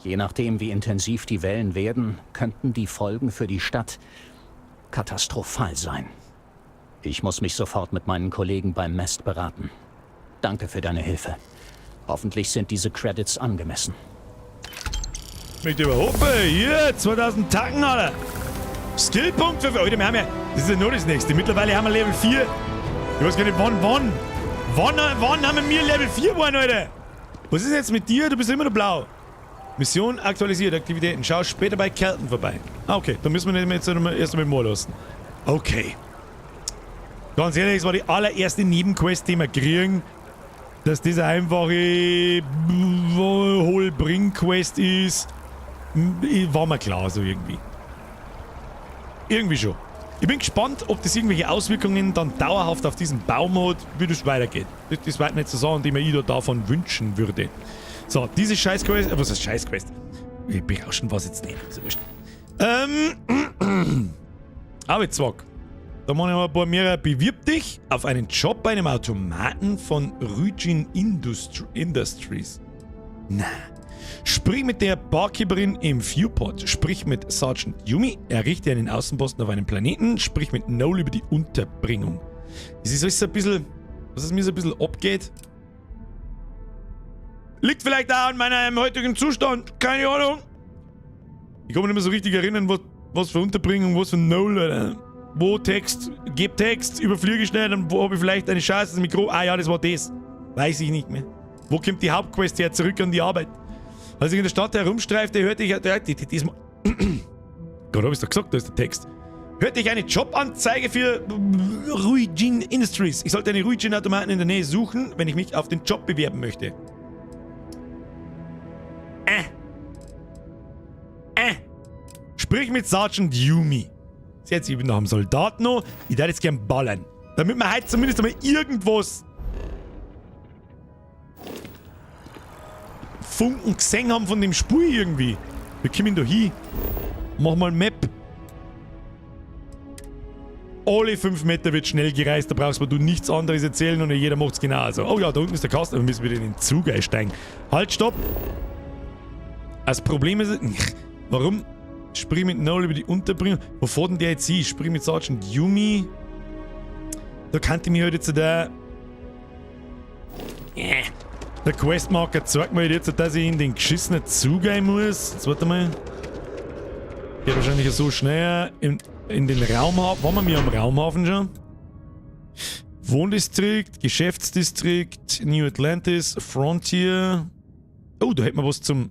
Je nachdem, wie intensiv die Wellen werden, könnten die Folgen für die Stadt katastrophal sein. Ich muss mich sofort mit meinen Kollegen beim Mast beraten. Danke für deine Hilfe. Hoffentlich sind diese Credits angemessen. Mit überhaupt hier, 2000 Tacken, Alter. Skillpunkt für... Alter, wir haben ja... Das ist ja nur das nächste. Mittlerweile haben wir Level 4. Ich weiß gar nicht, wann haben wir Level 4 geworden, Alter? Was ist jetzt mit dir? Du bist immer noch blau. Mission aktualisiert, Aktivitäten. Schau später bei Kelton vorbei. Okay, dann müssen wir jetzt erst einmal mal lassen. Okay. Ganz ehrlich, das war die allererste Nebenquest, die wir kriegen. dass das eine einfache Hol-Bring-Quest ist, war mir klar so irgendwie. Irgendwie schon. Ich bin gespannt, ob das irgendwelche Auswirkungen dann dauerhaft auf diesen Baum hat, wie das weitergeht. Das war nicht so Sachen, die mir ich davon wünschen würde. So, diese Scheißquest, was ist Scheißquest? Wir berauschen was jetzt nicht, ist ja wurscht. Arbeitswag. Da machen wir ein paar mehr. Bewirb dich auf einen Job bei einem Automaten von Ryujin Industries. Na. Sprich mit der Barkeeperin im Viewport. Sprich mit Sergeant Yumi. Errichte einen Außenposten auf einem Planeten. Sprich mit Noel über die Unterbringung. Das ist alles so ein bisschen, was es mir so ein bisschen abgeht. Liegt vielleicht auch an meinem heutigen Zustand. Keine Ahnung. Ich kann mich nicht mehr so richtig erinnern, was für Unterbringung, was für Noel, Alter. Wo Text, geb Text, überfliege schnell, dann wo habe ich vielleicht eine Chance, das Mikro. Ah ja, das war das. Weiß ich nicht mehr. Wo kommt die Hauptquest her? Zurück an die Arbeit. Als ich in der Stadt herumstreifte, hörte ich... Diesmal... Gerade habe ich doch gesagt, da ist der Text. Hörte ich eine Jobanzeige für Ryujin Industries. Ich sollte eine Ryujin-Automaten in der Nähe suchen, wenn ich mich auf den Job bewerben möchte. Sprich mit Sergeant Yumi. Jetzt ich bin noch am Soldat noch. Ich darf jetzt gern ballern. Damit wir heute zumindest einmal irgendwas Funken gesehen haben von dem Spiel irgendwie. Wir kommen da hin. Mach mal Map. Alle 5 Meter wird schnell gereist, da brauchst du nichts anderes erzählen und jeder macht's genauso. Oh ja, da unten ist der Kasten, dann müssen wir in den Zug einsteigen. Halt, stopp! Das Problem ist... Warum? Sprich mit Noel über die Unterbringung. Wo fährt denn der jetzt hin? Sprich mit Sergeant Yumi. Da kannte ich mich halt jetzt der Questmarker zeigt mir jetzt, dass ich in den geschissenen Zug ein muss. Jetzt warte mal. Geht wahrscheinlich so schnell in den Raumhafen. Waren wir am Raumhafen schon? Wohndistrikt, Geschäftsdistrikt, New Atlantis, Frontier. Oh, da hätten wir was zum...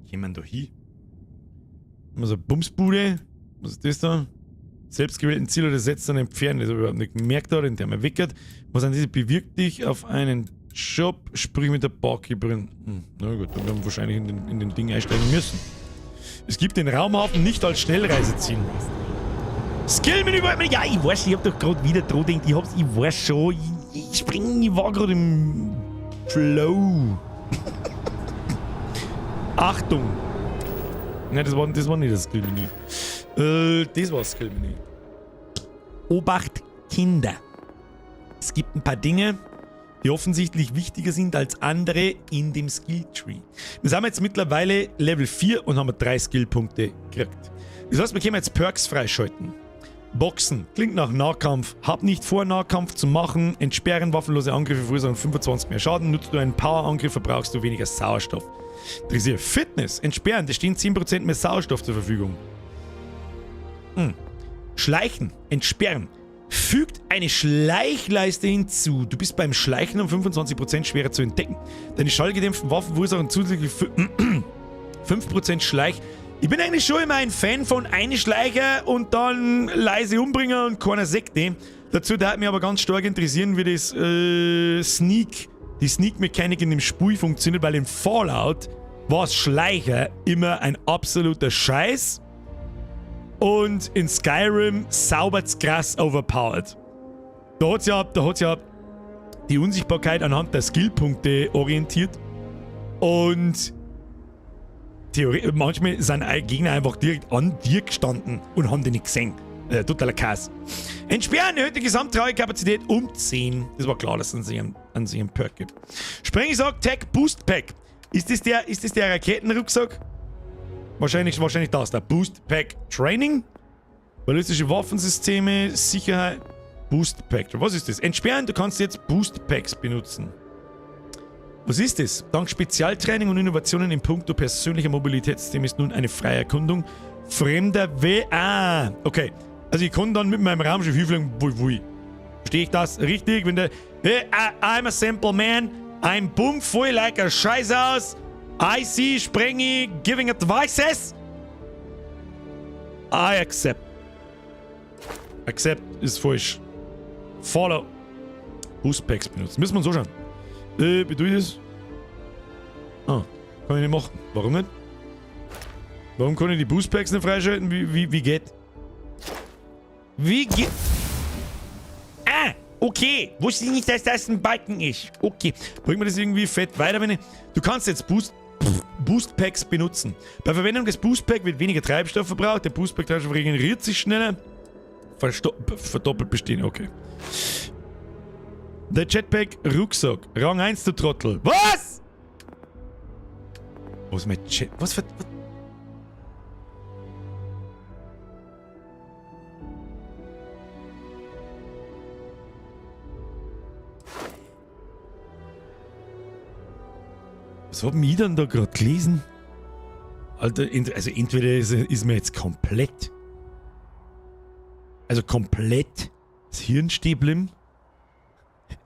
Wie gehen wir da hin? So eine Bumsbude. Was ist das da? Selbstgewählten Ziel oder setzt dann entfernen. Das habe ich überhaupt nicht gemerkt, da, den der mal weckert. Was an diese bewirkt dich auf einen Job, sprich mit der Barkeeperin. Na gut, dann werden wir wahrscheinlich in den Ding einsteigen müssen. Es gibt den Raumhafen nicht als Schnellreiseziel. Skillmenü, ja, ich weiß, ich hab doch gerade wieder dran gedacht, ich weiß schon, ich war gerade im Flow. Achtung! Nein, das war nicht das Skillmenü. Das war das Skillmenü. Obacht, Kinder. Es gibt ein paar Dinge, die offensichtlich wichtiger sind als andere in dem Skilltree. Wir sind jetzt mittlerweile Level 4 und haben 3 Skillpunkte gekriegt. Das heißt, wir können jetzt Perks freischalten. Boxen, klingt nach Nahkampf, hab nicht vor Nahkampf zu machen, entsperren waffenlose Angriffe verursachen 25 mehr Schaden, nutzt du einen Powerangriff, verbrauchst du weniger Sauerstoff. Dressier, Fitness, entsperren, da stehen 10% mehr Sauerstoff zur Verfügung. Schleichen, entsperren, fügt eine Schleichleiste hinzu, du bist beim Schleichen um 25% schwerer zu entdecken. Deine schallgedämpften Waffen verursachen zusätzlich 5% Schleich. Ich bin eigentlich schon immer ein Fan von eine Schleicher und dann leise umbringen und keiner Sekte. Dazu darf mich aber ganz stark interessieren, wie das die Sneak-Mechanik in dem Spiel funktioniert, weil in Fallout war Schleicher immer ein absoluter Scheiß und in Skyrim saubert's krass overpowered. Da hat's ja die Unsichtbarkeit anhand der Skillpunkte orientiert und manchmal sind Gegner einfach direkt an dir gestanden und haben die nicht gesehen. Totaler Chaos. Entsperren erhöht die Gesamttragekapazität um 10. Das war klar, dass es an sich einen Perk gibt. Sprengstock Tech Boost Pack. Ist das der Raketenrucksack? Wahrscheinlich das. Der Boost Pack Training. Ballistische Waffensysteme, Sicherheit. Boost Pack. Was ist das? Entsperren, du kannst jetzt Boost Packs benutzen. Was ist das? Dank Spezialtraining und Innovationen in puncto persönlicher Mobilitätssystem ist nun eine freie Erkundung fremder WA. Okay. Also ich kann dann mit meinem Raumschiff hinfliegen, wo. Verstehe ich das richtig? Wenn der I'm a simple man, I'm boom voll like a Scheiß aus. I see Sprengi giving advices. I accept. Accept ist falsch. Follow. Boost Packs benutzen. Müssen wir so schauen. Bedeutet das? Ah, kann ich nicht machen. Warum nicht? Warum kann ich die Boostpacks nicht freischalten? Wie geht? Wie geht? Ah, okay. Wusste ich nicht, dass das ein Balken ist. Okay. Bringt mir das irgendwie fett weiter, wenn ich... Du kannst jetzt Boostpacks benutzen. Bei Verwendung des Boostpack wird weniger Treibstoff verbraucht. Der Boostpack-Treibstoff regeneriert sich schneller. Verdoppelt bestehen, okay. Der Jetpack-Rucksack. Rang 1, du Trottel. Was? Was ist mein Jet... Was für... Was hab ich denn da gerade gelesen? Alter, also entweder ist mir jetzt komplett... Also komplett das Hirn stehen geblieben. Ich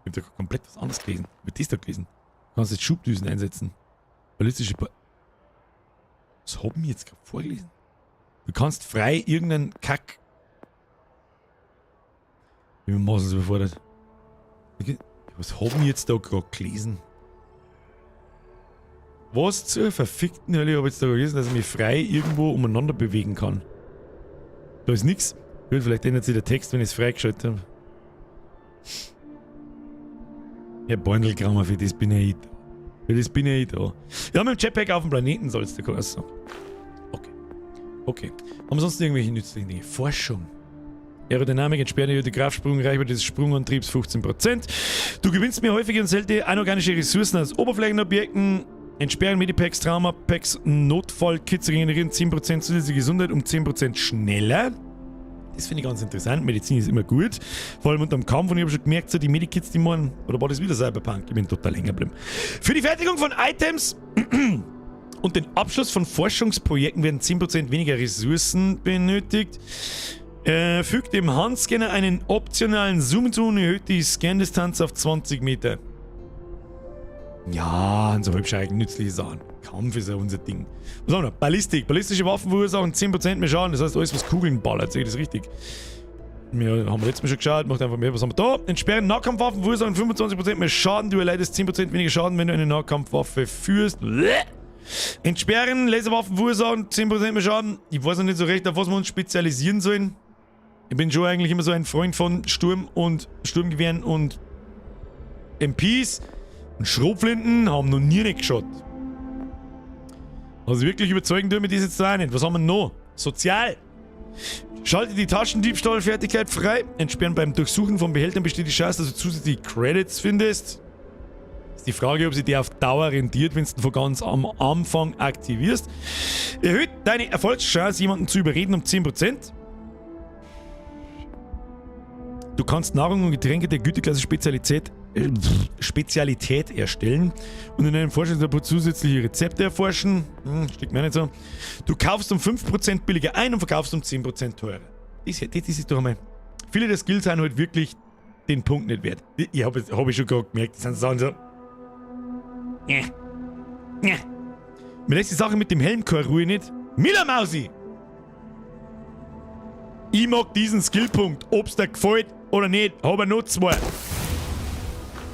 hab da komplett was anderes gelesen. Ich hab das da gelesen. Du kannst jetzt Schubdüsen einsetzen. Ballistische Was hab ich jetzt gerade vorgelesen? Du kannst frei irgendeinen Kack... Ich bin maßlos überfordert. Was hab ich jetzt da gerade gelesen? Was zur verfickten Hölle habe ich jetzt da gelesen, dass ich mich frei irgendwo umeinander bewegen kann? Da ist nix. Gut, vielleicht ändert sich der Text, wenn ich es freigeschaltet habe. Ja, Bandelkrammer, für das bin ich da. Für das bin ich da. Ja, mit dem Jetpack auf dem Planeten soll es der Kurs sein. Okay. Okay. Haben wir sonst irgendwelche nützlichen Dinge? Forschung. Aerodynamik, entsperrende die Kraftsprung, Reichweite des Sprungantriebs 15%. Du gewinnst mehr häufige und seltene anorganische Ressourcen aus Oberflächenobjekten. Entsperren Medipacks, Traumapacks, Notfallkits regenerieren 10% zusätzliche Gesundheit um 10% schneller. Das finde ich ganz interessant. Medizin ist immer gut. Vor allem unterm Kampf. Und ich habe schon gemerkt, so die Medikits, die man... Oder war das wieder Cyberpunk? Ich bin total hängen geblieben. Für die Fertigung von Items und den Abschluss von Forschungsprojekten werden 10% weniger Ressourcen benötigt. Fügt dem Handscanner einen optionalen Zoom zu und erhöht die Scandistanz auf 20 Meter. Ja, und so hübsche nützliche Sachen. Kampf ist ja unser Ding. Was haben wir noch? Ballistik. Ballistische Waffen verursachen 10% mehr Schaden. Das heißt, alles, was Kugeln ballert. Sehe ich das richtig? Wir haben letztes Mal schon geschaut. Macht einfach mehr. Was haben wir da? Entsperren Nahkampfwaffen verursachen 25% mehr Schaden. Du erleidest 10% weniger Schaden, wenn du eine Nahkampfwaffe führst. Entsperren. Laserwaffen verursachen 10% mehr Schaden. Ich weiß noch nicht so recht, auf was wir uns spezialisieren sollen. Ich bin schon eigentlich immer so ein Freund von Sturm und Sturmgewehren und MPs. Und Schrotflinten haben noch nie nicht geschaut. Also wirklich überzeugend tun wir das jetzt da nicht. Was haben wir noch? Sozial. Schalte die Taschendiebstahlfertigkeit frei. Entsperren beim Durchsuchen von Behältern besteht die Chance, dass du zusätzliche Credits findest. Ist die Frage, ob sie dir auf Dauer rentiert, wenn du von ganz am Anfang aktivierst. Erhöht deine Erfolgschance, jemanden zu überreden, um 10%. Du kannst Nahrung und Getränke der Güteklasse Spezialität erstellen und in einem Forschungslabor zusätzliche Rezepte erforschen. Steckt mir nicht so. Du kaufst um 5% billiger ein und verkaufst um 10% teurer. Das ist doch einmal. Viele der Skills sind halt wirklich den Punkt nicht wert. Ich hab ich schon gerade gemerkt, die sind Sachen so. Mir lässt die Sache mit dem Helm keine Ruhe nicht. Miller Mausi! Ich mag diesen Skillpunkt, ob's dir gefällt oder nicht, hab ich noch 2.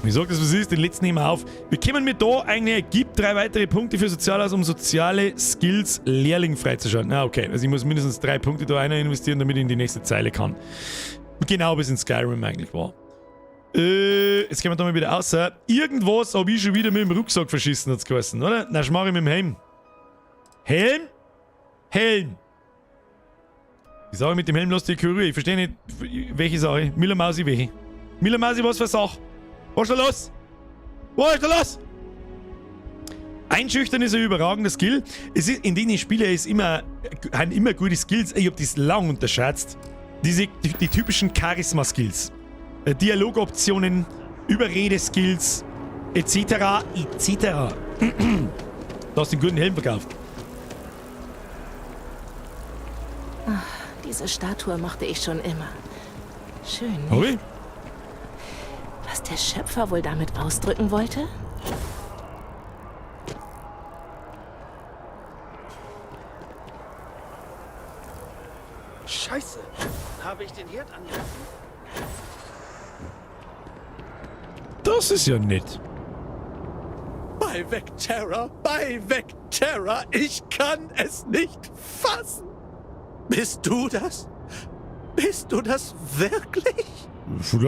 Ich sag das, was ist, den letzten nehmen wir auf. Wir kommen mir da eigentlich, gibt 3 weitere Punkte für Sozial aus, um soziale Skills Lehrling freizuschalten. Ah, okay, also ich muss mindestens 3 Punkte da rein investieren, damit ich in die nächste Zeile kann. Genau, bis in Skyrim eigentlich war. Jetzt können wir da mal wieder raus. Irgendwas habe ich schon wieder mit dem Rucksack verschissen, hat's geheißen, oder? Na, ich mache ich mit dem Helm. Helm? Helm! Die Sache mit dem Helm lässt dich keine Ruhe. Ich verstehe nicht, welche Sache. Miller Mausi, welche? Miller Mausi, was für Sache? Was ist da los? Was ist da los? Einschüchtern ist ein überragender Skill. Es ist, in denen Spiele haben immer gute Skills. Ich habe das lang unterschätzt. Die typischen Charisma-Skills. Dialogoptionen, Überrede-Skills, etc. etc. Du hast den guten Helm verkauft. Ach, diese Statue mochte ich schon immer. Schön. Hui? Was der Schöpfer wohl damit ausdrücken wollte? Scheiße! Habe ich den Herd angelassen? Das ist ja nett. Bei Vecterra, bei Vecterra, ich kann es nicht fassen. Bist du das? Bist du das wirklich?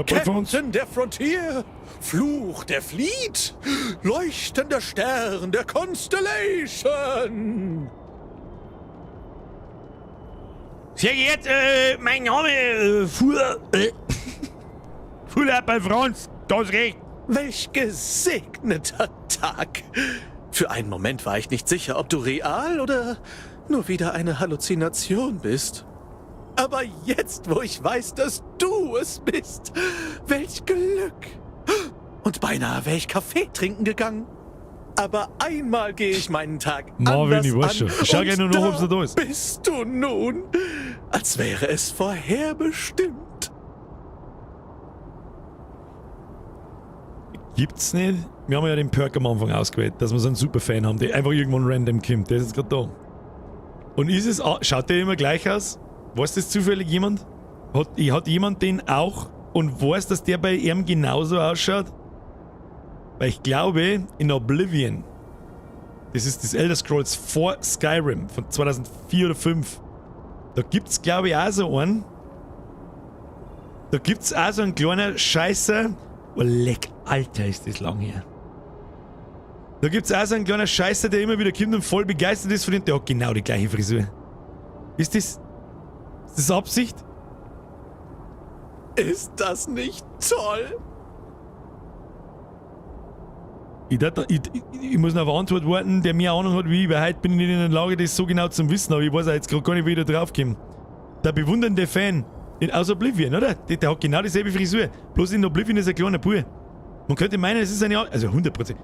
Captain der Frontier, Fluch der Fleet, leuchtender Stern der Constellation. Sehr geehrt, mein Name, Fuhrleiter Franz, ganz recht. Welch gesegneter Tag. Für einen Moment war ich nicht sicher, ob du real oder nur wieder eine Halluzination bist. Aber jetzt, wo ich weiß, dass du es bist, welch Glück. Und beinahe wäre ich Kaffee trinken gegangen. Aber einmal gehe ich meinen Tag anders ich weiß schon. an. Ich schau gerne noch, ob es da ist. Bist du nun, als wäre es vorherbestimmt. Gibt's nicht? Wir haben ja den Perk am Anfang ausgewählt, dass wir so einen Superfan haben, der einfach irgendwann random kommt. Der ist jetzt gerade da. Und ist es, schaut der immer gleich aus? Weiß das zufällig jemand? Hat jemand den auch und weiß, dass der bei ihm genauso ausschaut? Weil ich glaube, in Oblivion, das ist das Elder Scrolls vor Skyrim von 2004 oder 2005, da gibt's glaube ich auch so einen. Da gibt's auch so einen kleinen Scheißer. Oh leck, Alter, ist das lang her. Da gibt's auch so einen kleinen Scheißer, der immer wieder kommt und voll begeistert ist von dem. Der hat genau die gleiche Frisur. Ist das Absicht? Ist das nicht toll? Ich muss auf eine Antwort warten, der mehr Ahnung hat wie ich, weil heute bin ich nicht in der Lage, das so genau zu wissen, aber ich weiß auch jetzt gerade gar nicht, wie ich da draufkomme. Der bewundernde Fan aus Oblivion, oder? Der hat genau dieselbe Frisur. Bloß in Oblivion ist ein kleiner Bub. Man könnte meinen, es ist eine... Also 100%.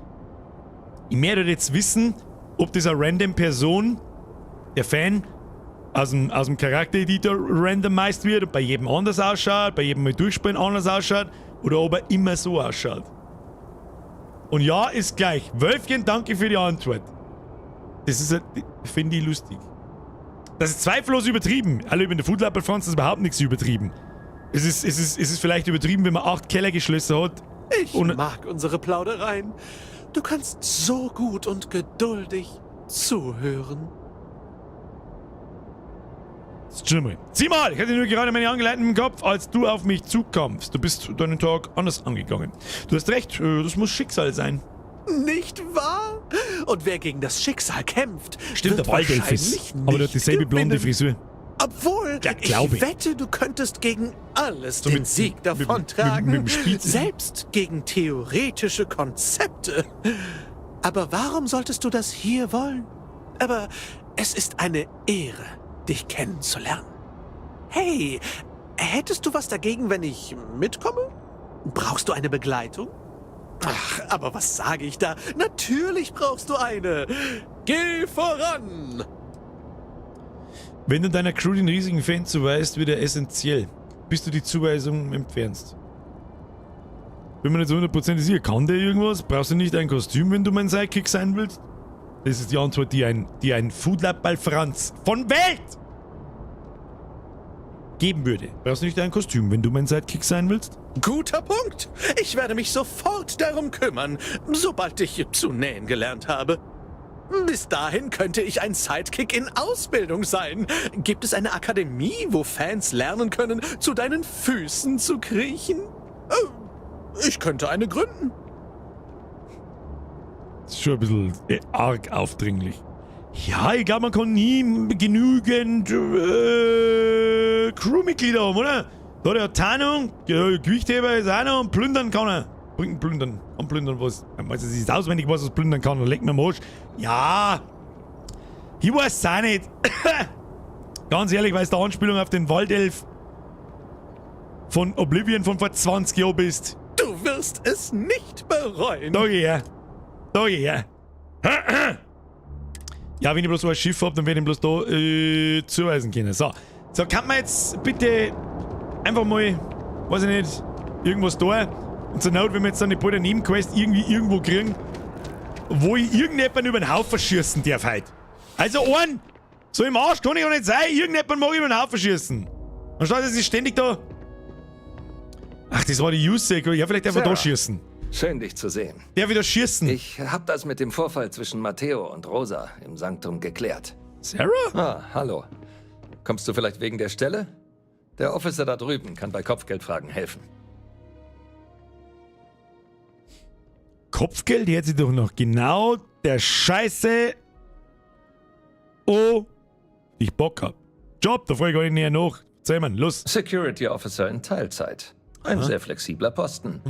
Ich möchte jetzt wissen, ob das eine random Person, der Fan, aus dem Charaktereditor randomized wird und bei jedem anders ausschaut, bei jedem mal durchspielen anders ausschaut oder ob er immer so ausschaut. Und ja, ist gleich. Wölfchen, danke für die Antwort. Das ist, finde ich, lustig. Das ist zweifellos übertrieben. Alle über den Foodlapper Franz ist überhaupt nichts übertrieben. Es ist vielleicht übertrieben, wenn man 8 Kellergeschlösser hat. Ich mag unsere Plaudereien. Du kannst so gut und geduldig zuhören. Schon mal. Sieh mal, ich hatte nur gerade meine Angelegenheiten im Kopf, als du auf mich zukamst. Du bist deinen Tag anders angegangen. Du hast recht, das muss Schicksal sein. Nicht wahr? Und wer gegen das Schicksal kämpft, stimmt, der Waldelf ist. Aber der hat dieselbe blonde Frisur. Obwohl, ja, ich wette, du könntest gegen alles so den Sieg davontragen. Selbst gegen theoretische Konzepte. Aber warum solltest du das hier wollen? Aber es ist eine Ehre, dich kennenzulernen. Hey, hättest du was dagegen, wenn ich mitkomme? Brauchst du eine Begleitung? Ach, aber was sage ich da? Natürlich brauchst du eine. Geh voran! Wenn du deiner Crew den riesigen Fan zuweist, wird er essentiell, bis du die Zuweisung entfernst. Bin mir nicht so 100% sicher, kann der irgendwas? Brauchst du nicht ein Kostüm, wenn du mein Sidekick sein willst? Das ist die Antwort, die ein Foodlab Franz von Welt geben würde. Brauchst du nicht ein Kostüm, wenn du mein Sidekick sein willst? Guter Punkt. Ich werde mich sofort darum kümmern, sobald ich zu nähen gelernt habe. Bis dahin könnte ich ein Sidekick in Ausbildung sein. Gibt es eine Akademie, wo Fans lernen können, zu deinen Füßen zu kriechen? Ich könnte eine gründen. Das ist schon ein bisschen arg aufdringlich. Ja, ich glaube, man kann nie genügend Crewmitglieder haben, oder? Da hat er Tarnung, Gewichtheber ist auch noch und plündern kann er. Plündern, am Plündern was. Ich weiß, es ist auswendig, was er plündern kann. Leck mir am Arsch. Ja, ich weiß es auch nicht. Ganz ehrlich, weil es der Anspielung auf den Waldelf von Oblivion von vor 20 Jahren bist. Du wirst es nicht bereuen. Da geh her. Da geh her. Ja, wenn ich bloß so ein Schiff hab, dann werde ich bloß da zuweisen können. So, kann man jetzt bitte einfach mal, weiß ich nicht, irgendwas da. Und zur Not, wenn wir jetzt dann die paar Nebenquest irgendwo kriegen, wo ich irgendjemanden über den Haufen schießen darf heute. Also einen, so im Arsch kann ich auch nicht sein, irgendjemanden mag ich über den Haufen schießen. Anstatt dass ich ständig da... Ach, das war die Use, ja, vielleicht einfach da schießen. Schön, dich zu sehen. Der wieder schießen. Ich hab das mit dem Vorfall zwischen Matteo und Rosa im Sanktum geklärt. Sarah? Ah, hallo. Kommst du vielleicht wegen der Stelle? Der Officer da drüben kann bei Kopfgeldfragen helfen. Kopfgeld hätte sie doch noch genau der Scheiße. Oh, ich Bock hab. Job, da frage ich gar nicht näher nach. Erzähl mal, los. Security Officer in Teilzeit. Ein sehr flexibler Posten.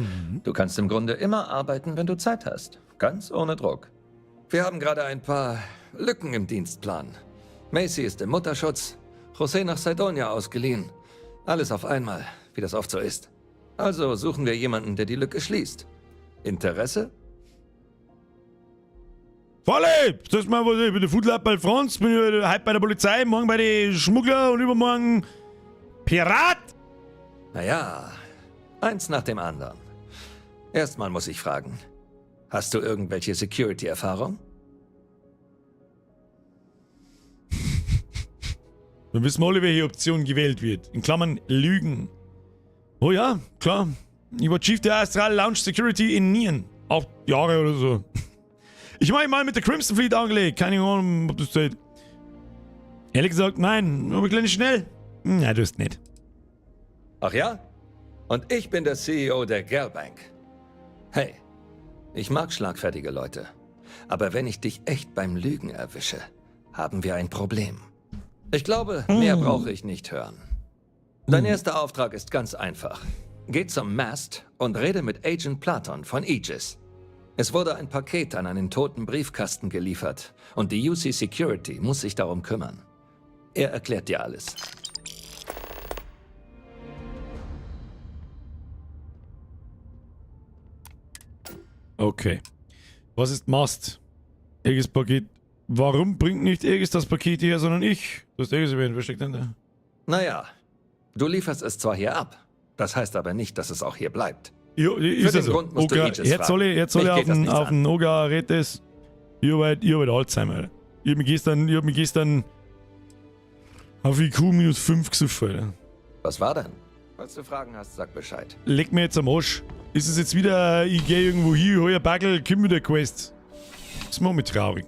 Du kannst im Grunde immer arbeiten, wenn du Zeit hast. Ganz ohne Druck. Wir haben gerade ein paar Lücken im Dienstplan. Macy ist im Mutterschutz, José nach Cydonia ausgeliehen. Alles auf einmal, wie das oft so ist. Also suchen wir jemanden, der die Lücke schließt. Interesse? Volle! Das ist mal was, ich bin der Foodlab bei Franz, bin heute bei der Polizei, morgen bei den Schmuggler und übermorgen Pirat! Naja, eins nach dem anderen. Erstmal muss ich fragen, hast du irgendwelche Security-Erfahrung? Dann wissen wir alle, welche Option gewählt wird. In Klammern Lügen. Oh ja, klar. Ich war Chief der Astral Lounge Security in Nien. 8 Jahre oder so. Ich mache mal mit der Crimson Fleet angelegt. Keine Ahnung, ob das zählt. Ehrlich gesagt, nein. Aber kleine schnell. Na, du hast nicht. Ach ja? Und ich bin der CEO der Gelbank. Hey, ich mag schlagfertige Leute. Aber wenn ich dich echt beim Lügen erwische, haben wir ein Problem. Ich glaube, mehr brauche ich nicht hören. Dein erster Auftrag ist ganz einfach. Geh zum Mast und rede mit Agent Platon von Aegis. Es wurde ein Paket an einen toten Briefkasten geliefert und die UC Security muss sich darum kümmern. Er erklärt dir alles. Okay. Was ist Mast? Aegis Paket. Warum bringt nicht Aegis das Paket hierher, sondern ich? Du hast Aegis erwähnt, wer steckt denn da? Naja, du lieferst es zwar hier ab. Das heißt aber nicht, dass es auch hier bleibt. Ja, ist Für also. den Grund musst du Aegis Jetzt soll ich auf den Oga Retes. Ich hab Alzheimer. Ich hab mich gestern auf IQ -5 gesuffen, Alter. Was war denn? Falls du Fragen hast, sag Bescheid. Leg mir jetzt am Arsch. Ist es jetzt wieder, ich gehe irgendwo hin, hol ein Bagel, komm mit der Quest. Das macht mich traurig.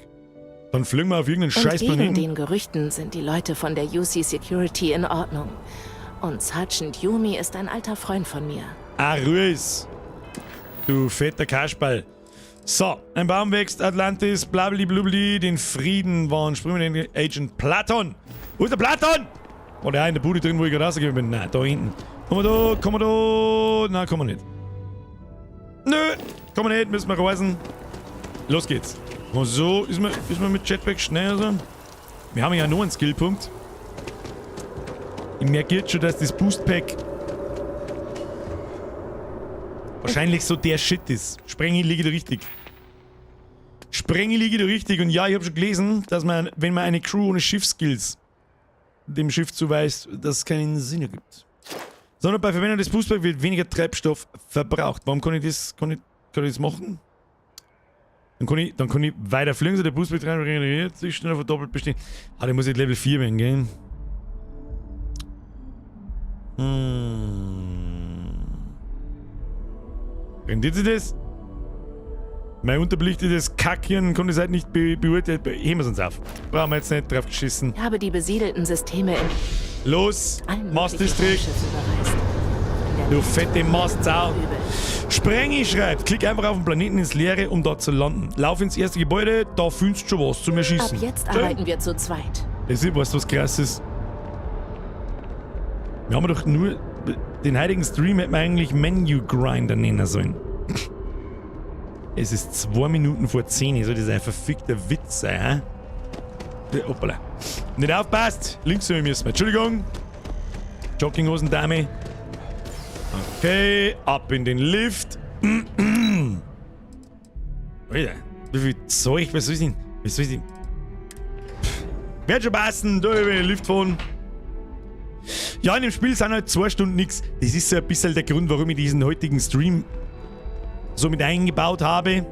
Dann fliegen wir auf irgendeinen scheiß Entgegen Planeten. den Gerüchten sind die Leute von der UC Security in Ordnung. Und Sergeant Yumi ist ein alter Freund von mir. Ah, Ruiz. Du fetter Kasperl. So, ein Baum wächst, Atlantis, blablabli, den Frieden wahren. Springen wir den Agent Platon. Wo ist der Platon? Oh, der in der Bude drin, wo ich gerade rausgegangen bin. Nein, da hinten. Kommen wir da. Nein, kommen wir nicht. Nö, kommen wir nicht, müssen wir reisen. Los geht's. Und so, ist man mit Jetpack schneller so? Wir haben ja nur einen Skillpunkt. Ich merke jetzt schon, dass das Boostpack wahrscheinlich so der Shit ist. Sprengel liege da richtig. Und ja, ich habe schon gelesen, dass man, wenn man eine Crew ohne Schiffskills dem Schiff zuweist, dass es keinen Sinn ergibt. Sondern bei Verwendung des Boostpacks wird weniger Treibstoff verbraucht. Warum kann ich das machen? Dann kann ich weiter fliegen, so der Boostpack regeneriert sich schneller verdoppelt bestehen. Ah, der muss jetzt Level 4 werden, gell? Rendiert sich das? Mein unterbelichtetes Kackchen konnte es halt nicht beurteilen. Heben wir es uns auf. Brauchen wir jetzt nicht drauf geschissen. Ich habe die besiedelten Systeme in Los, Mastdistrikt. Du fette Mastsau. Sprengi schreibt, klick einfach auf den Planeten ins Leere, um dort zu landen. Lauf ins erste Gebäude, da findest du schon was zum Erschießen. Ab jetzt arbeiten wir zu zweit. Das ist was Krasses. Wir haben doch nur... Den heutigen Stream hätten wir eigentlich Menu-Grinder nennen sollen. Es ist 2 Minuten vor 10, soll das ein verfickter Witz sein, hä? Hoppala. Nicht aufpasst! Links müssen wir. Entschuldigung. Jogginghosendame. Okay, ab in den Lift. Alter, wie viel Zeug? Was soll ich denn? Wird schon passen, da über den Lift fahren. Ja, in dem Spiel sind halt 2 Stunden nichts. Das ist so ein bisschen der Grund, warum ich diesen heutigen Stream so mit eingebaut habe.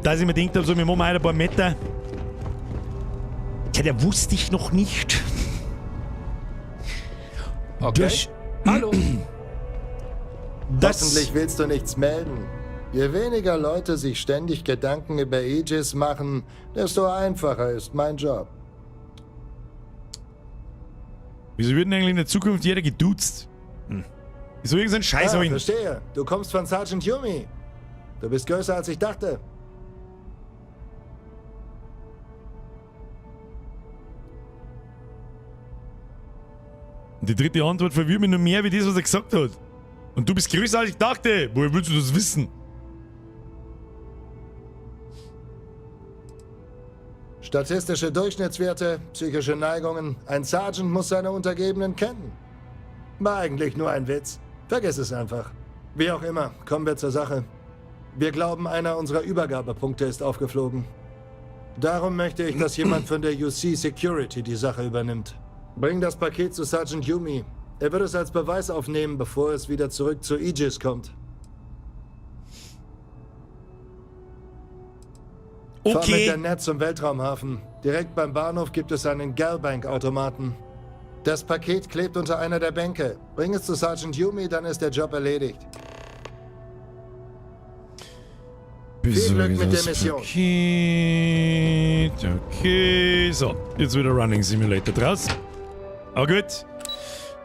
Dass ich mir gedacht habe, so, wir machen halt ein paar Meter. Ja, der wusste ich noch nicht. Okay. Hallo. Hoffentlich willst du nichts melden. Je weniger Leute sich ständig Gedanken über Aegis machen, desto einfacher ist mein Job. Wieso wird denn eigentlich in der Zukunft jeder geduzt? Ist so irgendein Scheiß Ah, verstehe. Du kommst von Sergeant Yumi. Du bist größer, als ich dachte. Und die dritte Antwort verwirrt mich noch mehr wie das, was er gesagt hat. Und du bist größer, als ich dachte. Woher willst du das wissen? Statistische Durchschnittswerte, psychische Neigungen. Ein Sergeant muss seine Untergebenen kennen. War eigentlich nur ein Witz. Vergiss es einfach. Wie auch immer, kommen wir zur Sache. Wir glauben, einer unserer Übergabepunkte ist aufgeflogen. Darum möchte ich, dass jemand von der UC Security die Sache übernimmt. Bring das Paket zu Sergeant Yumi. Er wird es als Beweis aufnehmen, bevor es wieder zurück zu Aegis kommt. Fahr mit der Net zum Weltraumhafen. Direkt beim Bahnhof gibt es einen Galbank-Automaten. Das Paket klebt unter einer der Bänke. Bring es zu Sergeant Yumi, dann ist der Job erledigt. Viel Glück mit der Mission. Paket. Okay, so. Jetzt wieder Running Simulator draus. Aber gut.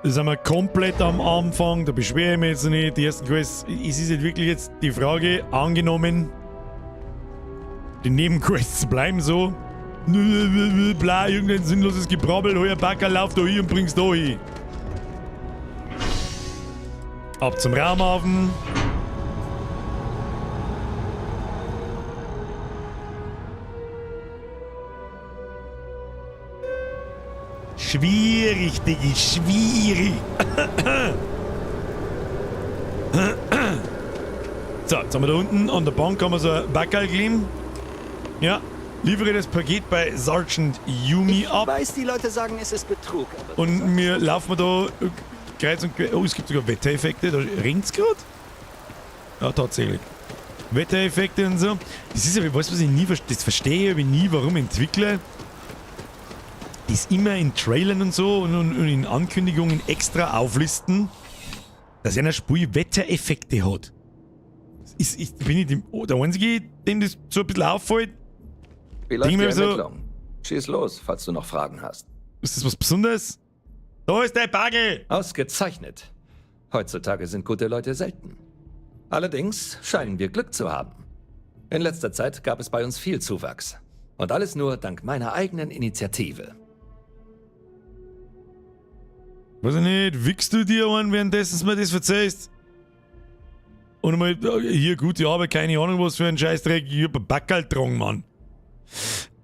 Da sind wir komplett am Anfang. Da beschwere ich mich jetzt nicht. Die ersten Quests. Es ist jetzt wirklich jetzt die Frage, angenommen, die Nebenquests bleiben so. Bla, irgendein sinnloses Gebrabbel, hol ein Backer, lauf da hin und bring's da hin. Ab zum Raumhafen. Schwierig, Diggi, schwierig. So, jetzt haben wir da unten an der Bank haben wir so ein Backerl gelegen. Ja, liefere das Paket bei Sergeant Yumi ab. Ich weiß, die Leute sagen, es ist Betrug. Aber und wir laufen da kreuz und quer. Oh, es gibt sogar Wettereffekte. Da regnt's gerade. Ja, tatsächlich. Wettereffekte und so. Das ist aber was ich nie verstehe. Das verstehe ich aber nie, warum Entwickler das immer in Trailern und so und in Ankündigungen extra auflisten, dass einer Spiel Wettereffekte hat. Bin ich der Einzige, dem das so ein bisschen auffällt? Wie läuft die Ermittlung? Schieß los, falls du noch Fragen hast. Ist das was Besonderes? Da ist der Bagel! Ausgezeichnet. Heutzutage sind gute Leute selten. Allerdings scheinen wir Glück zu haben. In letzter Zeit gab es bei uns viel Zuwachs. Und alles nur dank meiner eigenen Initiative. Weiß ich nicht, wickst du dir an, währenddessen du mir das verzeihst? Und mal, hier, gute Arbeit, keine Ahnung, was für ein Scheißdreck, ich hab ein Backerl getragen, Mann.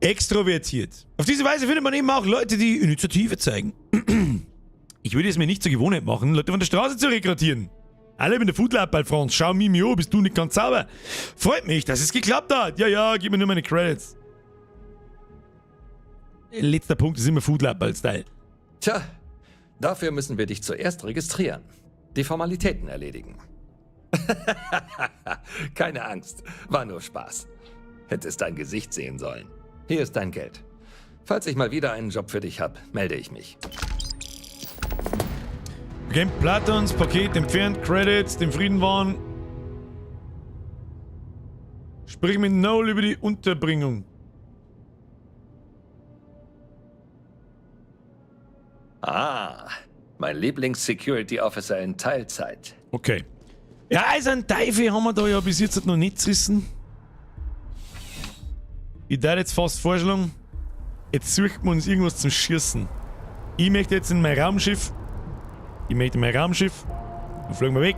Extrovertiert. Auf diese Weise findet man eben auch Leute, die Initiative zeigen. Ich würde es mir nicht zur Gewohnheit machen, Leute von der Straße zu rekrutieren. Alle in der Foodlab bei Franz, schau mich an, bist du nicht ganz sauber. Freut mich, dass es geklappt hat. Ja, gib mir nur meine Credits. Letzter Punkt ist immer Foodlab als Teil. Tja, dafür müssen wir dich zuerst registrieren. Die Formalitäten erledigen. Keine Angst, war nur Spaß. Hättest dein Gesicht sehen sollen. Hier ist dein Geld. Falls ich mal wieder einen Job für dich habe, melde ich mich. Okay, Platons, Paket entfernt, Credits, den Frieden wahren. Sprich mit Noel über die Unterbringung. Ah, mein Lieblings-Security-Officer in Teilzeit. Okay. Ja, also einen Teufel haben wir da ja bis jetzt noch nicht zerrissen. Ich darf jetzt fast vorschlagen, jetzt suchen wir uns irgendwas zum Schießen. Ich möchte jetzt in mein Raumschiff. Dann fliegen wir weg.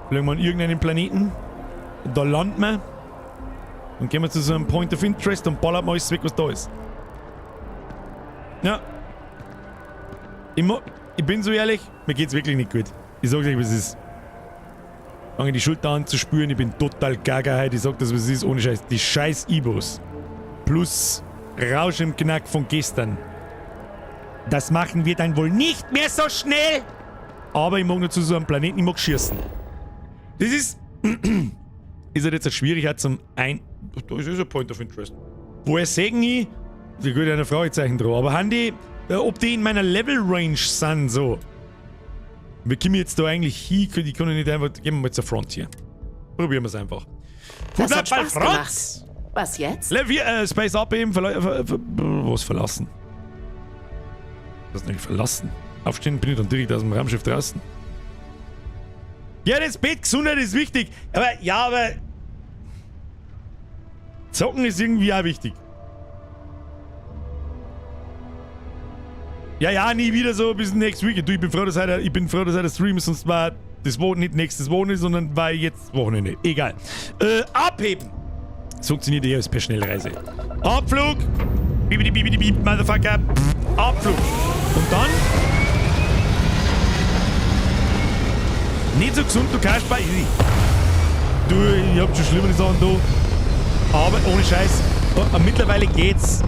Fliegen wir an irgendeinen Planeten. Und da landen wir. Dann gehen wir zu so einem Point of Interest und ballern wir alles weg, was da ist. Ja. Ich bin so ehrlich, mir geht's wirklich nicht gut. Ich sag's euch, was es ist. Fange die Schulter an zu spüren, ich bin total gaga heute. Ich sag das, was es ist, ohne Scheiß. Die scheiß Ibos. Plus Rausch im Knack von gestern. Das machen wir dann wohl nicht mehr so schnell. Aber ich mag nicht zu so einem Planeten, ich mag schießen. Das ist... ist halt jetzt eine Schwierigkeit zum Da ist ein Point of Interest. Woher sehen ich... Da geht eine Fragezeichen drauf. Aber haben die... ob die in meiner Level-Range sind, so... Wie komme ich jetzt da eigentlich hin? Ich kann nicht einfach... Gehen wir mal zur Frontier. Probieren wir es einfach. Das hat Fußball Spaß Franz! gemacht. Was jetzt? Level 4, Space abheben, was verlassen? Was nicht verlassen? Aufstehen, bin ich dann direkt aus dem Raumschiff draußen. Ja, das Bett, Gesundheit ist wichtig. Aber Zocken ist irgendwie auch wichtig. Ja, nie wieder so bis next week. Du, ich bin froh, dass heute Stream ist, sonst war das nicht nächstes Wochenende, sondern war jetzt Wochenende. Egal. Abheben. Das funktioniert eher als per Schnellreise. Abflug. Bibidi, Motherfucker. Abflug. Und dann? Nicht so gesund, du kannst bei easy. Du, ich hab schon schlimmere Sachen da. Aber ohne Scheiß. Mittlerweile geht's.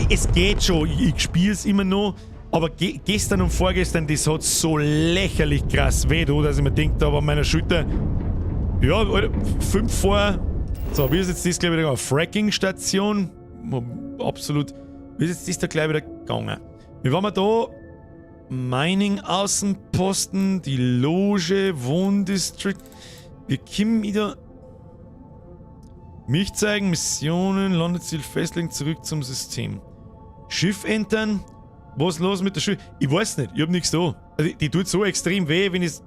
Es geht schon. Ich spiel's immer noch. Aber gestern und vorgestern, das hat so lächerlich krass weh, dass ich mir denke, da war meiner Schulter. Ja, Alter, 5 vor. So, wie ist jetzt das gleich wieder gegangen? Fracking-Station. Absolut. Wie ist jetzt das da gleich wieder gegangen? Wie waren wir da? Mining-Außenposten, die Loge, Wohndistrikt. Wir kommen wieder. Mich zeigen, Missionen, Landeziel festlegen, zurück zum System. Schiff entern. Was ist los mit der Schiff? Ich weiß nicht, ich hab nichts da. Also, die tut so extrem weh, wenn ich's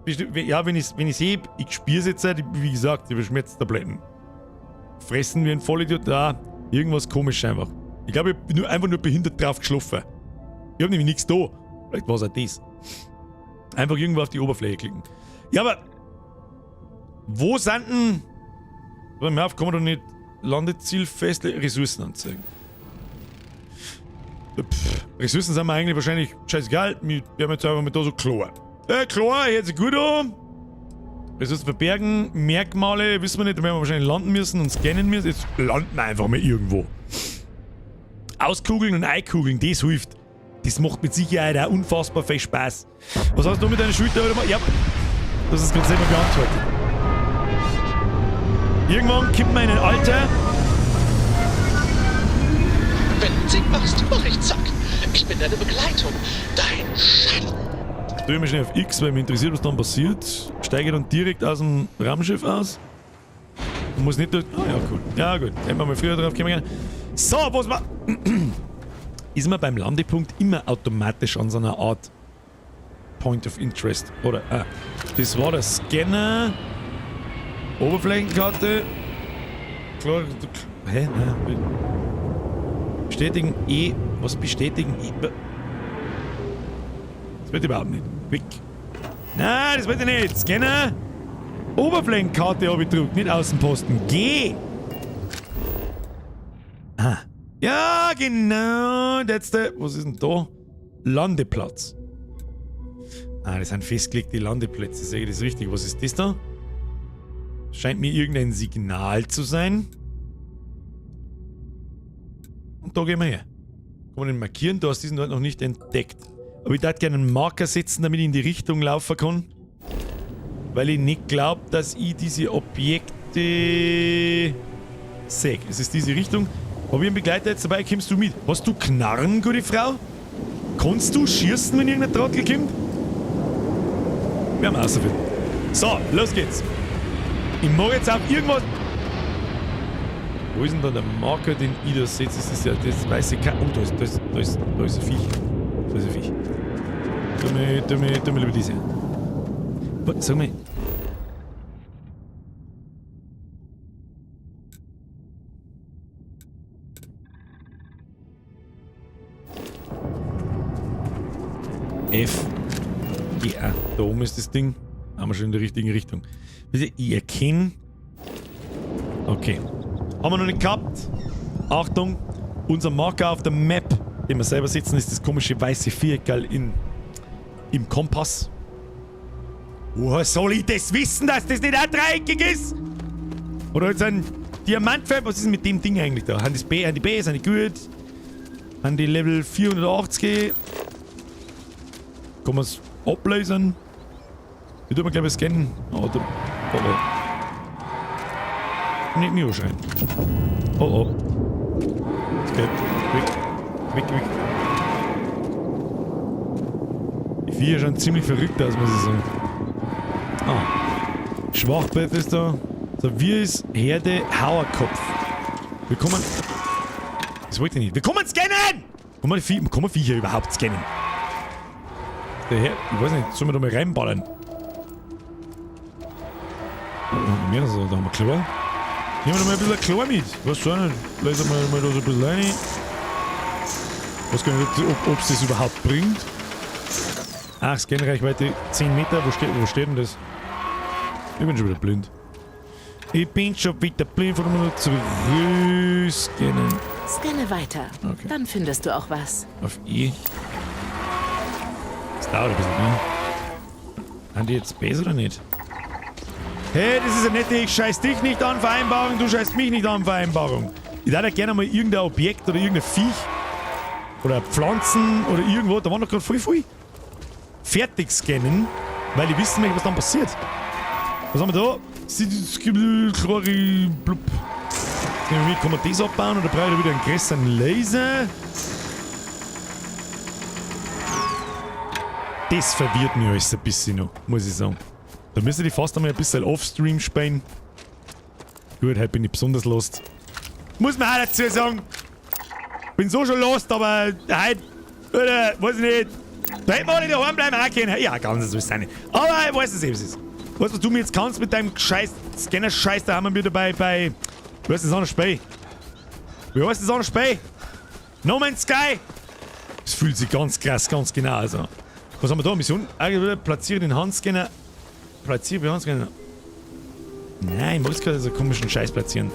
heb. Ich spür's jetzt nicht, wie gesagt, ich habe Schmerztabletten. Fressen wie ein Vollidiot, irgendwas komisch einfach. Ich glaube, ich bin einfach nur behindert drauf geschlafen. Ich hab nämlich nichts da. Vielleicht war es auch das. Einfach irgendwo auf die Oberfläche klicken. Ja, aber wo sind denn... Warte mal auf, kann man doch nicht Landeziel festlegen? Ressourcen anzeigen. Ressourcen sind mir eigentlich wahrscheinlich scheißegal. Wir haben jetzt einfach mal da so klar. Klar, hört sich gut an. Ressourcen verbergen, Merkmale, wissen wir nicht, da werden wir wahrscheinlich landen müssen und scannen müssen. Jetzt landen wir einfach mal irgendwo. Auskugeln und einkugeln, das hilft. Das macht mit Sicherheit auch unfassbar viel Spaß. Was hast du mit deiner Schulter? Ja, das ist gerade selber beantwortet. Irgendwann kommt man in ein Alter. Wenn du Musik machst, mach ich zack. Ich bin deine Begleitung. Dein Schatten. Ich drehe mich schnell auf X, weil mich interessiert, was dann passiert. Steige dann direkt aus dem Raumschiff aus. Und muss nicht durch... Ah ja, cool. Ja, gut. Hätten wir mal früher drauf kommen können. So, was war... Ist man beim Landepunkt immer automatisch an so einer Art Point of Interest. Oder, das war der Scanner. Oberflächenkarte. Klar, hä? Nein. Bestätigen was bestätigen das wird überhaupt nicht. Weg. Nein, das wird ich nicht. Scanner. Oberflächenkarte habe ich gedrückt, nicht Außenposten. G. Ja, genau. Was ist denn da? Landeplatz. Das sind festgelegte Landeplätze. Sage ich das richtig? Was ist das da? Scheint mir irgendein Signal zu sein. Und da gehen wir her. Kann man den markieren? Du hast diesen dort noch nicht entdeckt. Aber ich darf gerne einen Marker setzen, damit ich in die Richtung laufen kann. Weil ich nicht glaube, dass ich diese Objekte sehe. Es ist diese Richtung. Habe ich einen Begleiter jetzt dabei? Kommst du mit? Hast du Knarren, gute Frau? Kannst du schießen, wenn irgendein Trottel kommt? Wir haben rausgefunden. So, los geht's. Ich mache jetzt auf irgendwas... Wo ist denn da der Marker, den ich da setze? Das ist ja das weiße Ka... Oh, da ist ein Viech. Da ist ein Viech. Tu mir lieber diese. Sag mal. F. G. Da oben ist das Ding. Haben wir schon in der richtigen Richtung. Ich erkenne... Okay. Haben wir noch nicht gehabt. Achtung, unser Marker auf der Map, den wir selber setzen, ist das komische weiße Viereckerl im Kompass. Woher soll ich das wissen, dass das nicht ein dreieckig ist? Oder jetzt ein Diamantfeld? Was ist denn mit dem Ding eigentlich da? Haben die B, sind die gut? Haben die Level 480? Kann man es ablesen? Ich tue mal gleich mal scannen. Oh, nicht mir anscheinend. Oh. Okay. Weg. Die Viecher schauen ziemlich verrückt aus, muss ich sagen. Schwachbett ist da. So, wie ist Herde Hauerkopf? Wir kommen... Das wollte ich nicht. Wir kommen scannen! Kann man Viecher überhaupt scannen? Der Herr... Ich weiß nicht, sollen wir da mal reinballern? Da haben wir Chlor. Nehmen wir mal ein bisschen Chlor mit. Was soll nicht? Lesen wir mal da so ein bisschen rein. Ich weiß gar nicht, ob es das überhaupt bringt. Ach, Scanreichweite 10 Meter. Wo steht denn das? Ich bin schon wieder blind. Ich bin schon wieder blind. Von mir zurück scannen. Scanne weiter. Okay. Dann findest du auch was. Auf E. Das dauert ein bisschen, ne? Haben die jetzt besser oder nicht? Hey, das ist eine nette Ich scheiß dich nicht an Vereinbarung, du scheißt mich nicht an Vereinbarung. Ich darf ja gerne mal irgendein Objekt oder irgendein Viech oder Pflanzen oder irgendwo, da waren doch gerade voll viel. Fertig scannen, weil die wissen nicht, was dann passiert. Was haben wir da? Blub. Kann man das abbauen oder brauche ich wieder einen größeren Laser? Das verwirrt mich alles ein bisschen noch, muss ich sagen. Da müsste ich fast einmal ein bisschen offstream spielen. Gut, heute bin ich besonders lost. Muss man auch dazu sagen. Bin so schon lost, aber heute, oder, weiß ich nicht. Da hätten wir alle daheim bleiben auch können. Ja, ganz so ist es nicht. Aber ich weiß es eben, was es ist. Weißt du, was du mir jetzt kannst mit deinem scheiß Scanner-Scheiß, da haben wir wieder bei, wie heißt das andere Spiel? Wie heißt das andere Spiel? No Man's Sky? Das fühlt sich ganz krass, ganz genau. Also. Was haben wir da? Mission? Platziere den Handscanner. Platziere den Handscanner. Nein, ich muss gerade so komischen Scheiß platzieren.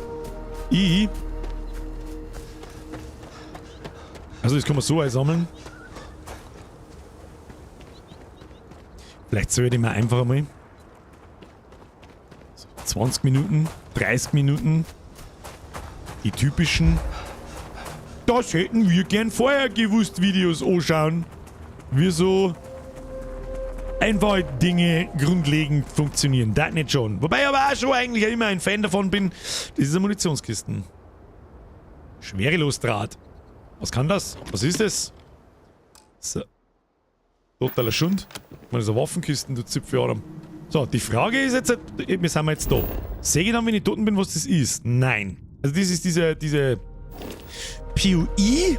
Also, das kann man so einsammeln. Vielleicht sollte ich mal einfach mal 20 Minuten, 30 Minuten. Die typischen Das hätten wir gern vorher gewusst Videos anschauen. Wie so einfach Dinge grundlegend funktionieren. Das nicht schon. Wobei ich aber auch schon eigentlich immer ein Fan davon bin. Diese Munitionskisten. Schwerelos-Draht. Was kann das? Was ist das? So. Totaler Schund. Man so Waffenkisten, du Zipfel haben. So, die Frage ist jetzt, wir sind jetzt da. Sehe ich dann, wenn ich tot bin, was das ist? Nein. Also das ist diese POI,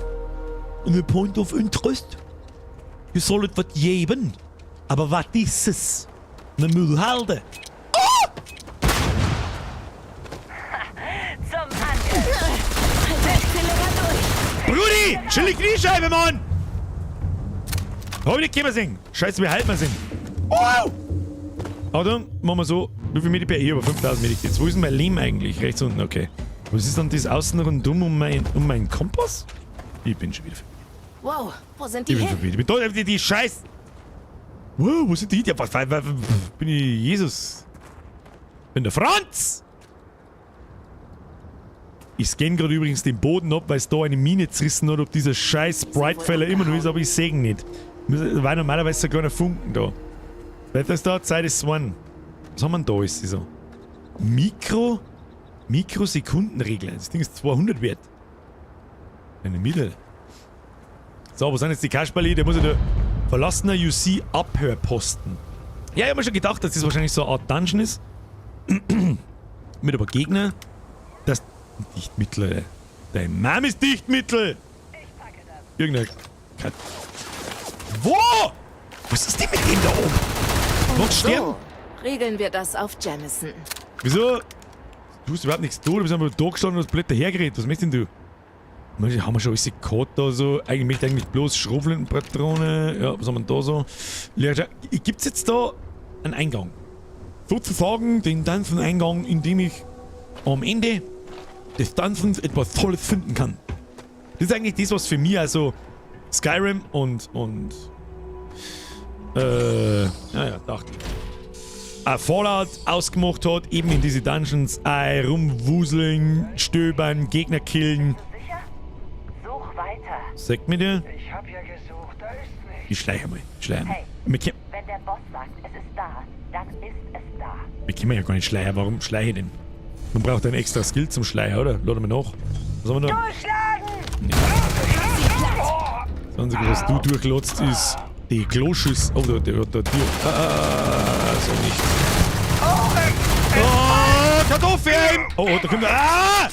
eine Point of Interest. Ihr sollt was geben. Aber was ist es? Eine Müllhalde. Oh! Zum Angriff. Brudi, chillig Kniescheibe, Mann! Hab ich nicht singen. Scheiße, wie halt wir sind. Oh! Aber dann machen wir so. Wie viel Medikit? Ich habe 5000 Medikits. Wo ist denn mein Leben eigentlich? Rechts unten, okay. Was ist dann das außen rundum um meinen Kompass? Ich bin schon wieder. Wow, wo sind die Ich bin hin? verwirrt. Ich bin da, die Scheiß. Wow, wo sind die? Ja, bin ich Jesus? Bin der Franz! Ich scanne gerade übrigens den Boden ab, weil es da eine Mine zerrissen hat, ob dieser scheiß Sprite-Feller immer noch ist, aber ich sehe ihn nicht. Da war normalerweise so ein kleiner Funken da. Weiter ist da, Zeit ist one. Was haben wir denn da? Ist sie so? Mikrosekundenregler. Das Ding ist 200 wert. Eine Mitte. So, wo sind jetzt die Kasperli? Der muss ja der verlassener UC-Abhörposten. Ja, ich habe mir schon gedacht, dass das wahrscheinlich so eine Art Dungeon ist. Mit aber Gegner. Das Dichtmittel. Dein Mom ist Dichtmittel! Irgendein Kat. Wo? Was ist denn mit dem da oben? Noch sterben? So regeln wir das auf Jamison. Wieso? Du hast überhaupt nichts da, du bist einfach da gestanden und hast blöd dahergeredet. Was möchtest denn du? Haben wir schon alles gehabt da so? Ich möchte eigentlich bloß Schrotflintenpatrone. Ja, was haben wir da so? Gibt's jetzt da einen Eingang? Sozusagen den Dungeon-Eingang, in dem ich am Ende des Dungeons etwas Tolles finden kann. Das ist eigentlich das, was für mich also Skyrim und dachte ich. Fallout ausgemacht hat, eben in diese Dungeons rumwuseln, stöbern, Gegner killen. Such weiter. Sagt mir der? Ich hab ja gesucht, da ist nichts. Ich schleiche mal. Hey, wenn der Boss sagt, es ist da, dann ist es da. Wir können ja gar nicht schleichen. Warum schleiche ich denn? Man braucht einen extra Skill zum Schleichen, oder? Lade mal nach. Was haben wir da? Durchschlagen! Das Einzige, was du durchlotzt, ist die Kloschüsse. Oh, der so nicht. Oh, Kartoffeln! Oh, da kommt er. Ah!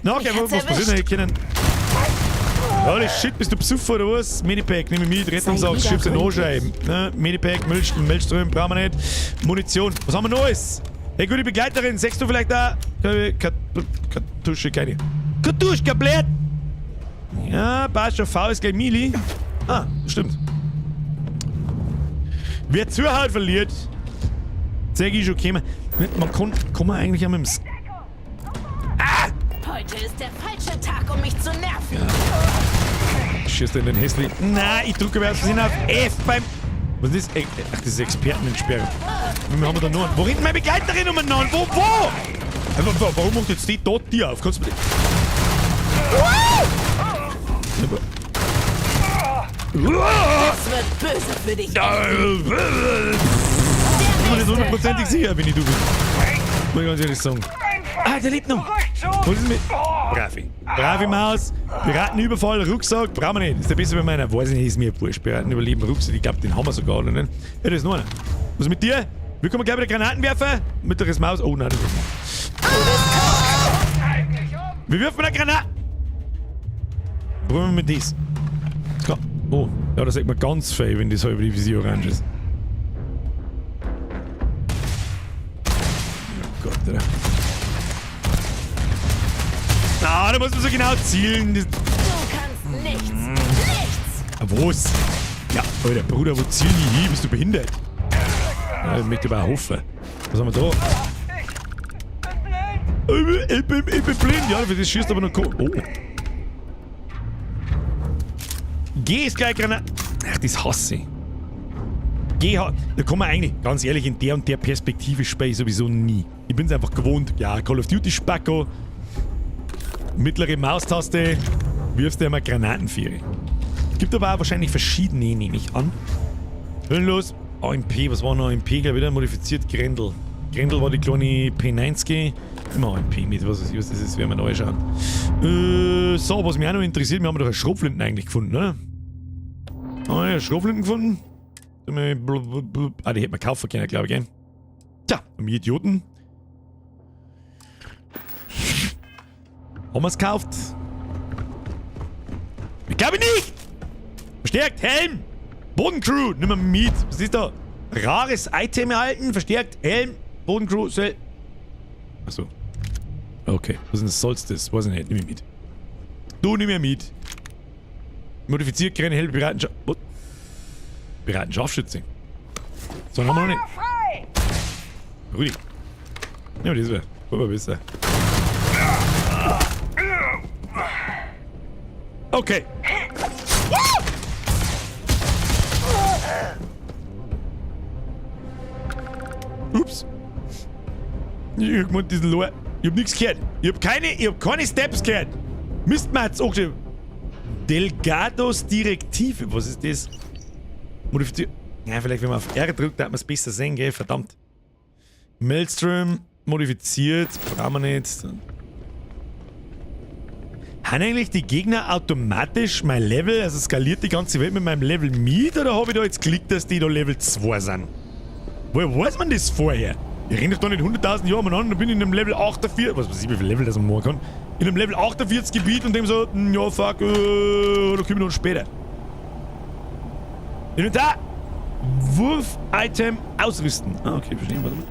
Na, okay, was passiert denn? Ich kann. Holy shit, bist du besoffen oder was? Medipack, nehme ich mit, Rettungsachs, schieb's in den Anschreiben. Ne? Medipack, Müllström, brauchen wir nicht. Munition, was haben wir Neues? Hey, gute Begleiterin, sagst du vielleicht da? Kartusche, keine. Kartuschka, blöd! Ja, passt schon, V ist gleich Mili. Ah, stimmt. Wer Zuhalt verliert, sag ich schon, käme. Man kann man eigentlich auch mit dem Heute ist der falsche Tag, um mich zu nerven. Schießt in den hässlich. Nein, ich drücke was auf F beim. Was ist das? Ach, das ist Expertenentsperrung. Wir haben da noch. Wo rennt meine Begleiterin umeinander? Wo? Warum macht jetzt die dort die auf? Kannst du mir Das wird böse für dich. Ich bin mir nicht hundertprozentig sicher, wenn ich du bin. Muss ich ganz ehrlich sagen. Ah, der lebt noch. Was ist mit? Bravi. Bravi Maus. Piratenüberfall, Rucksack. Brauchen wir nicht. Ist der besser bei meiner? Weiß ich nicht, ist mir wurscht. Piraten überleben Rucksack. Ich glaube, den haben wir sogar, oder nicht? Ja, das ist noch einer. Was ist mit dir? Wir können gleich wieder Granaten werfen. Mittleres Maus. Oh nein, das ist wir werfen eine Granate. Probieren wir mit dies. Oh, ja, das sieht man ganz fein, wenn das halbe Visier orange ist. Oh Gott, Alter. Na, da muss man so genau zielen. Du kannst nichts. Was? Ja, Alter, Bruder, wo zielen die hin? Bist du behindert? Ja, ich möchte aber hoffen. Was haben wir da? Ich bin blind. Ja, für das schießt aber noch... Oh. Geh ist gleich Granat. Ach, das hasse ich. Geh hat. Da kann man eigentlich, ganz ehrlich, in der und der Perspektive spiele ich sowieso nie. Ich bin's einfach gewohnt. Ja, Call of Duty Spacko. Mittlere Maustaste. Wirfst du einmal Granatenviere. Gibt aber auch wahrscheinlich verschiedene, nehme ich an. Hören los. AMP, was war noch AMP? Gleich wieder modifiziert Grendel. Grendel war die kleine P90. Immer AMP mit, was das ist, werden wir neu schauen. So, was mich auch noch interessiert, wir haben doch eine Schrotflinten eigentlich gefunden, oder? Ah ja, Schrotflinten gefunden. Ah, die hätten wir kaufen können, glaube ich, gell? Tja, um Idioten. Haben wir es gekauft? Ich glaube nicht! Verstärkt, Helm! Bodencrew, nimm mal mit. Was ist da? Rares Item erhalten, verstärkt, Helm, Bodencrew, Achso. Okay, was denn soll's das? Weiß ich nicht, nimm ich mit. Du nimm mir mit. Modifiziert keine Helm, Piraten-Scharfschütze. So, haben wir noch nicht. Rudi. Ja, das wäre besser. Okay. Ups. Ich hab gemeint, diesen Lohr. Ich hab nichts gehört. Ich hab keine Steps gehört. Mist, man hat's auch geschrieben. Delgados Direktive. Was ist das? Modifiziert. Ja, vielleicht, wenn man auf R drückt, hat man es besser sehen, gell? Verdammt. Maelstrom modifiziert. Brauchen wir nicht. Haben eigentlich die Gegner automatisch mein Level, also skaliert die ganze Welt mit meinem Level mit, oder habe ich da jetzt geklickt, dass die da Level 2 sind? Woher weiß man das vorher? Ich renne doch da nicht 100.000 Jahre an und bin in einem Level 48, was weiß ich, wie viel Level das man machen kann, in einem Level 48 Gebiet und dem so, ja fuck, da kommen wir noch später. Inventar! Wurf-Item ausrüsten. Ah, okay, verstehen, warte mal.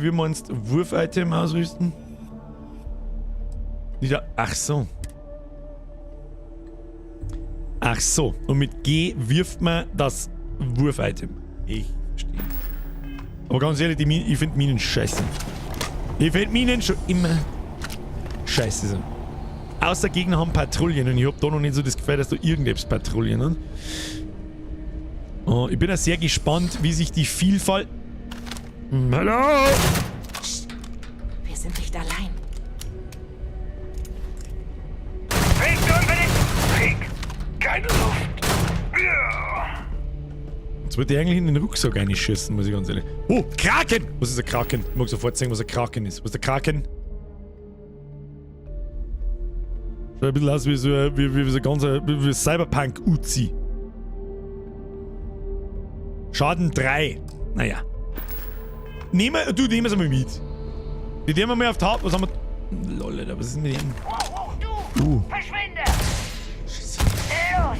Wie meinst du Wurf-Item ausrüsten? Ach so. Ach so. Und mit G wirft man das Wurf-Item. Ich verstehe. Aber ganz ehrlich, ich finde Minen scheiße. Ich finde Minen schon immer scheiße so. Außer Gegner haben Patrouillen und ich hab da noch nicht so das Gefühl, dass da irgendetwas Patrouillen hat. Oh, ich bin auch sehr gespannt, wie sich die Vielfalt... Hallo! Wir sind nicht allein. Willst du unbedingt Krieg? Keine Luft. Jetzt wollte ich eigentlich in den Rucksack reinschießen, muss ich ganz ehrlich. Oh, Kraken! Was ist ein Kraken? Ich mag sofort sagen, was ein Kraken ist. Was ist der Kraken? Schaut ein bisschen aus wie so ein ganzer wie Cyberpunk-Uzi. Schaden 3. Naja. nehmen wir es mal mit. Die nehmen wir mal auf die Haupt. Was haben wir? Lol, Alter, was ist denn mit dem? Verschwinde! Los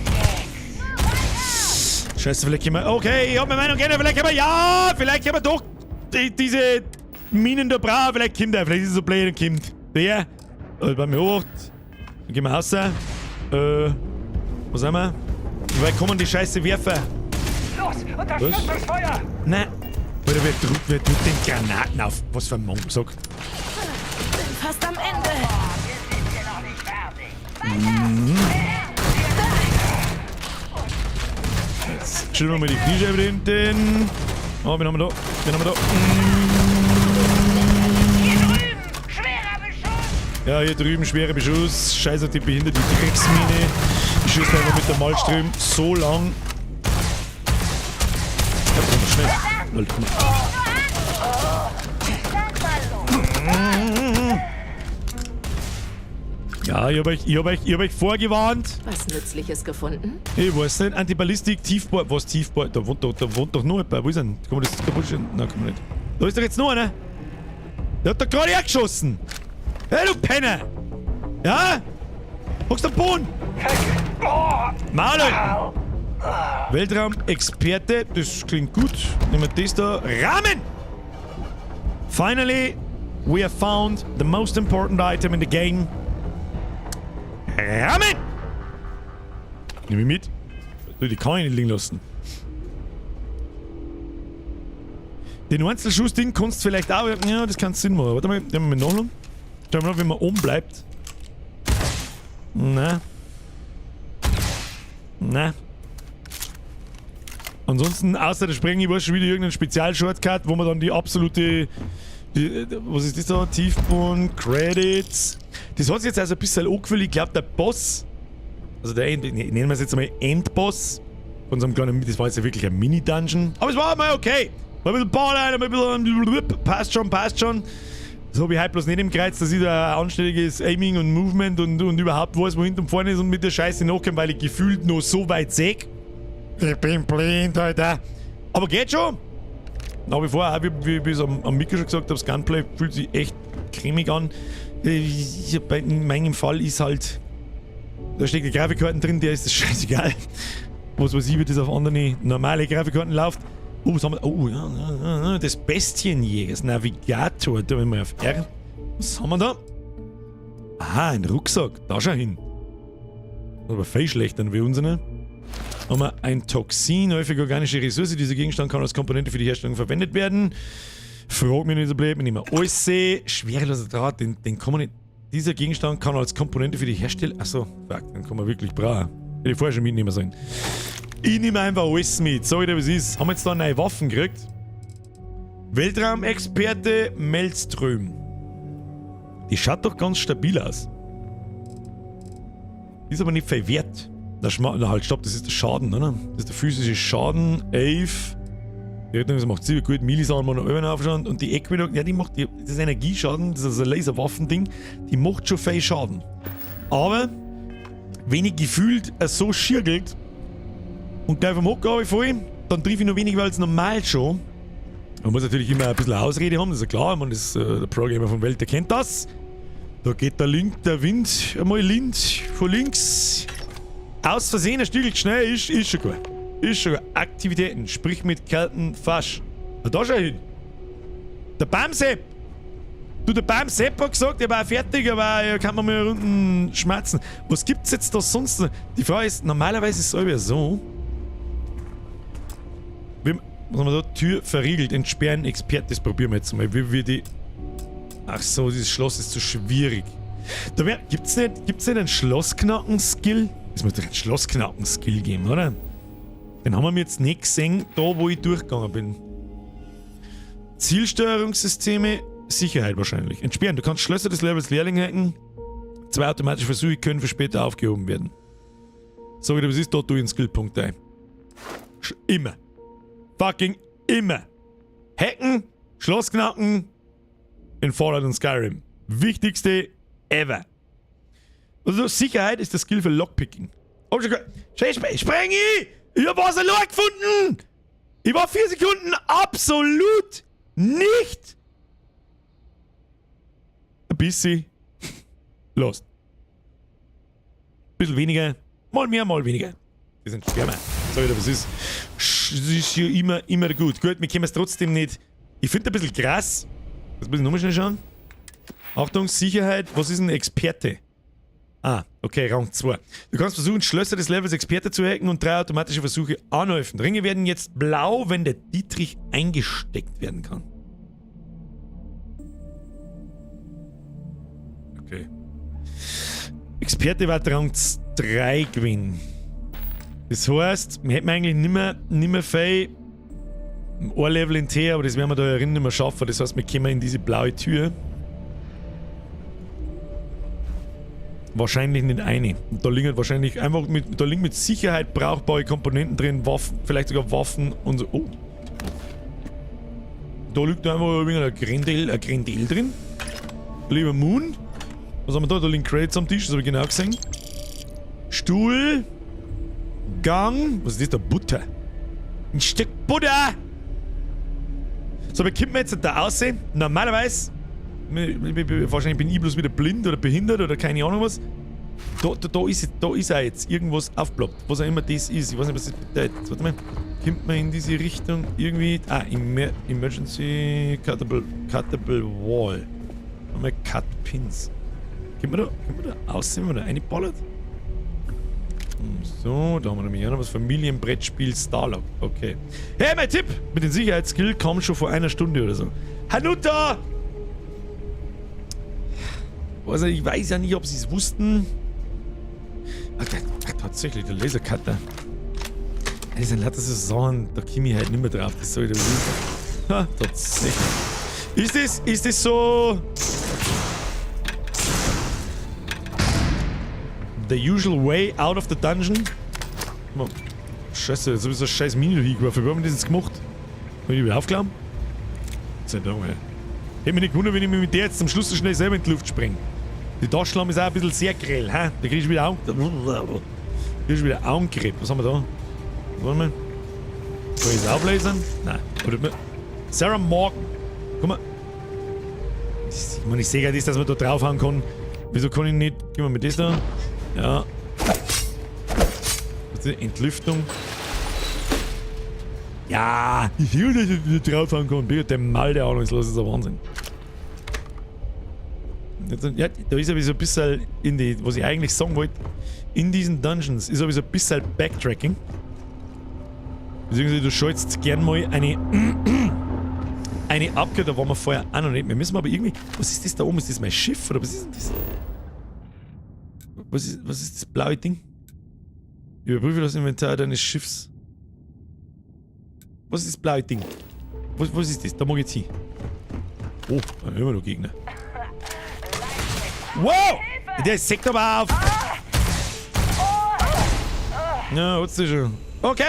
jetzt! Scheiße, vielleicht können wir... Okay, ich hab meine Meinung gerne. Vielleicht können wir... Ja, vielleicht können wir doch diese Minen da brauchen. Vielleicht kommt er. Vielleicht ist er so blöd und kommt. Der. Bei mir hoch. Dann gehen wir raus. Wo sind wir? Wie weit kommen die Scheiße werfen? Los, unterstützt das Feuer! Nein. Oder wer tut den Granaten auf? Was für ein Monk sagt. Bin fast am Ende. Jetzt schütteln wir mal die Kniescheibe hinten. Oh, wen haben wir da? Ja, hier drüben schwerer Beschuss. Scheiße, die behindert die Drecksmine. Ich schieße einfach mit der Malström so lang. Ja, komm, schnell. Lol, komm. Ja, ich hab euch vorgewarnt. Was Nützliches gefunden? Ich weiß nicht, Antiballistik, Tiefbau. Was Tiefbau? Da wohnt doch noch jemand. Wo ist denn? Kann man das kaputt stellen? Nein, kann man nicht. Da ist doch jetzt noch einer. Der hat doch gerade hergeschossen. Hey, du Penner! Ja? Hockst am Boden! Maul! Weltraumexperte, das klingt gut. Nehmen wir das da. Rahmen! Finally, we have found the most important item in the game. Rahmen! Nimm ich mit. Die kann ich nicht liegen lassen. Den Einzelschuss-Ding kannst du vielleicht auch... Ja, das kann Sinn machen. Warte mal, den wir nachladen. Schauen wir mal, wenn man oben bleibt. Nein. Nein. Ansonsten, außer der Sprengen, ich weiß schon wieder irgendeinen Spezial-Shortcut, wo man dann die absolute... was ist das da? Tiefbund, Credits. Das hat sich jetzt also ein bisschen angefüllt. Ich glaube, der Boss, also der nennen wir es jetzt einmal Endboss, von so einem kleinen, das war jetzt ja wirklich ein Mini-Dungeon. Aber es war mal okay. Mal ein bisschen Ballern, mal ein bisschen... Passt schon. Das habe ich halt bloß nicht im Kreuz, dass ich da ein anständiges Aiming und Movement und überhaupt weiß, wo hinten und vorne ist und mit der Scheiße nachkomme, weil ich gefühlt noch so weit sehe. Ich bin blind, Alter. Aber geht schon. Nach wie vor, auch wie ich es am Mikro schon gesagt habe, das Gunplay fühlt sich echt cremig an. In meinem Fall ist halt... Da steckt die Grafikkarten drin, der ist das scheißegal. Was weiß ich, wie das auf andere normale Grafikkarten läuft. Oh, was haben wir? Oh, ja, das Bestienjägers, Navigator, da wenn wir auf R. Was haben wir da? Ah, ein Rucksack, da schau hin. Aber viel schlechter wie unsere. Haben wir ein Toxin, häufig organische Ressource. Dieser Gegenstand kann als Komponente für die Herstellung verwendet werden. Frag mich nicht so blöd, wir nehmen alles. Schwereloser Draht, den kann man nicht. Dieser Gegenstand kann als Komponente für die Herstellung. Achso, fuck, den kann man wirklich brauchen. Hätte ich vorher schon mitnehmen sollen. Ich nehme einfach alles mit. Sag ich dir, was ist. Haben wir jetzt da neue Waffen gekriegt? Weltraumexperte Melström. Die schaut doch ganz stabil aus. Ist aber nicht viel wert. Na halt, stopp, das ist der Schaden, oder? Das ist der physische Schaden. 11. Die Rettung macht 7 gut. Milisan mal noch oben aufschauen. Und die Equinox, ja, die macht. Das ist Energieschaden, das ist ein Laserwaffending. Die macht schon viel Schaden. Aber, wenn ich gefühlt so schirgelt und gleich vom Hocker runterfalle, dann triff ich noch weniger als normal schon. Man muss natürlich immer ein bisschen Ausrede haben, das ist ja klar. Man ist der Pro-Gamer von Welt, der kennt das. Da geht der Wind einmal Lind von links. Aus Versehen ein Stück schnell ist schon gut. Ist schon gut. Aktivitäten, sprich mit kalten Fasch. Na da schau hin. Der Bamsepp. Du, der Bamsepp hat gesagt, er war fertig, aber er kann man mal unten schmerzen. Was gibt's jetzt da sonst? Die Frage ist, normalerweise ist es ja so. Was haben wir da? Tür verriegelt, entsperren, Experte, das probieren wir jetzt mal. Wie wir die... Ach so, dieses Schloss ist zu schwierig. Gibt's nicht einen Schlossknacken-Skill? Es muss doch einen Schlossknacken-Skill geben, oder? Den haben wir jetzt nicht gesehen, da wo ich durchgegangen bin. Zielsteuerungssysteme, Sicherheit wahrscheinlich. Entsperren, du kannst Schlösser des Levels Leerling hacken. 2 automatische Versuche können für später aufgehoben werden. Sag ich dir, was ist, da tue ich einen Skillpunkt ein. Immer. Fucking immer. Hacken, Schlossknacken in Fallout und Skyrim. Wichtigste ever. Also Sicherheit ist der Skill für Lockpicking. Oh, spreng ich! Ich hab was allein gefunden! Ich war 4 Sekunden absolut Nicht! Ein bisschen. Lost. Ein bisschen weniger. Mal mehr, mal weniger. Die sind schwärmer. Sag ich dir, was ist. Das ist ja immer gut. Gut, wir können es trotzdem nicht. Ich finde ein bisschen krass. Das muss ich nochmal schnell schauen. Achtung, Sicherheit. Was ist ein Experte? Ah, okay, Rang 2. Du kannst versuchen, Schlösser des Levels Experte zu hacken und 3 automatische Versuche anhäufen. Ringe werden jetzt blau, wenn der Dietrich eingesteckt werden kann. Okay. Experte war Rang 3 gewinnen. Das heißt, wir hätten eigentlich nicht mehr viel ein Level in T, aber das werden wir da ja nicht mehr schaffen. Das heißt, wir kommen in diese blaue Tür. Wahrscheinlich nicht eine. Und da liegen wahrscheinlich einfach mit Sicherheit brauchbare Komponenten drin, Waffen, vielleicht sogar Waffen und so. Oh. Da liegt einfach ein Grendel drin. Lieber Moon. Was haben wir da? Da liegen Credits am Tisch, das habe ich genau gesehen. Stuhl. Gang. Was ist das da? Butter. Ein Stück Butter! So, wie kommt man jetzt da aussehen? Normalerweise. Wahrscheinlich bin ich bloß wieder blind oder behindert oder keine Ahnung was. Da ist er jetzt. Irgendwas aufploppt. Was auch immer das ist. Ich weiß nicht, was das bedeutet. Warte mal. Kommt man in diese Richtung irgendwie. Ah, Emergency Cuttable Wall. Nochmal Cut Pins. Können wir da aussehen, wenn wir da reinballert? So, da haben wir nämlich auch noch was. Familienbrettspiel Starlock. Okay. Hey, mein Tipp mit dem Sicherheitsskill kam schon vor einer Stunde oder so. Hanuta! Also, ich weiß ja nicht, ob sie es wussten. Ach, tatsächlich, der Lasercutter. Das sind lauter so Sachen, da komme ich halt nicht mehr drauf. Das soll ich da wissen. Ha, tatsächlich. Ist das so... The usual way out of the dungeon? Oh, Scheiße, jetzt hab ich so ein scheiß Mini hingeworfen. Wie haben wir das jetzt gemacht? Hab ich wieder aufgeklaut? Sei Dank, ey. Hätte mich nicht gewundert, wenn ich mich mit der jetzt zum Schluss so schnell selber in die Luft springe. Die Taschenlampe ist auch ein bisschen sehr grell, hä? Da krieg ich wieder Augenkrebs. Was haben wir da? Warte mal. Soll ich das auflesen? Nein. Oder Sarah Morgan. Guck mal. Ich sehe gerade, dass man da draufhauen kann. Wieso kann ich nicht? Gehen wir mit das da. Ja. Entlüftung. Ja, ich will, dass ich nicht draufhauen kann. Der Mal der Ahnung, das ist ein Wahnsinn. Ja, da ist aber so ein bisschen in die, was ich eigentlich sagen wollte, in diesen Dungeons ist aber so ein bisschen Backtracking. Beziehungsweise du schaltest gern mal eine Abkehr, da waren wir vorher auch noch nicht. Wir müssen aber irgendwie, was ist das da oben? Ist das mein Schiff oder was ist denn das? Was ist das blaue Ding? Überprüfe das Inventar deines Schiffs. Was ist das blaue Ding? Was ist das? Da mag ich jetzt hin. Oh, da haben wir noch Gegner. Wow! Der sägt aber auf! Ja, hat's ja schon. Okay!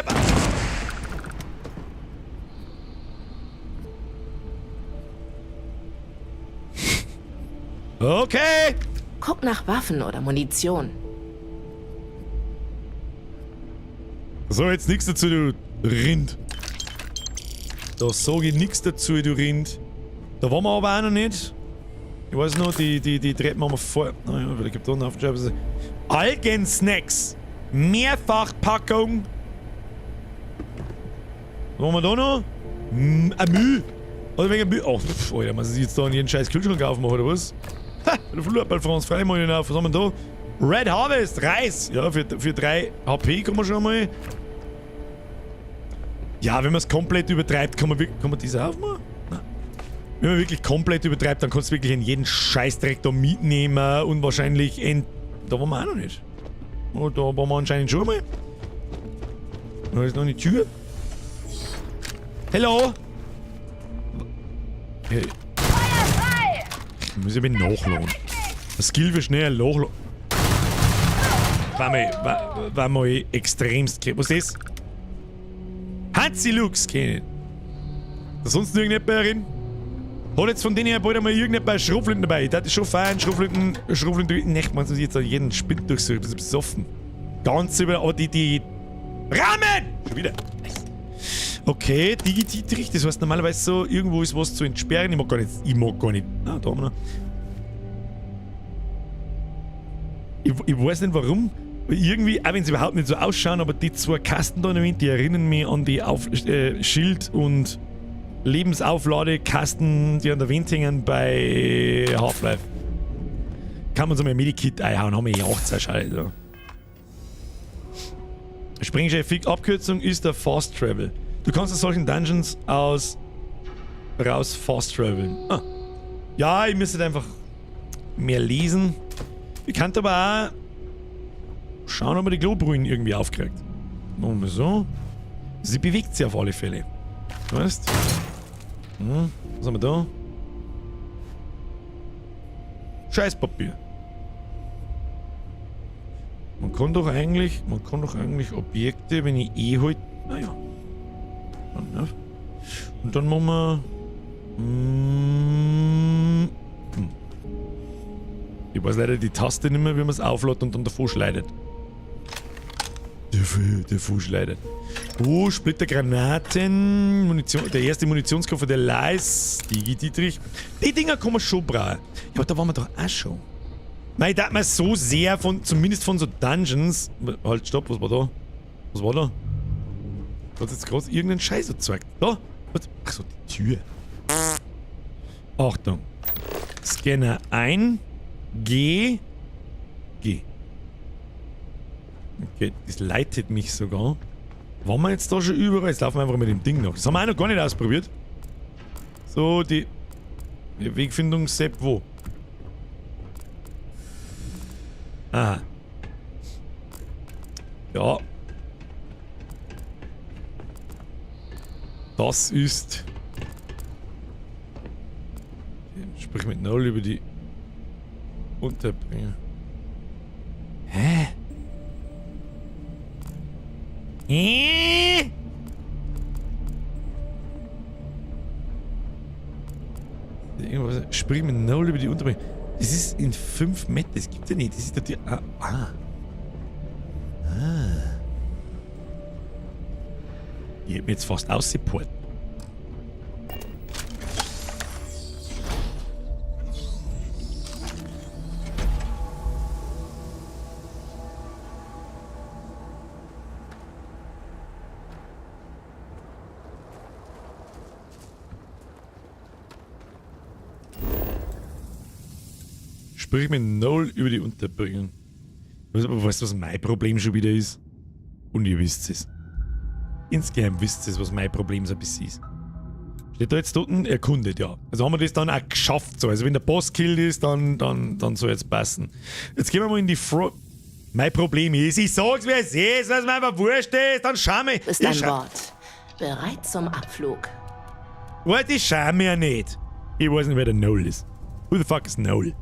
Okay! Guck nach Waffen oder Munition. So, jetzt nichts dazu, du Rind. Da sage ich nichts dazu, du Rind. Da waren wir aber auch noch nicht. Ich weiß noch, die Treppen haben wir vor. Naja, vielleicht gibt es da einen Aufschreiben. Algensnacks. Mehrfachpackung. Was haben wir da noch? Ein Müll. Oder wegen Müll. Oh, Alter, muss ich jetzt da in jeden scheiß Kühlschrank aufmachen, oder was? Ha, der Fluraball Franz frei mal hinauf. Was haben wir da? Red Harvest, Reis. Ja, für 3 HP kann man schon mal. Ja, wenn man es komplett übertreibt, kann man diese aufmachen? Nein. Wenn man wirklich komplett übertreibt, dann kannst du wirklich in jeden Scheißdreck da mitnehmen und wahrscheinlich da waren wir auch noch nicht. Oh, da waren wir anscheinend schon mal. Da ist noch eine Tür. Hello! Hey. Ich muss eben nachladen. Das Skill wird schnell nachladen. War mal extremst. Was ist das? Hansi-Lux, kenn ich. Da sonst irgendjemand drin? Hat jetzt von denen her bald einmal irgendjemand Schrotflinten dabei. Da ist schon fein, Schrotflinten. Nicht, man muss jetzt jeden Spind durchsuchen, ein bisschen besoffen. Ganz über. Oh, die Rahmen! Schon wieder. Okay, Digi-Dietrich, das heißt normalerweise so, irgendwo ist was zu entsperren. Ich mag gar nicht. Ah, da haben wir noch. Ich weiß nicht warum. Irgendwie, auch wenn sie überhaupt nicht so ausschauen, aber die zwei Kasten da in der Wind, die erinnern mich an die Schild- und Lebensaufladekasten, die an der Wand hängen bei Half-Life. Kann man so mal ein Medikit einhauen, haben wir eh 18 Scheiße. Abkürzung ist der Fast Travel. Du kannst aus solchen Dungeons raus Fast Traveln. Ah. Ja, ich müsste einfach mehr lesen. Ich kann aber auch schauen, ob man die Klobrühen irgendwie aufkriegt. Machen wir so. Sie bewegt sich auf alle Fälle. Weißt? Was haben wir da? Scheißpapier. Man kann doch eigentlich Objekte, wenn ich halt. Naja. Und dann machen wir. Ich weiß leider die Taste nicht mehr, wie man es auflädt und dann davor schleidet. Davor schleidet. Oh, Splittergranaten. Munition, der erste Munitionskoffer der Leis. Dietrich. Die Dinger kann man schon brauchen. Ja, aber da waren wir doch auch schon. Nein, ich dachte mir so sehr zumindest von so Dungeons. Halt, stopp, was war da? Was war da? Hat jetzt gerade irgendeinen Scheiß erzeugt. Da? Achso, die Tür. Achtung. Scanner ein. G. Okay, das leitet mich sogar. Waren wir jetzt da schon überall? Jetzt laufen wir einfach mit dem Ding noch. Das haben wir auch noch gar nicht ausprobiert. So, die Wegfindungs-Sepp wo? Aha. Ja. Das ist... Sprich mit Null über die Unterbringer. Hä? Irgendwas. Sprich mit Null über die Unterbringer. Das ist in 5 Meter. Das gibt's ja nicht. Das ist natürlich. Ich hab mich jetzt fast ausgeport. Sprich mit Null über die Unterbringung. Weißt du, was mein Problem schon wieder ist? Und ihr wisst es. Insgeheim wisst ihr, was mein Problem so ein bisschen ist. Steht da jetzt unten erkundet, ja. Also haben wir das dann auch geschafft. So. Also wenn der Boss killed ist, dann soll jetzt passen. Jetzt gehen wir mal in die Mein Problem ist, ich sag's wie es ist, was mir einfach wurscht ist, dann schau mir. Ist ein Wort. Bereit zum Abflug. Warte, ich schau mir ja nicht. Ich weiß nicht, wer der Null ist. Who the fuck is Null?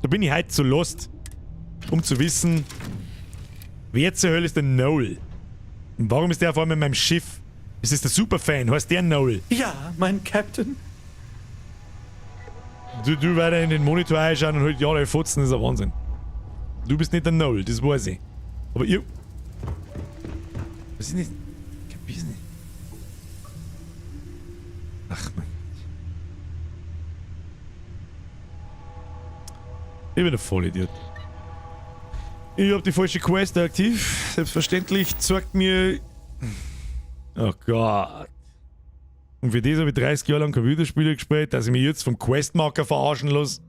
Da bin ich heute zu lost, um zu wissen, wer zur Hölle ist der Null? Und warum ist der vor allem in meinem Schiff? Ist das der Superfan? Heißt der Null? Ja, mein Captain. Du weiter in den Monitor einschauen und halt ja, der Fotzen ist ein Wahnsinn. Du bist nicht der Null, das weiß ich. Aber ihr... Was ist nicht... Ich kapier's nicht. Ach mein... Ich bin ein Vollidiot. Ich hab die falsche Quest aktiv. Selbstverständlich zeigt mir... Oh Gott. Und für das habe ich 30 Jahre lang Computerspiele gespielt, dass ich mich jetzt vom Questmarker verarschen lasse.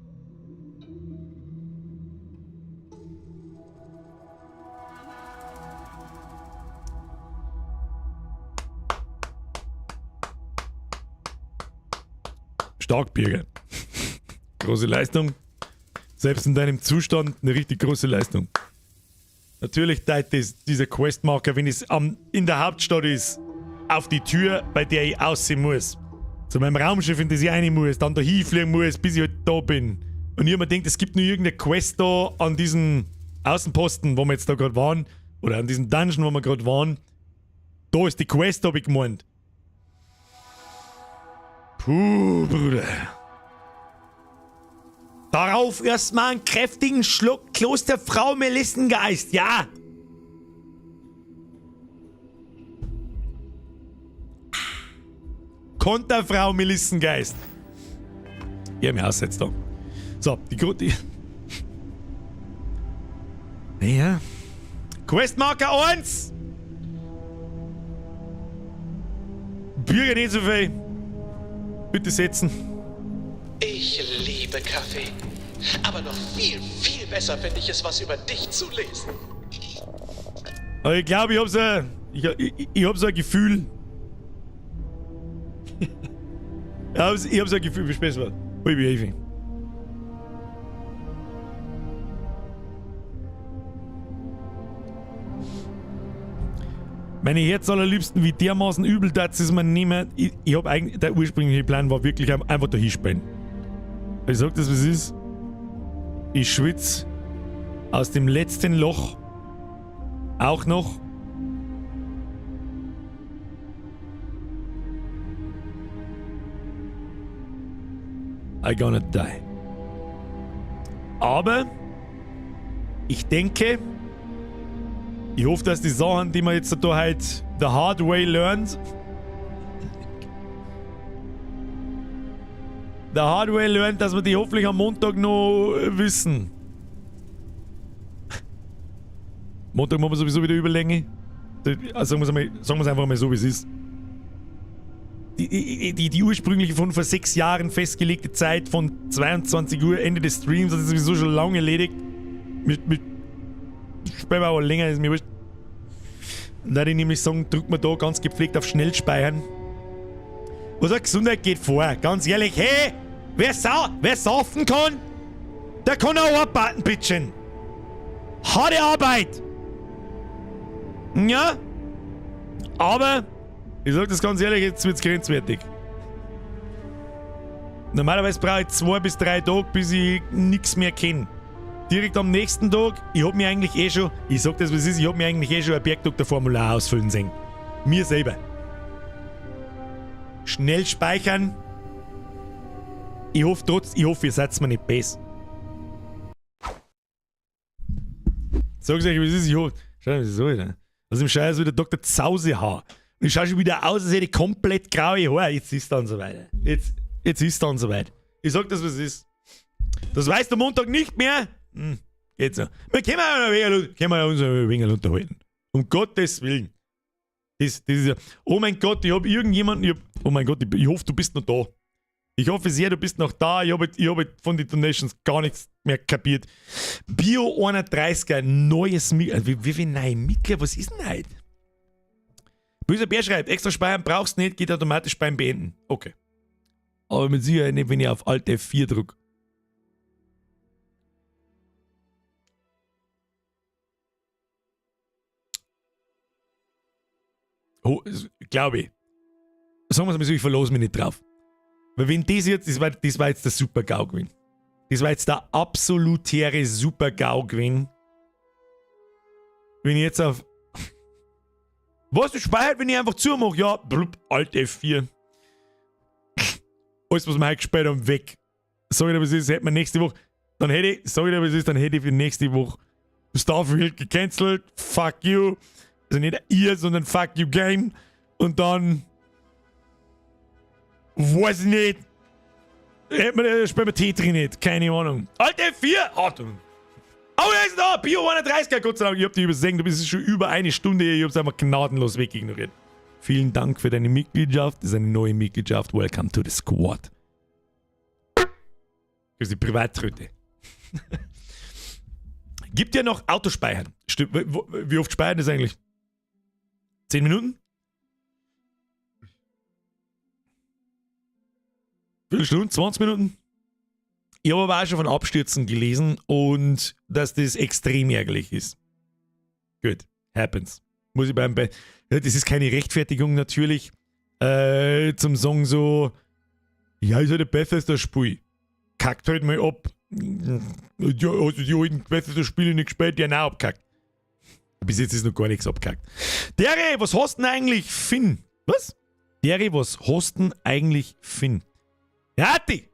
Stark, Bürger. Große Leistung. Selbst in deinem Zustand eine richtig große Leistung. Natürlich teilt dieser Questmarker, wenn es in der Hauptstadt ist, auf die Tür, bei der ich aussehen muss. Zu meinem Raumschiff, in das ich rein muss, dann da hinfliegen muss, bis ich halt da bin. Und ich hab mir gedacht, es gibt nur irgendeine Quest da an diesen Außenposten, wo wir jetzt da gerade waren, oder an diesem Dungeon, wo wir gerade waren. Da ist die Quest, hab ich gemeint. Puh, Bruder. Darauf erstmal einen kräftigen Schluck Klosterfrau Melissengeist, ja? Konterfrau Melissengeist. Ich hab mich aussetzt da. So, die ja. Questmarker 1! Bürger nicht so viel. Bitte setzen. Ich liebe Kaffee. Aber noch viel, viel besser finde ich es, was über dich zu lesen. Aber ich glaube, ich hab so ein Gefühl. ich hab so ein Gefühl, wie spät es war. Ui, wie Hefe. Meine Herz allerliebsten, wie dermaßen übel das ist man nicht mehr. Ich hab eigentlich, der ursprüngliche Plan war wirklich einfach da hinspielen. Ich sag das, was es ist. Ich schwitz aus dem letzten Loch auch noch. I gonna die. Aber ich denke, ich hoffe, dass die Sachen, die man jetzt da halt the hard way learned, dass wir die hoffentlich am Montag noch wissen. Montag machen wir sowieso wieder Überlänge. Also sagen wir es einfach mal so, wie es ist. Die ursprüngliche von vor 6 Jahren festgelegte Zeit von 22 Uhr, Ende des Streams, das ist sowieso schon lange erledigt. Mit sparen wir aber länger, ist mir wurscht. Da ich nämlich sagen, drückt man da ganz gepflegt auf Schnellspeichern. Was sagt Gesundheit geht vor, ganz ehrlich. Hey, wer saufen kann, der kann auch arbeiten, bitchen. Harte Arbeit. Ja, aber ich sag das ganz ehrlich, jetzt wird's grenzwertig. Normalerweise brauche ich 2 bis 3 Tage, bis ich nichts mehr kenne. Direkt am nächsten Tag, ich hab mir eigentlich schon ein Bergdoktor-Formular ausfüllen sehen. Mir selber. Schnell speichern. Ich hoffe, ihr seid mir nicht besser. Sag's euch, wie es ist, ich hoffe. Schau, was ist so, Alter. Also im Scheiß wieder Dr. Zausehaar. Und ich schaue schon wieder aus, als hätte ich komplett graue Haare. Jetzt ist dann soweit. Jetzt ist dann soweit. Ich sag das, was es ist. Das weißt du Montag nicht mehr? Geht so. Wir können ja uns ein wenig unterhalten. Um Gottes Willen. Das ist ja. Oh mein Gott, ich hab irgendjemanden. Oh mein Gott, ich hoffe, du bist noch da. Ich hoffe sehr, du bist noch da. Ich hab von den Donations gar nichts mehr kapiert. Bio 31er, neues Mitglied. Wie viele neue Mitglieder? Was ist denn heute? Böser Bär schreibt, extra speichern brauchst nicht, geht automatisch beim Beenden. Okay. Aber mit Sicherheit nicht, wenn ich auf Alt F4 drücke. Oh, glaube ich. Sagen wir es mal so, ich verlose mich nicht drauf. Weil wenn das jetzt, das war jetzt der Super-GAU-Gewinn. Das war jetzt der absolutäre Super-GAU-Gewinn. Wenn ich jetzt auf... Was, du speichert, wenn ich einfach zumache? Ja, blub, Alt F4. Alles, was wir heute gespielt haben, weg. Sag ich dir, was ist, hätte man nächste Woche... Dann hätte ich für nächste Woche Starfield gecancelt. Fuck you. Also nicht ihr, sondern fuck you game. Und dann... Weiß ich nicht. Hätte man spielen wir Tetris nicht. Keine Ahnung. Alt F4! Achtung! Oh, er ist da! Bio 31, Gott sei Dank. Ich hab dich übersehen. Du bist schon über eine Stunde. Ich hab's einfach gnadenlos wegignoriert. Vielen Dank für deine Mitgliedschaft. Das ist eine neue Mitgliedschaft. Welcome to the Squad. Das ist die Privattröte. Gibt ja noch Autospeichern. Wie oft speichern das eigentlich? 10 Minuten? Viertelstunde? 20 Minuten? Ich habe aber auch schon von Abstürzen gelesen und dass das extrem ärgerlich ist. Gut, happens. Muss ich das ist keine Rechtfertigung natürlich. Zum Sagen so, ja, ist halt ein Bethesda-Spiel. Kackt halt mal ab. Ja, also die alten Bethesda-Spiele nicht gespielt, die haben auch abkackt. Bis jetzt ist noch gar nichts abkackt. Dere, was hast denn eigentlich Finn? Was? Dere, was hast denn eigentlich Finn? Ja, Hatti!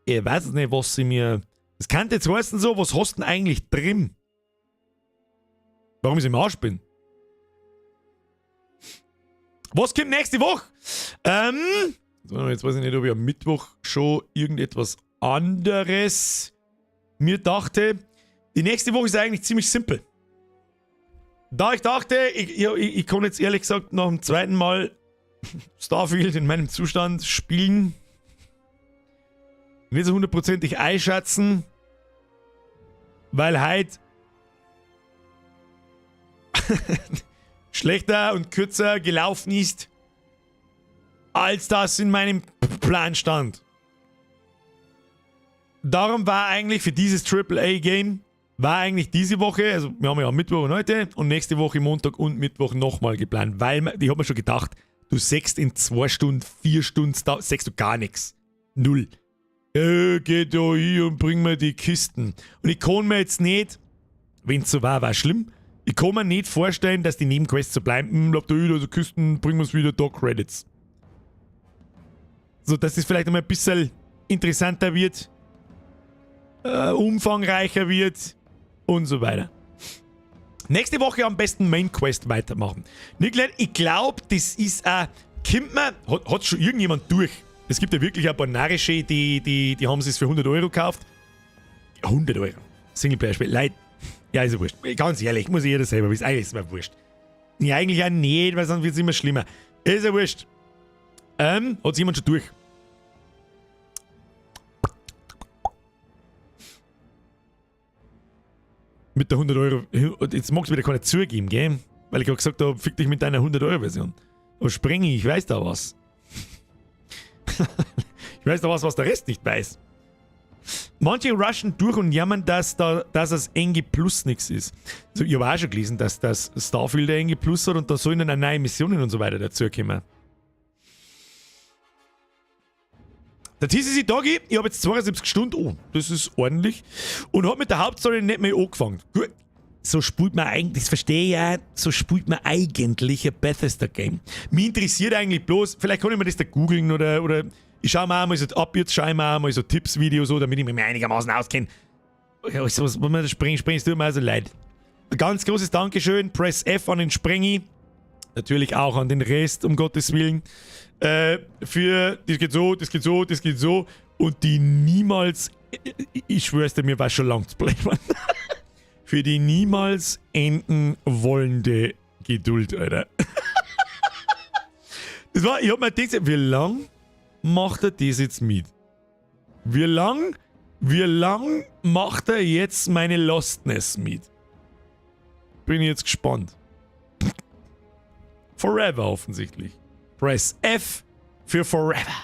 Ich weiß nicht, was sie mir... Das kann jetzt heißen so, was hast du denn eigentlich drin? Warum ich im Arsch bin? Was kommt nächste Woche? Jetzt weiß ich nicht, ob ich am Mittwoch schon irgendetwas anderes mir dachte. Die nächste Woche ist eigentlich ziemlich simpel. Da ich dachte, ich kann jetzt ehrlich gesagt nach dem zweiten Mal Starfield in meinem Zustand spielen, nicht so hundertprozentig einschätzen, weil halt schlechter und kürzer gelaufen ist, als das in meinem Plan stand. Darum war eigentlich für dieses AAA-Game, war eigentlich diese Woche, also wir haben ja am Mittwoch und heute und nächste Woche Montag und Mittwoch nochmal geplant, weil ich habe mir schon gedacht, du sägst in 2 Stunden, 4 Stunden, sägst du gar nichts. Null. Geh da hin und bring mir die Kisten. Und ich kann mir jetzt nicht, wenn es so war schlimm, ich kann mir nicht vorstellen, dass die Nebenquests so bleiben, bleib da hin, also Kisten, bringen wir es wieder da, Credits. So, dass es vielleicht einmal ein bisschen interessanter wird, umfangreicher wird und so weiter. Nächste Woche am besten Main Quest weitermachen. Niklas, ich glaube, das ist ein... Hat schon irgendjemand durch? Es gibt ja wirklich ein paar Narische, die haben es für 100 € gekauft. 100 €. Singleplayer-Spiel. Leute, ja, ist ja wurscht. Ganz ehrlich, muss ich jeder selber wissen. Eigentlich ist es mir wurscht. Ja, eigentlich auch nicht, weil sonst wird es immer schlimmer. Ist ja wurscht. Hat es jemand schon durch? Mit der 100 €. Jetzt magst du wieder keiner zugeben, gell? Weil ich gerade gesagt habe, fick dich mit deiner 100 € Version. Aber Sprengi, ich weiß da was. Ich weiß da was der Rest nicht weiß. Manche rushen durch und jammern, dass das NG Plus nichts ist. Also, ich habe auch schon gelesen, dass das Starfield der NG Plus hat und da sollen dann neue Missionen und so weiter dazukommen. Der TCC Doggy, ich habe jetzt 72 Stunden, oh, das ist ordentlich, und habe mit der Hauptstory nicht mehr angefangen. Gut, so spielt man eigentlich, das verstehe ich ja, so spielt man eigentlich ein Bethesda-Game. Mich interessiert eigentlich bloß, vielleicht kann ich mir das da googeln oder ich schaue mir auch mal so ab, jetzt schaue ich mir auch mal so Tipps-Videos so, damit ich mich einigermaßen auskenne. Also, was man das Sprengi, es tut mir also leid. Ein ganz großes Dankeschön, Press F an den Sprengi, natürlich auch an den Rest, um Gottes Willen. Für das geht so, das geht so, das geht so und die niemals, ich schwör's dir, mir war schon lang zu blöd, für die niemals enden wollende Geduld, Alter. Das war, ich hab mir gedacht, wie lang macht er das jetzt mit? Wie lang macht er jetzt meine Lostness mit? Bin ich jetzt gespannt. Forever offensichtlich. Press F für Forever.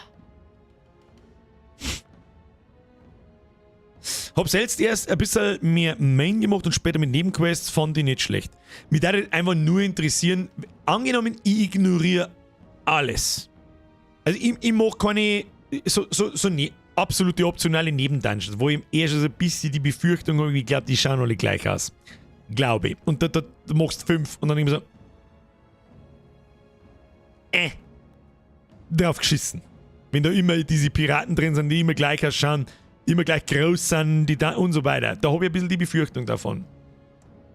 Hab selbst erst ein bisschen mehr Main gemacht und später mit Nebenquests, fand ich nicht schlecht. Mich würde einfach nur interessieren, angenommen, ich ignoriere alles. Also ich mache keine so absolute optionale Nebendungeons, wo ich eher schon so ein bisschen die Befürchtung habe, ich glaube, die schauen alle gleich aus. Glaube ich. Und da machst du 5 und dann immer so drauf geschissen. Wenn da immer diese Piraten drin sind, die immer gleich ausschauen, immer gleich groß sind, die da und so weiter. Da habe ich ein bisschen die Befürchtung davon.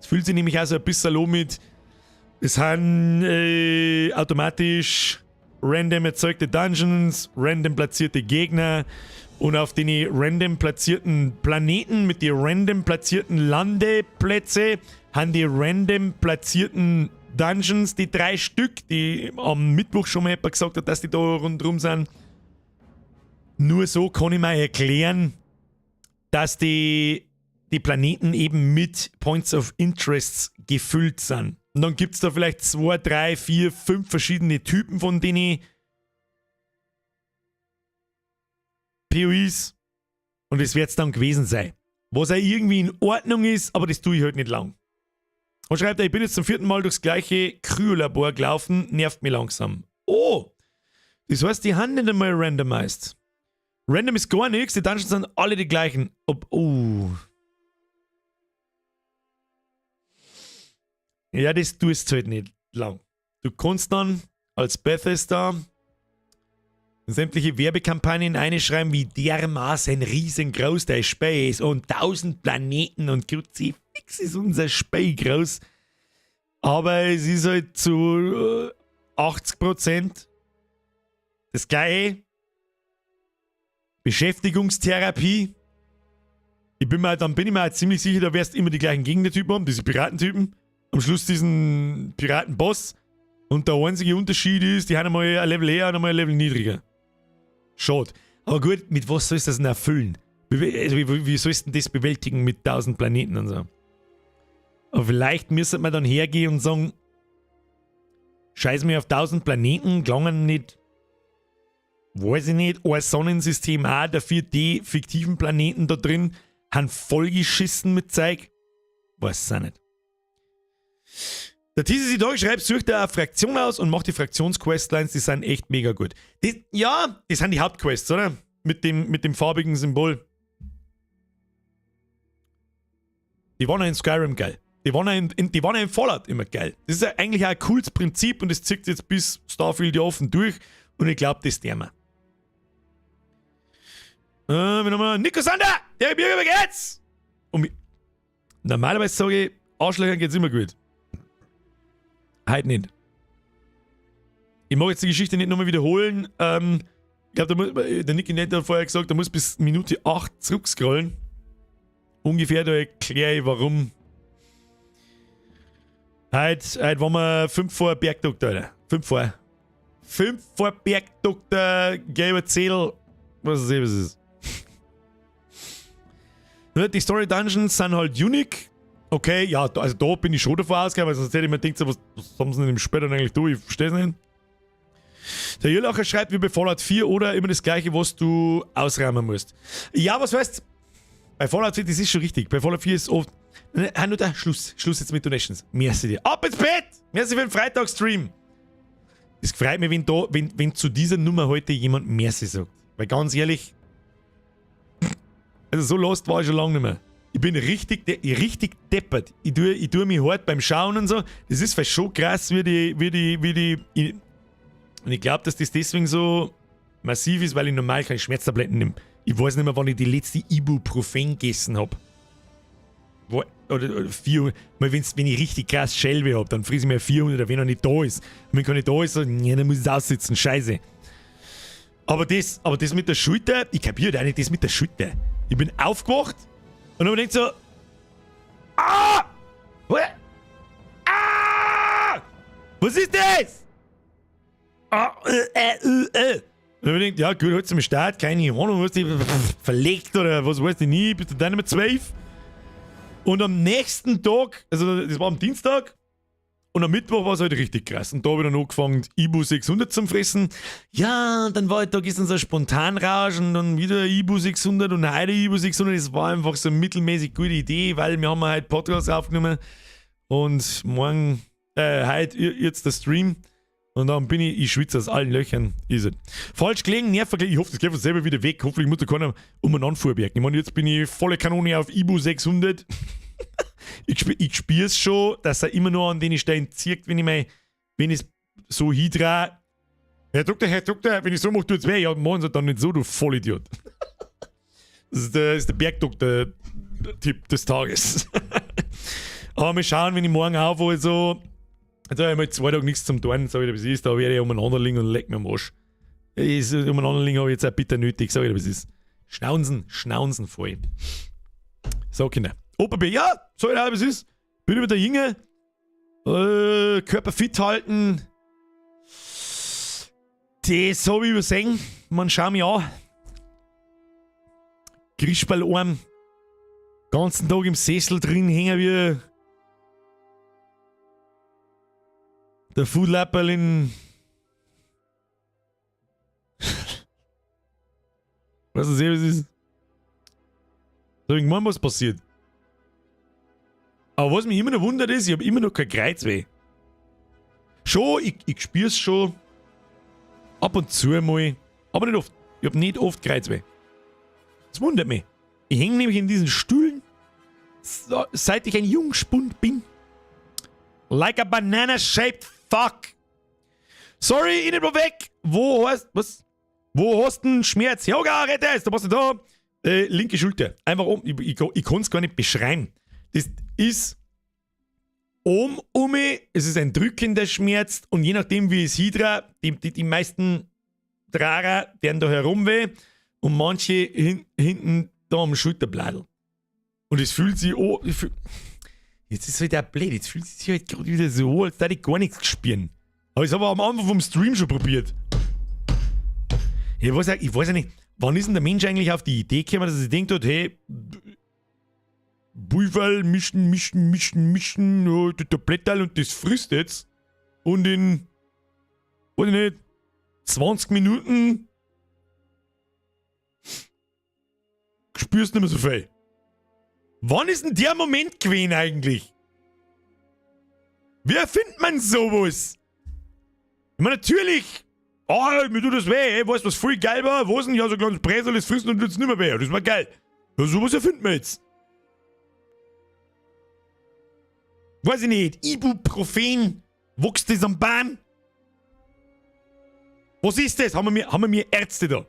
Es fühlt sich nämlich auch so ein bisschen an mit, es sind automatisch random erzeugte Dungeons, random platzierte Gegner und auf den random platzierten Planeten mit den random platzierten Landeplätze haben die random platzierten Dungeons, die 3 Stück, die am Mittwoch schon mal jemand gesagt hat, dass die da rundherum sind. Nur so kann ich mir erklären, dass die Planeten eben mit Points of Interests gefüllt sind. Und dann gibt es da vielleicht 2, 3, 4, 5 verschiedene Typen von denen POIs. Und das wird es dann gewesen sein. Was auch irgendwie in Ordnung ist, aber das tue ich halt nicht lang. Und schreibt er, ich bin jetzt zum 4. Mal durchs gleiche Kryolabor gelaufen, nervt mich langsam. Oh! Das heißt, die haben nicht einmal randomized. Random ist gar nichts, die Dungeons sind alle die gleichen. Ja, das tust du halt nicht lang. Du kannst dann als Bethesda sämtliche Werbekampagnen einschreiben, wie dermaßen riesengroß der Spiel ist und 1000 Planeten und Kruzifix ist unser Spiel groß. Aber es ist halt zu 80% das gleiche Beschäftigungstherapie. Dann bin ich mir halt ziemlich sicher, da wirst immer die gleichen Gegnertypen haben, diese Piratentypen. Am Schluss diesen Piratenboss. Und der einzige Unterschied ist, die haben einmal ein Level eher und einmal ein Level niedriger. Schade. Aber gut, mit was sollst du das denn erfüllen? Wie sollst du denn das bewältigen mit 1000 Planeten und so? Aber vielleicht müsste man dann hergehen und sagen, scheiß mir auf 1000 Planeten, gelangen nicht, weiß ich nicht, ein Sonnensystem auch, der 4D-fiktiven Planeten da drin, haben vollgeschissen mit Zeug. Weiß es auch nicht. Der TCC Dog schreibt, sucht eine Fraktion aus und macht die Fraktionsquestlines, die sind echt mega gut. Das sind die Hauptquests, oder? Mit dem farbigen Symbol. Die waren ja in Skyrim geil. Die waren ja in Fallout immer geil. Das ist ja eigentlich auch ein cooles Prinzip und das zieht jetzt bis Starfield ja offen durch und ich glaube, das tun wir. Wen haben wir? Nico Sander! Der Bürger, wie geht's? Normalerweise sage ich, Arschlöchern geht's immer gut. Heute nicht. Ich mag jetzt die Geschichte nicht nochmal wiederholen. Ich glaube, der Niki Nett hat vorher gesagt, er muss bis Minute 8 zurückscrollen. Ungefähr, da erkläre ich, warum. Heute waren wir 5 vor Bergdoktor, Alter. 5 vor Bergdoktor, geh erzähl, was es ist. Die Story Dungeons sind halt unique. Okay, ja, also da bin ich schon davon ausgegangen, weil sonst hätte ich mir gedacht, was haben sie denn im Später eigentlich da? Ich verstehe es nicht. Der Jüllacher schreibt wie bei Fallout 4 oder immer das gleiche, was du ausräumen musst. Ja, was heißt? Bei Fallout 4, das ist schon richtig. Bei Fallout 4 ist oft. Nur da, Schluss jetzt mit Donations. Merci dir. Ab ins Bett! Merci für den Freitagsstream. Es freut mich, wenn zu dieser Nummer heute jemand Merci sagt. Weil ganz ehrlich, also so lost war ich schon lange nicht mehr. Ich bin richtig deppert. Ich tue mich hart beim Schauen und so. Das ist fast schon krass, und ich glaube, dass das deswegen so massiv ist, weil ich normal keine Schmerztabletten nehme. Ich weiß nicht mehr, wann ich die letzte Ibuprofen gegessen habe. Oder 400. Mal wenn ich richtig krass Schelbe habe, dann friese ich mir 400, wenn er nicht da ist. Und wenn er nicht da ist, dann muss ich es aussitzen. Scheiße. Aber das mit der Schulter, ich kapiere auch nicht das mit der Schulter. Ich bin aufgewacht und dann denkt so, was ist das? Und dann habe ich gedacht, ja gut, heute zum Start, keine Ahnung, was die verlegt oder was weiß ich nie, bist du dann mit 12. Und am nächsten Tag, also das war am Dienstag, und am Mittwoch war es halt richtig krass. Und da habe ich dann angefangen, Ibu 600 zum Fressen. Ja, dann war halt da gestern so ein Spontanrausch und dann wieder Ibu 600 und heute Ibu 600. Das war einfach so eine mittelmäßig gute Idee, weil wir haben halt Podcasts aufgenommen und morgen, heute jetzt der Stream. Und dann bin ich schwitze aus allen Löchern. Ist es. Falsch gelegen, Nervenvergleich. Ich hoffe, das geht von selber wieder weg. Hoffentlich muss da keiner umeinander vorbergen. Ich meine, jetzt bin ich volle Kanone auf Ibu 600. ich spüre es schon, dass er immer noch an den Stein zieht, wenn ich es so hydra. Herr Doktor, wenn ich so mache, tut es weh. Ja, machen Sie dann nicht so, du Vollidiot. Das ist der Bergdoktor-Tipp des Tages. Aber mal schauen, wenn ich morgen aufhole, so. Jetzt habe ich mal 2 Tage nichts zum tun, sag ich dir, was ist. Da werde ich umeinander liegen und leck mir am Arsch. Umeinander liegen habe ich jetzt auch bitter nötig, sag ich dir, was ist. Schnauzen voll. So, Kinder. Opa B, ja, sag ich dir, was ist. Bin über der Jinge. Körper fit halten. Das habe ich übersehen. Man, schau mich an. Grischballarm. Ganzen Tag im Sessel drin hängen wie der Foodlapperl in. Weißt du, was ist? Da irgendwann was passiert. Aber was mich immer noch wundert ist, ich habe immer noch kein Kreuzweh. Schon, ich spüre es schon. Ab und zu mal. Aber nicht oft. Ich habe nicht oft Kreuzweh. Das wundert mich. Ich hänge nämlich in diesen Stühlen, seit ich ein Jungspund bin. Like a banana-shaped fuck. Sorry, ich nicht mehr weg. Wo hast du einen Schmerz? Ja, gar nicht, da warst du da. Linke Schulter. Einfach oben. Ich kann es gar nicht beschreiben. Das ist oben um mich. Es ist ein drückender Schmerz. Und je nachdem, wie es hydra, die meisten Drager werden da herumweh. und manche hinten da am Schulterbladel. Und es fühlt sich an. Jetzt ist halt auch blöd, jetzt fühlt es sich halt gerade wieder so an, als hätte ich gar nichts gespürt. Aber ich habe am Anfang vom Stream schon probiert. Ich weiß ja nicht, wann ist denn der Mensch eigentlich auf die Idee gekommen, dass er sich denkt hat, hey, Bullfall mischen, ja, der Blätterl und das frisst jetzt. Und in, weiß ich nicht, 20 Minuten spürst du nicht mehr so viel. Wann ist denn der Moment gewesen eigentlich? Wie erfindet man sowas? Ich meine, natürlich, mir tut das weh, weißt du, was voll geil war? Wo ist denn ja so ein kleines Bräsel, das frisst und tut's nicht mehr weh. Das war geil. Ja, sowas erfinden wir jetzt. Weiß ich nicht, Ibuprofen, wächst das am Baum? Was ist das? Haben wir mir Ärzte da?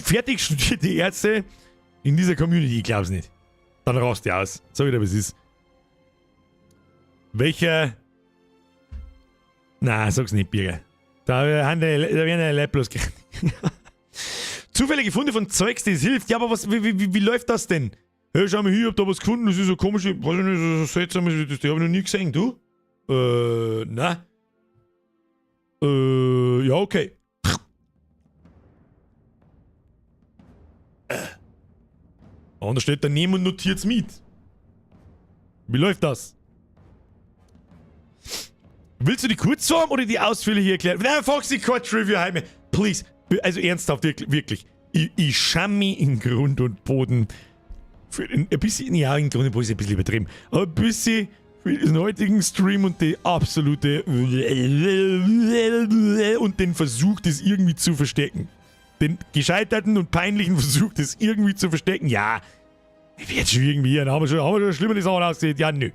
Fertig studierte Ärzte in dieser Community, ich glaub's nicht. Dann rast du aus. Sag wieder, was ist. Welcher... Nein, sag's nicht, Birger. Da werden die Leute bloß gerannt. Zufällige Funde von Zeugs, das hilft. Ja, aber wie läuft das denn? Hey, schau mal hier, ich hab da was gefunden, das ist so komisch, weiß ich nicht, so seltsam, das hab ich noch nie gesehen, du? Nein. Ja, okay. Und da steht daneben und notiert's mit. Wie läuft das? Willst du die Kurzform oder die ausführliche Erklärung? Nein, Foxy Core Trivia Heime. Please. Also ernsthaft, wirklich. Ich schäme mich in Grund und Boden für ein bisschen, ja, in Grund und Boden ist ein bisschen übertrieben, aber ein bisschen für den heutigen Stream und die absolute und den Versuch, das irgendwie zu verstecken. Den gescheiterten und peinlichen Versuch, das irgendwie zu verstecken. Ja, wird schon irgendwie, haben wir schon schlimmere Sachen ausgesehen. Ja, nö.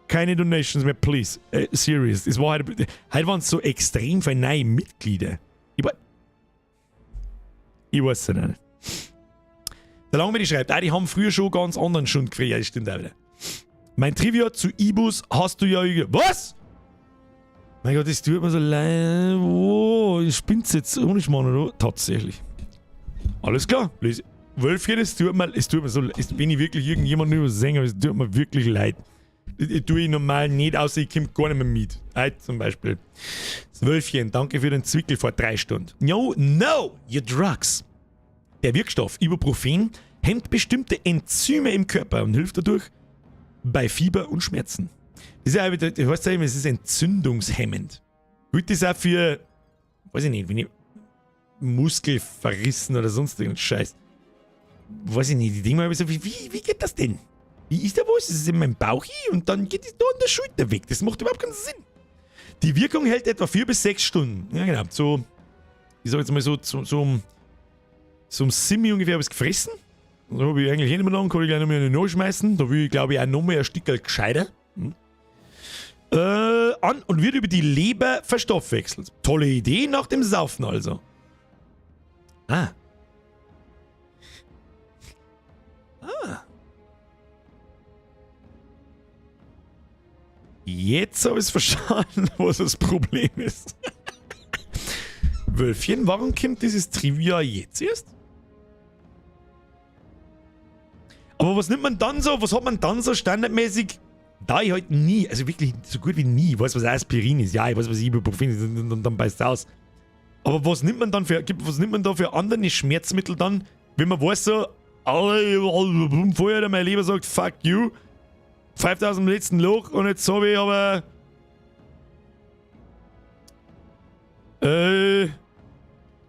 Keine Donations mehr, please. Serious. Es war heute waren es so extrem viele neue Mitglieder. Ich weiß es nicht. Der Langweilig schreibt, die haben früher schon ganz anderen Schund gekriegt. Ja, das stimmt auch wieder. Mein Trivia zu Ibus hast du ja... Was? Mein Gott, das tut mir so leid. Oh, ich spinnt's jetzt ohne Schmarrn, oder? Tatsächlich. Alles klar. Wölfchen, es tut mir so leid. Wenn ich wirklich irgendjemanden übersehen, aber es tut mir wirklich leid. Das tue ich normal nicht, außer ich komme gar nicht mehr mit. Heute zum Beispiel. Das Wölfchen, danke für den Zwickel vor 3 Stunden. No, you drugs. Der Wirkstoff Ibuprofen hemmt bestimmte Enzyme im Körper und hilft dadurch bei Fieber und Schmerzen. Das ist ja, du weißt ja immer, es ist entzündungshemmend. Gut ist auch für, weiß ich nicht, wenn ich Muskel verrissen oder sonst irgendein Scheiß. Weiß ich nicht, die Dinge mal so, wie geht das denn? Wie ist da was? Das ist in meinem Bauch hier und dann geht es da an der Schulter weg. Das macht überhaupt keinen Sinn. Die Wirkung hält etwa 4 bis 6 Stunden. Ja, genau. So, ich sag jetzt mal so um Simi ungefähr habe ich es gefressen. Da habe ich eigentlich nicht mehr lang, kann ich gleich noch mal eine nachschmeißen. Da will ich, glaube ich, auch noch mehr ein Stück gescheiter. An und wird über die Leber verstoffwechselt. Tolle Idee nach dem Saufen also. Jetzt habe ich es verstanden, was das Problem ist. Wölfchen, warum kommt dieses Trivia jetzt erst? Aber was nimmt man dann so, was hat man dann so standardmäßig? Da ich halt nie, also wirklich so gut wie nie, ich weiß, was Aspirin ist, ja, ich weiß, was Ibuprofen ist und dann beißt es aus. Aber was nimmt man da für andere Schmerzmittel dann, wenn man weiß so, vorher der mein Leber sagt, fuck you, pfeift aus dem letzten Loch und jetzt habe ich aber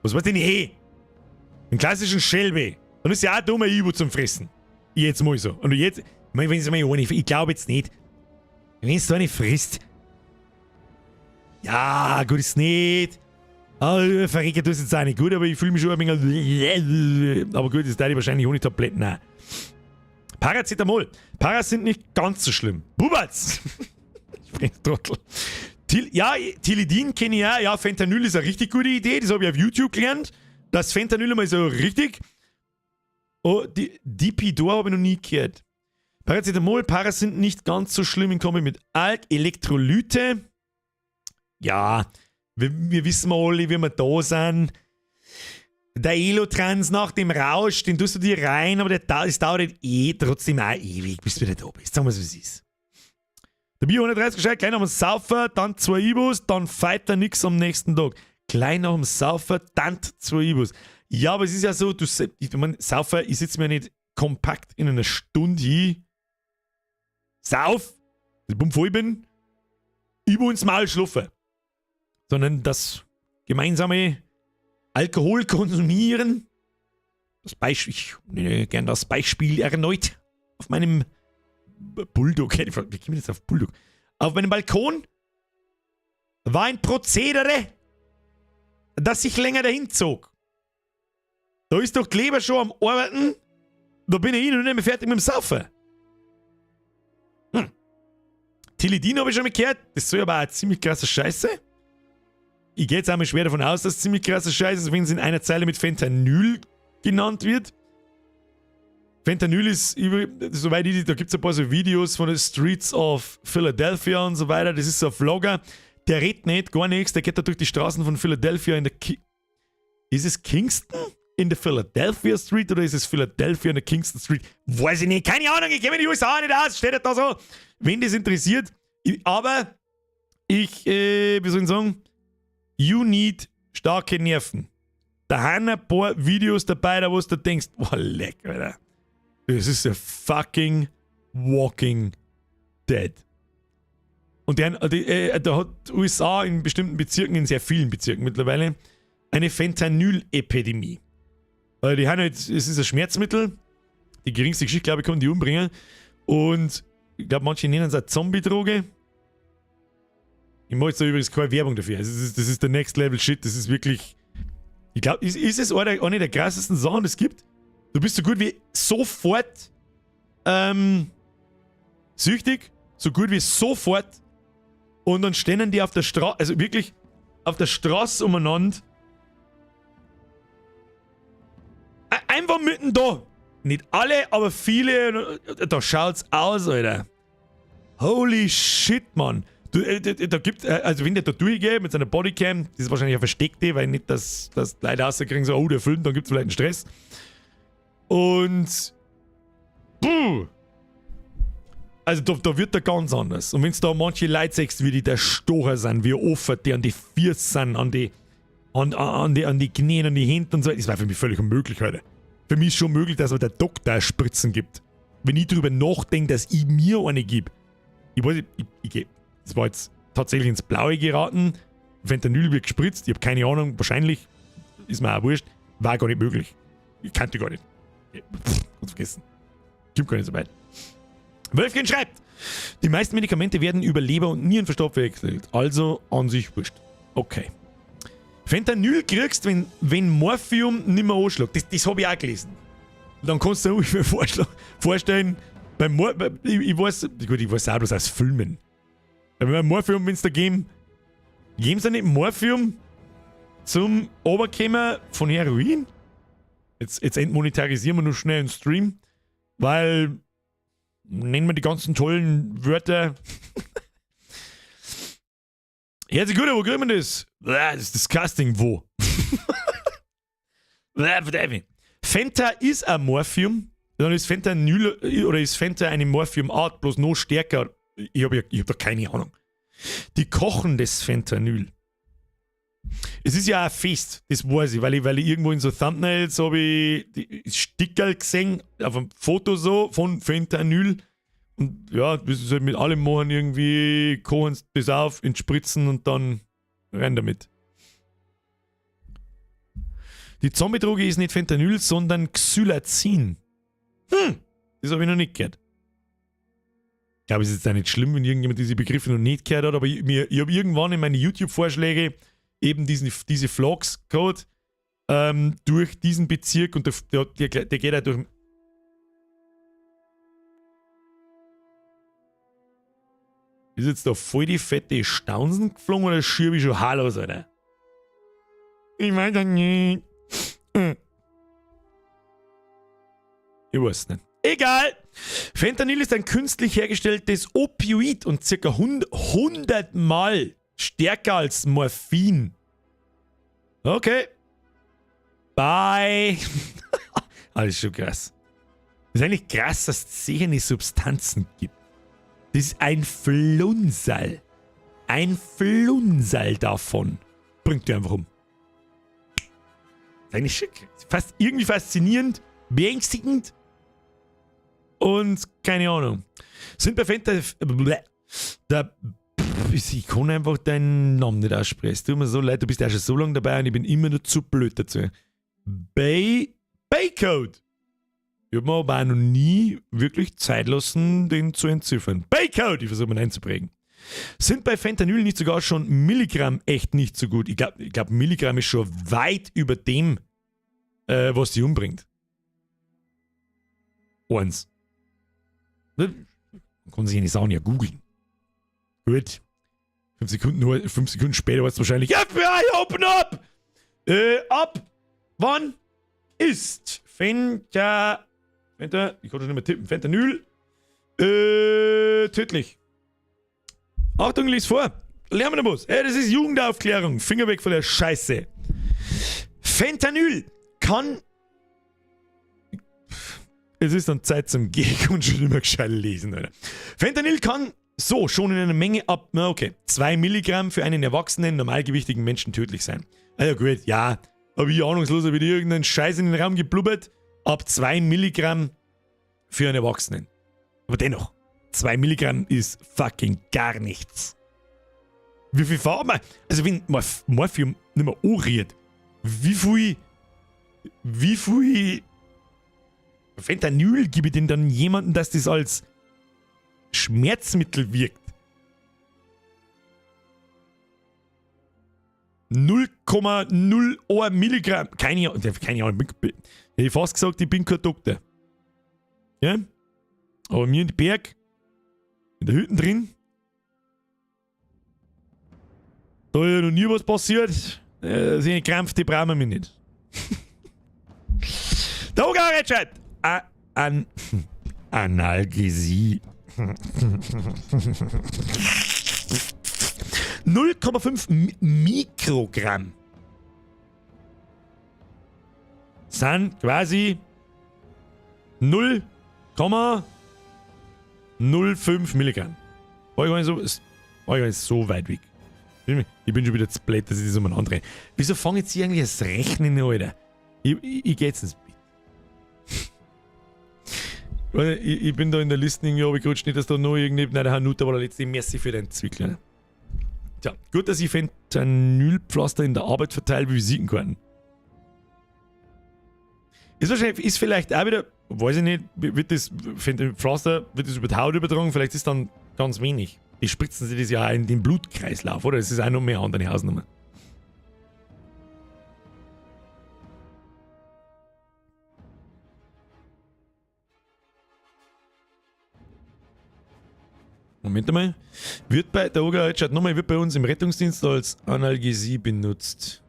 was weiß ich nicht, hey, einen klassischen Shelby. Dann ist ja auch dummer Ibu zum Fressen. Jetzt mal so. Und jetzt, ich glaube jetzt nicht, wenn es so eine frisst, ja, gut ist nicht. Verrecken tut es jetzt auch nicht gut, aber ich fühle mich schon ein wenig. Aber gut, das da ich wahrscheinlich ohne Tabletten. Nein. Paracetamol. Paras sind nicht ganz so schlimm. Bubatz! Trottel. Tilidin kenne ich auch. Ja, Fentanyl ist eine richtig gute Idee. Das habe ich auf YouTube gelernt. Das Fentanyl mal so richtig. Oh, die Dipidor habe ich noch nie gehört. Paracetamol, Paras sind nicht ganz so schlimm in Kombi mit Alk. Elektrolyte. Ja, wir wissen alle, wie wir da sind. der Elotrans nach dem Rausch, den tust du dir rein, aber das dauert trotzdem auch ewig, bis du wieder da bist. Sagen wir es, wie es ist. Der Bio 130 gescheit, gleich nach dem Saufer, dann 2 Ibus, dann feiert er nix am nächsten Tag. Gleich nach dem Saufer, dann 2 Ibus. Ja, aber es ist ja so, ich meine, Saufer, ich sitze mir nicht kompakt in einer Stunde hin, sauf, ich bumm voll bin, Ibu ins Maul schlupfen. Sondern das gemeinsame Alkohol konsumieren. Ich nehme gerne das Beispiel erneut auf meinem Bulldog. Wie kommen wir jetzt auf Bulldog? Auf meinem Balkon war ein Prozedere, das sich länger dahin zog. Da ist doch Kleber schon am Arbeiten. Da bin ich noch nicht mehr fertig mit dem Saufen. Tilidin habe ich schon mal gehört. Das soll aber auch ziemlich krasser Scheiße. Ich gehe jetzt einmal schwer davon aus, dass es ziemlich krasser Scheiße ist, wenn es in einer Zeile mit Fentanyl genannt wird. Fentanyl ist, soweit da gibt es ein paar so Videos von den Streets of Philadelphia und so weiter. Das ist so ein Vlogger, der redet nicht, gar nichts. Der geht da durch die Straßen von Philadelphia in der Ist es Kingston? In der Philadelphia Street oder ist es Philadelphia in der Kingston Street? Weiß ich nicht. Keine Ahnung, ich kenne die USA nicht aus. Steht da so. Wenn das interessiert. Aber wie soll ich sagen? You need starke Nerven. Da haben ein paar Videos dabei, da wo du denkst, oh leck, Alter. Das ist a fucking Walking Dead. Und da hat USA in bestimmten Bezirken, in sehr vielen Bezirken mittlerweile, eine Fentanyl-Epidemie. Weil die haben halt, es ist ein Schmerzmittel, die geringste Geschichte, glaube ich, kann die umbringen. Und ich glaube, manche nennen es eine Zombie-Droge. Ich mache jetzt da übrigens keine Werbung dafür. Also das ist der Next Level Shit. Das ist wirklich. Ich glaube, ist es eine der krassesten Sachen, die es gibt. Du bist so gut wie sofort süchtig, so gut wie sofort. Und dann stehen die auf der Straße, also wirklich auf der Straße umeinander. Einfach mitten da. Nicht alle, aber viele. Da schaut's aus, Alter. Holy shit, Mann. Da gibt, also wenn der da durchgeht mit seiner Bodycam, das ist wahrscheinlich eine versteckte, weil nicht, dass Leute rauskriegen, so, oh, der filmt, dann gibt es vielleicht einen Stress. Und also da wird er ganz anders. Und wenn es da manche Leute sagst, wie die der Stocher sind, wie offen die an die Füße sind, an die Knie, an die Hände und so, das war für mich völlig unmöglich heute. Für mich ist schon möglich, dass mir der Doktor Spritzen gibt. Wenn ich darüber nachdenke, dass ich mir eine gebe. Ich weiß nicht, das war jetzt tatsächlich ins Blaue geraten. Fentanyl wird gespritzt, ich habe keine Ahnung, wahrscheinlich, ist mir auch wurscht, war gar nicht möglich. Ich kannte gar nicht. Ganz vergessen. Kommt gar nicht so weit. Wölfchen schreibt, die meisten Medikamente werden über Leber- und Nierenverstoff verwechselt, also an sich wurscht. Okay. Fentanyl kriegst, wenn Morphium nicht mehr anschlägt. Das habe ich auch gelesen. Dann kannst du dir vorstellen, ich weiß auch bloß aus Filmen. Aber bei Morphium, wenn es da geben sie nicht Morphium zum Oberkämmer von Heroin? Jetzt entmonetarisieren wir nur schnell einen Stream, weil nennen wir die ganzen tollen Wörter. Herzlich gut, wo kriegen wir das? Das ist disgusting, wo? Fenta ist ein Morphium, dann ist Fentanyl oder ist Fenta eine Morphium-Art, bloß noch stärker. Ich hab da keine Ahnung. Die kochen das Fentanyl. Es ist ja auch fest, das weiß ich, weil ich irgendwo in so Thumbnails habe ich Stickerl gesehen, auf einem Foto so von Fentanyl. Und ja, das ist halt mit allem machen irgendwie, kochen das auf, entspritzen und dann rein damit. Die Zombie-Droge ist nicht Fentanyl, sondern Xylazin. Das habe ich noch nicht gehört. Ich glaube, es ist jetzt auch nicht schlimm, wenn irgendjemand diese Begriffe noch nicht gehört hat, aber ich habe irgendwann in meine YouTube-Vorschläge eben diese Vlogs gehabt, durch diesen Bezirk und der geht auch durch. Ist jetzt da voll die fette Staunsen geflogen oder schiebe ich schon Hallos, Alter? Ich weiß das nicht. Ich weiß nicht. Egal! Fentanyl ist ein künstlich hergestelltes Opioid und ca. 100 Mal stärker als Morphin. Okay. Bye. Alles schon krass. Das ist eigentlich krass, dass es sehende Substanzen gibt. Das ist ein Flunsal. Ein Flunsal davon. Bringt dir einfach um. Das ist eigentlich fast irgendwie faszinierend, beängstigend und keine Ahnung. Sind bei Fenta... Ich kann einfach deinen Namen nicht aussprechen. Es tut mir so leid, du bist ja schon so lange dabei und ich bin immer nur zu blöd dazu. Baycode. Ich habe mir aber auch noch nie wirklich Zeit lassen, den zu entziffern. Baycode, ich versuche mal einzuprägen. Sind bei Fentanyl nicht sogar schon Milligramm echt nicht so gut? Ich glaub, Milligramm ist schon weit über dem, was die umbringt. Eins. Man kann sich nicht sagen, ja googeln. Gut. 5 Sekunden später war es wahrscheinlich FBI, open up! Ab wann ist ich kann schon nicht mehr tippen, Fentanyl tödlich? Achtung, lies vor. Lernen wir noch was. Das ist Jugendaufklärung. Finger weg von der Scheiße. Fentanyl kann... Es ist dann Zeit zum Gehen und schon immer gescheit lesen, Alter. Fentanyl kann so schon in einer Menge ab... Okay, 2 Milligramm für einen erwachsenen, normalgewichtigen Menschen tödlich sein. Also gut, ja. Aber ich ahnungslos, habe ich irgendeinen Scheiß in den Raum geblubbert. Ab 2 Milligramm für einen Erwachsenen. Aber dennoch, 2 Milligramm ist fucking gar nichts. Wie viel Farbe? Also wenn Morphium nicht mehr anrührt, wie viel Fentanyl gebe ich denn dann jemandem, dass das als Schmerzmittel wirkt? 0,01 Milligramm. Keine Ahnung. Ich hätte fast gesagt, ich bin kein Doktor. Ja? Aber mir in den Berg, in der Hütte drin, da ist ja noch nie was passiert. So eine Krampf, die brauchen wir mir nicht. Da gar nicht, Chat. Analgesie. 0,5 Mikrogramm sind quasi 0,05 Milligramm. War ich gar nicht so weit weg. Ich bin schon wieder zu blöd, dass ich das umeinander drehe. Wieso fange ich jetzt hier eigentlich das Rechnen an, Alter? Ich geh jetzt ins Bett. Ich bin da in der Liste irgendwie runtergerutscht, nicht, dass da noch irgendjemand... Nein, der Hanuta war der letzte. Merci für den Zwickler. Tja, gut, dass ich Fentanylpflaster in der Arbeit verteile wie Visitenkarten. Ist vielleicht auch wieder, weiß ich nicht, wird das Fentanylpflaster, wird das über die Haut übertragen? Vielleicht ist dann ganz wenig. Die spritzen sich das ja auch in den Blutkreislauf, oder? Das ist auch noch mehr andere Hausnummer. Moment einmal. Wird bei der Oga nochmal, wird bei uns im Rettungsdienst als Analgesie benutzt.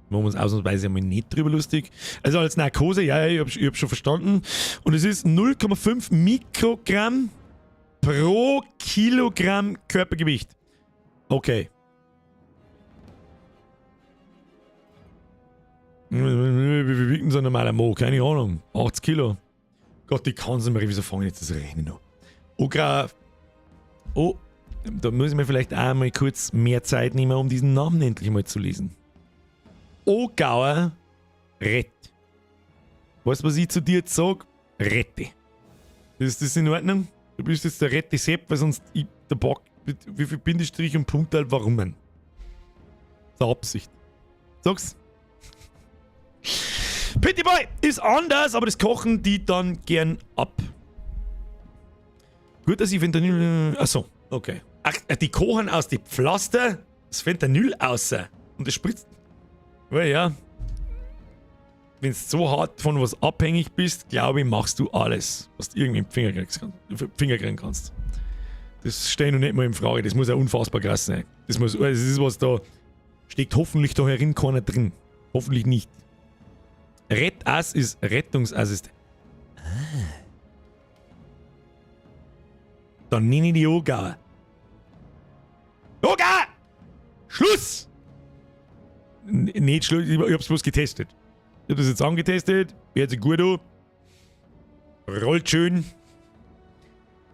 Machen wir uns ausnahmsweise einmal nicht drüber lustig. Also als Narkose, ja, ich hab schon verstanden. Und es ist 0,5 Mikrogramm pro Kilogramm Körpergewicht. Okay. Wie viel wiegt denn so ein normaler Mo? Keine Ahnung. 80 Kilo. Gott, die kann sie mir, wieso fange ich jetzt das Rechnen noch? Oh, da müssen wir vielleicht auch mal kurz mehr Zeit nehmen, um diesen Namen endlich mal zu lesen. Ogauer Rett. Weißt du, was ich zu dir jetzt sage? Rette. Ist das in Ordnung? Du bist jetzt der Rette Sepp, weil sonst der Bock. Wie viel Bindestrich und Punktteil, warum denn? Der Absicht. Sag's. Pitty Boy ist anders, aber das kochen die dann gern ab. Gut, dass ich Fentanyl... Achso, okay. Ach, die kochen aus die Pflaster das Fentanyl außer. Und das spritzt... Weil ja, wenn du so hart von was abhängig bist, glaube ich, machst du alles, was du irgendwie im Finger kriegen kannst. Das steht noch nicht mal in Frage. Das muss ja unfassbar krass sein. Das ist was da... Steckt hoffentlich da herin keiner drin. Hoffentlich nicht. Rettass ist Rettungsassistent. Dann nenne ich die Oga. Oga! Schluss! Nicht Schluss, ich hab's bloß getestet. Ich hab das jetzt angetestet. Hört sich gut an. Rollt schön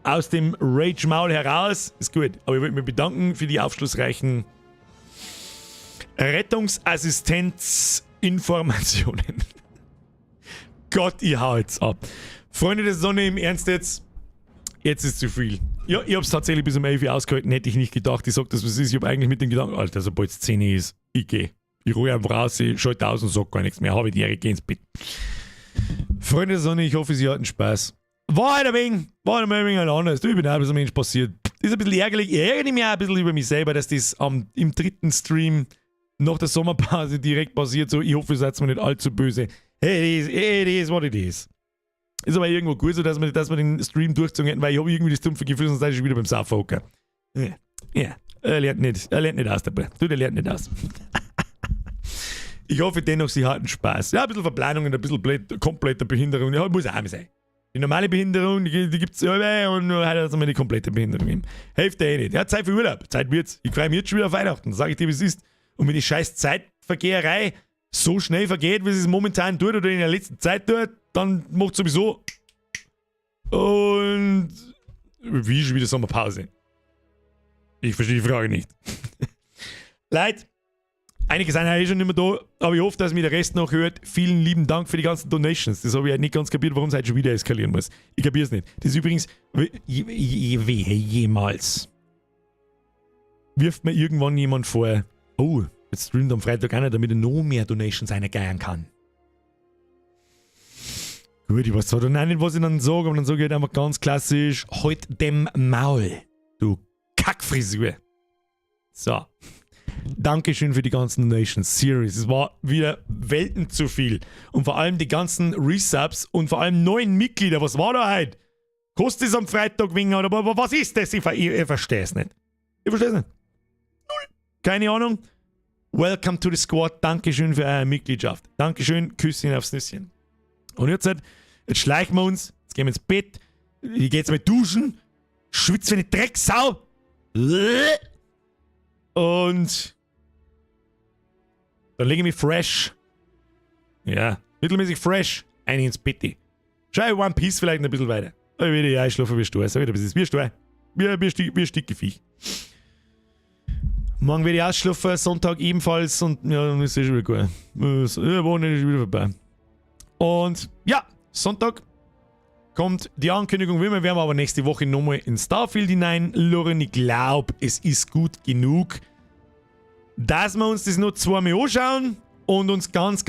aus dem Rage-Maul heraus. Ist gut. Aber ich wollte mich bedanken für die aufschlussreichen Rettungsassistenzinformationen. Gott, ich hau jetzt ab. Freunde der Sonne, im Ernst jetzt. Jetzt ist zu viel. Ja, ich hab's tatsächlich bis um 11 Uhr ausgehalten. Hätte ich nicht gedacht. Ich sag das, was ist. Ich hab eigentlich mit dem Gedanken, Alter, sobald es 10 Uhr ist, ich geh. Ich ruhe einfach raus, ich schalte aus und sag gar nichts mehr. Habe die Ehre, geh ins Bett. Freunde der Sonne, ich hoffe, Sie hatten Spaß. War halt ein wenig anders. Ich bin auch ein Mensch passiert. Das ist ein bisschen ärgerlich. Ich ärgere mich auch ein bisschen über mich selber, dass das im dritten Stream nach der Sommerpause direkt passiert. So, ich hoffe, ihr seid mir nicht allzu böse. Hey, das ist, was it is. Ist aber irgendwo gut so, dass wir den Stream durchzogen hätten, weil ich habe irgendwie das dumpfe Gefühl, sonst sei ich schon wieder beim Saufhocker. Ja, er lernt nicht aus dabei. Der lernt nicht aus. Ich hoffe dennoch, Sie hatten Spaß. Ja, ein bisschen Verplanung und ein bisschen kompletter Behinderung. Ja, muss auch sein. Die normale Behinderung, die gibt es ja, und heute hat es mal die komplette Behinderung gegeben. Hilft ja eh nicht. Ja, Zeit für Urlaub. Zeit wird's. Ich freue mich jetzt schon wieder auf Weihnachten. Sag ich dir, wie es ist. Und wenn die scheiß Zeitvergeherei so schnell vergeht, wie es momentan tut oder in der letzten Zeit tut, dann macht es sowieso. Und wie schon wieder Sommerpause? Ich verstehe die Frage nicht. Leute, einige sind ja schon nicht mehr da, aber ich hoffe, dass mir der Rest noch hört. Vielen lieben Dank für die ganzen Donations. Das habe ich halt nicht ganz kapiert, warum es halt schon wieder eskalieren muss. Ich kapiere es nicht. Das ist übrigens, jemals wirft mir irgendwann jemand vor, oh, jetzt streamt am Freitag einer, damit er noch mehr Donations reingeiern kann. Gut, ich weiß zwar dann auch nicht, was ich dann sage, aber dann sage ich halt einfach ganz klassisch, halt dem Maul, du Kackfrisur. So. Dankeschön für die ganzen Donations. Serious. Es war wieder Welten zu viel. Und vor allem die ganzen Resubs und vor allem neuen Mitglieder. Was war da heute? Kostet es am Freitag wegen oder was ist das? Ich verstehe es nicht. Ich verstehe es nicht. Null. Keine Ahnung. Welcome to the Squad. Dankeschön für eure Mitgliedschaft. Dankeschön. Küsschen aufs Nüsschen. Und jetzt schleichen wir uns. Jetzt gehen wir ins Bett. Ich gehe jetzt mal duschen. Schwitze wie eine Drecksau. Und dann lege ich mich fresh. Ja, mittelmäßig fresh. Ein ins Bett. Schau One Piece vielleicht ein bisschen weiter. Aber wieder ja, ich schlafe wie Stor. Sag ich dir, das ist wie Stor. Wie Stickeviech. Morgen werde ich ausschlafen, Sonntag ebenfalls und ja, dann ist es schon wieder gut. Ja, Wochenende ist schon wieder vorbei. Und ja, Sonntag kommt die Ankündigung, wir werden aber nächste Woche nochmal in Starfield hineinlurren. Ich glaube, es ist gut genug, dass wir uns das noch zweimal anschauen und uns ganz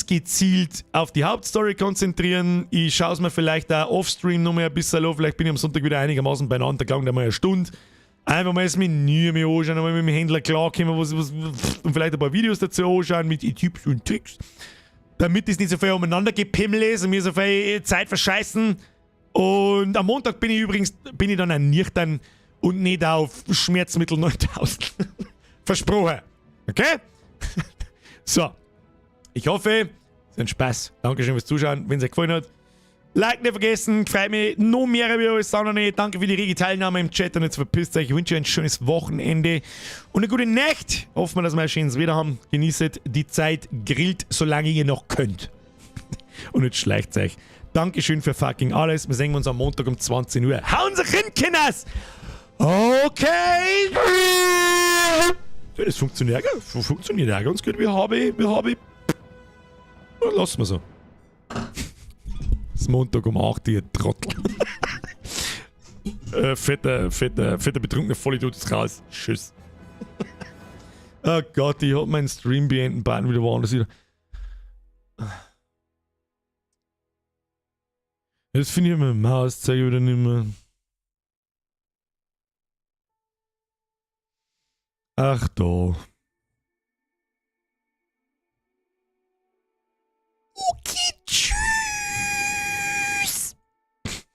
gezielt auf die Hauptstory konzentrieren. Ich schaue es mir vielleicht auch offstream nochmal ein bisschen an. Vielleicht bin ich am Sonntag wieder einigermaßen beieinander gegangen, dann mal eine Stunde. Einfach mal das Menü mir anschauen, mal mit dem Händler klarkommen und vielleicht ein paar Videos dazu anschauen mit Tipps und Tricks. Damit es nicht so viel umeinander gepimmelt ist und mir so viel Zeit verscheißen. Und am Montag bin ich dann ein Nüchtern und nicht auf Schmerzmittel 9000. Versprochen. Okay? So. Ich hoffe, es ist ein Spaß. Dankeschön fürs Zuschauen. Wenn es euch gefallen hat, Like nicht vergessen. Freut mich noch mehr wie alles andere. Danke für die rege Teilnahme im Chat und jetzt verpisst euch. Ich wünsche euch ein schönes Wochenende und eine gute Nacht. Hoffen wir, dass wir ein schönes Wetter haben. Genießt die Zeit. Grillt, solange ihr noch könnt. Und jetzt schleicht euch. Dankeschön für fucking alles. Wir sehen uns am Montag um 20 Uhr. Hauen Sie rein, Kinders! Okay! Das funktioniert ja ganz gut. Wir haben. Lassen wir so. Es ist Montag um 8 Uhr, Trottel. fetter betrunkener Vollidiot ist raus. Tschüss. Oh Gott, ich hab meinen Stream beenden, bald wieder woanders wieder. Jetzt finde ich meine Maus, zeige ich wieder nicht mehr. Ach da.